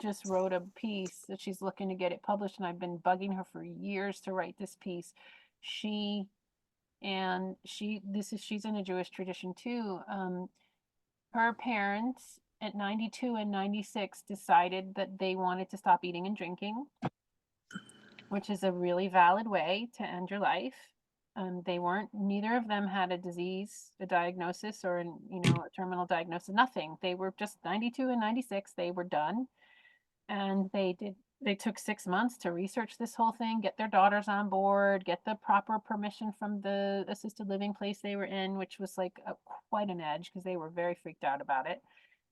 just wrote a piece that she's looking to get it published, and I've been bugging her for years to write this piece. She's in a Jewish tradition too. Her parents at 92 and 96 decided that they wanted to stop eating and drinking, which is a really valid way to end your life. Neither of them had a disease, a diagnosis, or a terminal diagnosis, nothing. They were just 92 and 96. They were done. And they took 6 months to research this whole thing, get their daughters on board, get the proper permission from the assisted living place they were in, which was like quite an edge because they were very freaked out about it.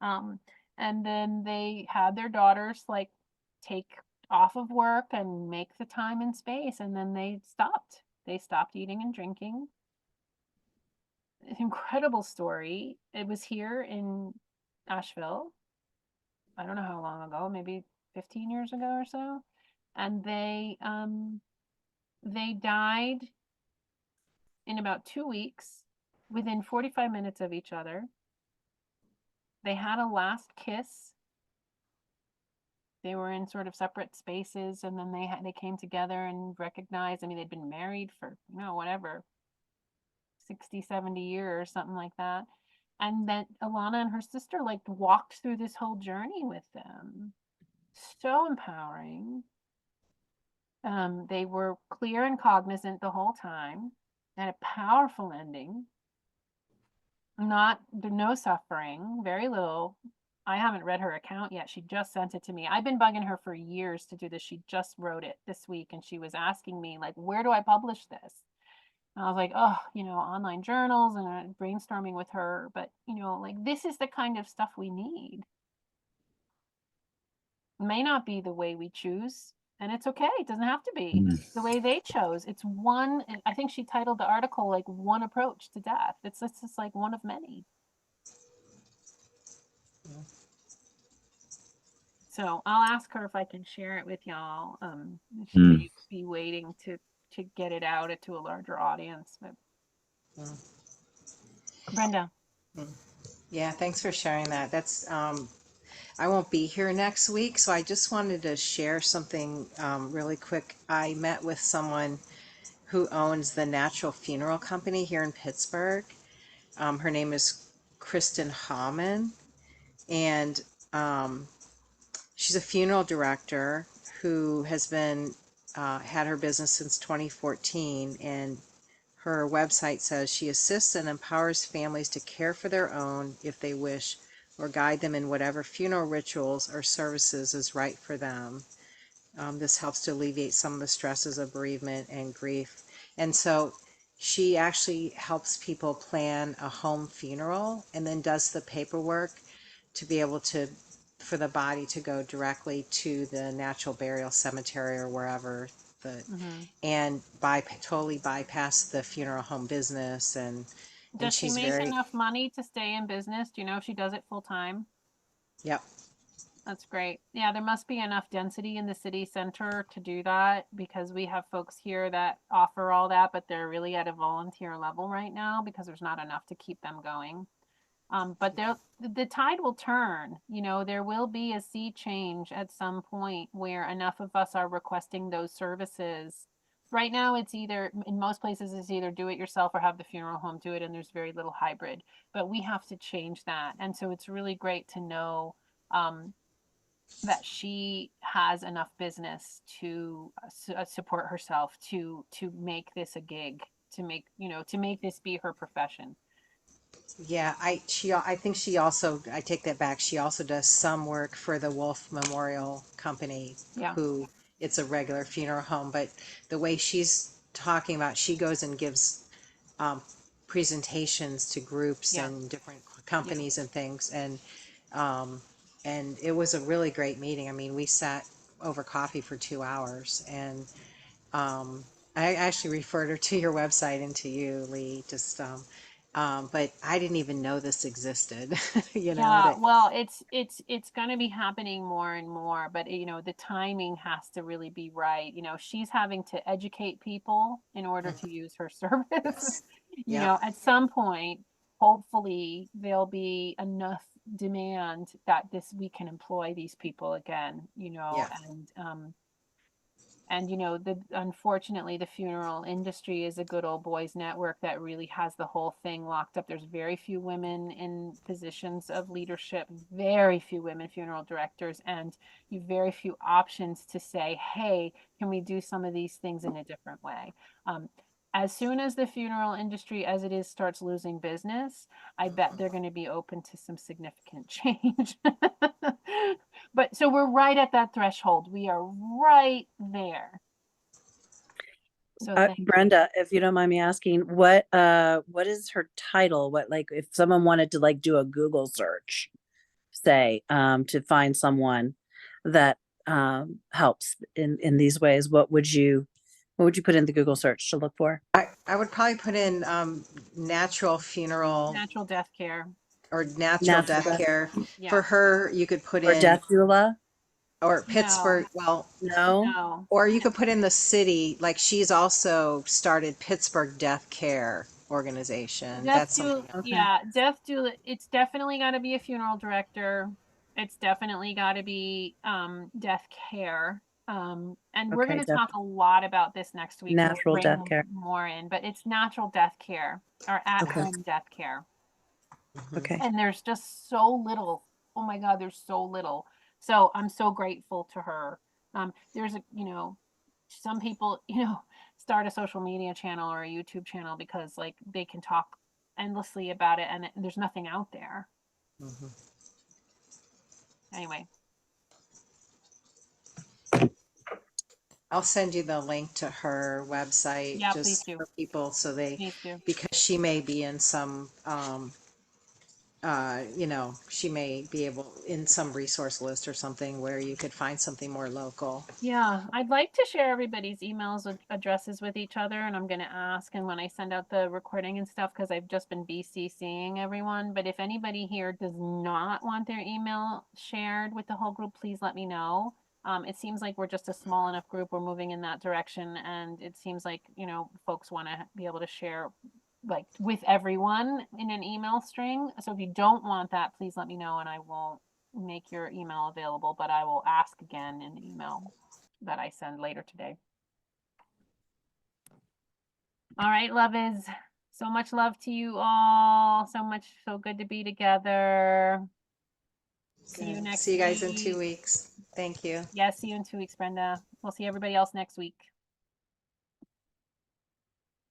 And then they had their daughters like take off of work and make the time and space, and then they stopped eating and drinking. Incredible story. It was here in Asheville. I don't know how long ago, maybe 15 years ago or so. And they died in about 2 weeks, within 45 minutes of each other. They had a last kiss. They were in sort of separate spaces, and then they came together and recognized, they'd been married for, whatever, 60, 70 years, something like that. And then Ilana and her sister like walked through this whole journey with them. So empowering. They were clear and cognizant the whole time. Had a powerful ending. No suffering, very little. I haven't read her account yet. She just sent it to me. I've been bugging her for years to do this. She just wrote it this week, and she was asking me like, where do I publish this? And I was like, oh, online journals, and brainstorming with her. But, like this is the kind of stuff we need. It may not be the way we choose, and it's okay. It doesn't have to be the way they chose. It's one, I think she titled the article like One Approach to Death. It's just like one of many. So I'll ask her if I can share it with y'all. She may be waiting to get it out to a larger audience. But Brenda. Yeah, thanks for sharing that. That's I won't be here next week, so I just wanted to share something really quick. I met with someone who owns the Natural Funeral Company here in Pittsburgh. Her name is Kristen Hallman, and she's a funeral director who has been had her business since 2014, and her website says she assists and empowers families to care for their own if they wish, or guide them in whatever funeral rituals or services is right for them. This helps to alleviate some of the stresses of bereavement and grief. And so she actually helps people plan a home funeral and then does the paperwork to be able to, for the body to go directly to the natural burial cemetery or wherever and totally bypass the funeral home business. And does she she's make very enough money to stay in business? Do you know if she does it full time? Yep. That's great. Yeah, there must be enough density in the city center to do that, because we have folks here that offer all that, but they're really at a volunteer level right now because there's not enough to keep them going. But the tide will turn. There will be a sea change at some point where enough of us are requesting those services Right now, it's either, in most places, it's either do it yourself or have the funeral home do it, and there's very little hybrid. But we have to change that. And so it's really great to know that she has enough business to support herself, to make this a gig, to make, you know, to make this be her profession. Yeah, I think she also, I take that back. She also does some work for the Wolf Memorial Company, Yeah. who it's a regular funeral home, but the way she's talking about, she goes and gives presentations to groups Yeah. and different companies and things, and it was a really great meeting. I mean, we sat over coffee for 2 hours, and I actually referred her to your website and to you, Lee, just but I didn't even know this existed. You know, Yeah, that well, it's going to be happening more and more, but you know, the timing has to really be right. You know, she's having to educate people in order to use her service. You yeah. know, at some point, hopefully there'll be enough demand that we can employ these people again, you know, Yeah. and you know, unfortunately the funeral industry is a good old boys network that really has the whole thing locked up. There's very few women in positions of leadership, very few women funeral directors, and you very few options to say, hey, can we do some of these things in a different way? As soon as the funeral industry as it is starts losing business, I bet they're going to be open to some significant change. But so we're right at that threshold. We are right there. So thank you. Brenda, if you don't mind me asking, what is her title? What, like, if someone wanted to like do a Google search, say, to find someone that helps in these ways, what would you put in the Google search to look for? I would probably put in natural funeral Natural death care. or natural Natural death death. care. Yeah. For her, you could put Or in, death doula? or Pittsburgh, well, No. No. or you could put in the city, like she's also started Pittsburgh Death Care Organization. Death That's doula, something. Okay. yeah, death doula, it's definitely got to be a funeral director. It's definitely got to be death care. And we're Okay, going to talk a lot about this next week. We'll natural death bring care. more in, but it's natural death care or at-home death care. Okay. And there's just so little. Oh my God, there's so little. So I'm so grateful to her. There's a, you know, some people, you know, start a social media channel or a YouTube channel because like they can talk endlessly about it and there's nothing out there. Anyway. I'll send you the link to her website, Yeah, please just do. for people, so they, Please do. because she may be in some, you know, she may be able in some resource list or something where you could find something more local. Yeah, I'd like to share everybody's emails addresses with each other, and I'm going to ask, and when I send out the recording and stuff, because I've just been BCCing everyone, but if anybody here does not want their email shared with the whole group, please let me know. It seems like we're just a small enough group, we're moving in that direction, and it seems like, you know, folks want to be able to share like with everyone in an email string. So if you don't want that, please let me know and I won't make your email available, but I will ask again in the email that I send later today. All right, loves. So much love to you all. So good to be together. See you next See you guys in week. 2 weeks. Thank you. Yeah, see you in 2 weeks, Brenda. We'll see everybody else next week.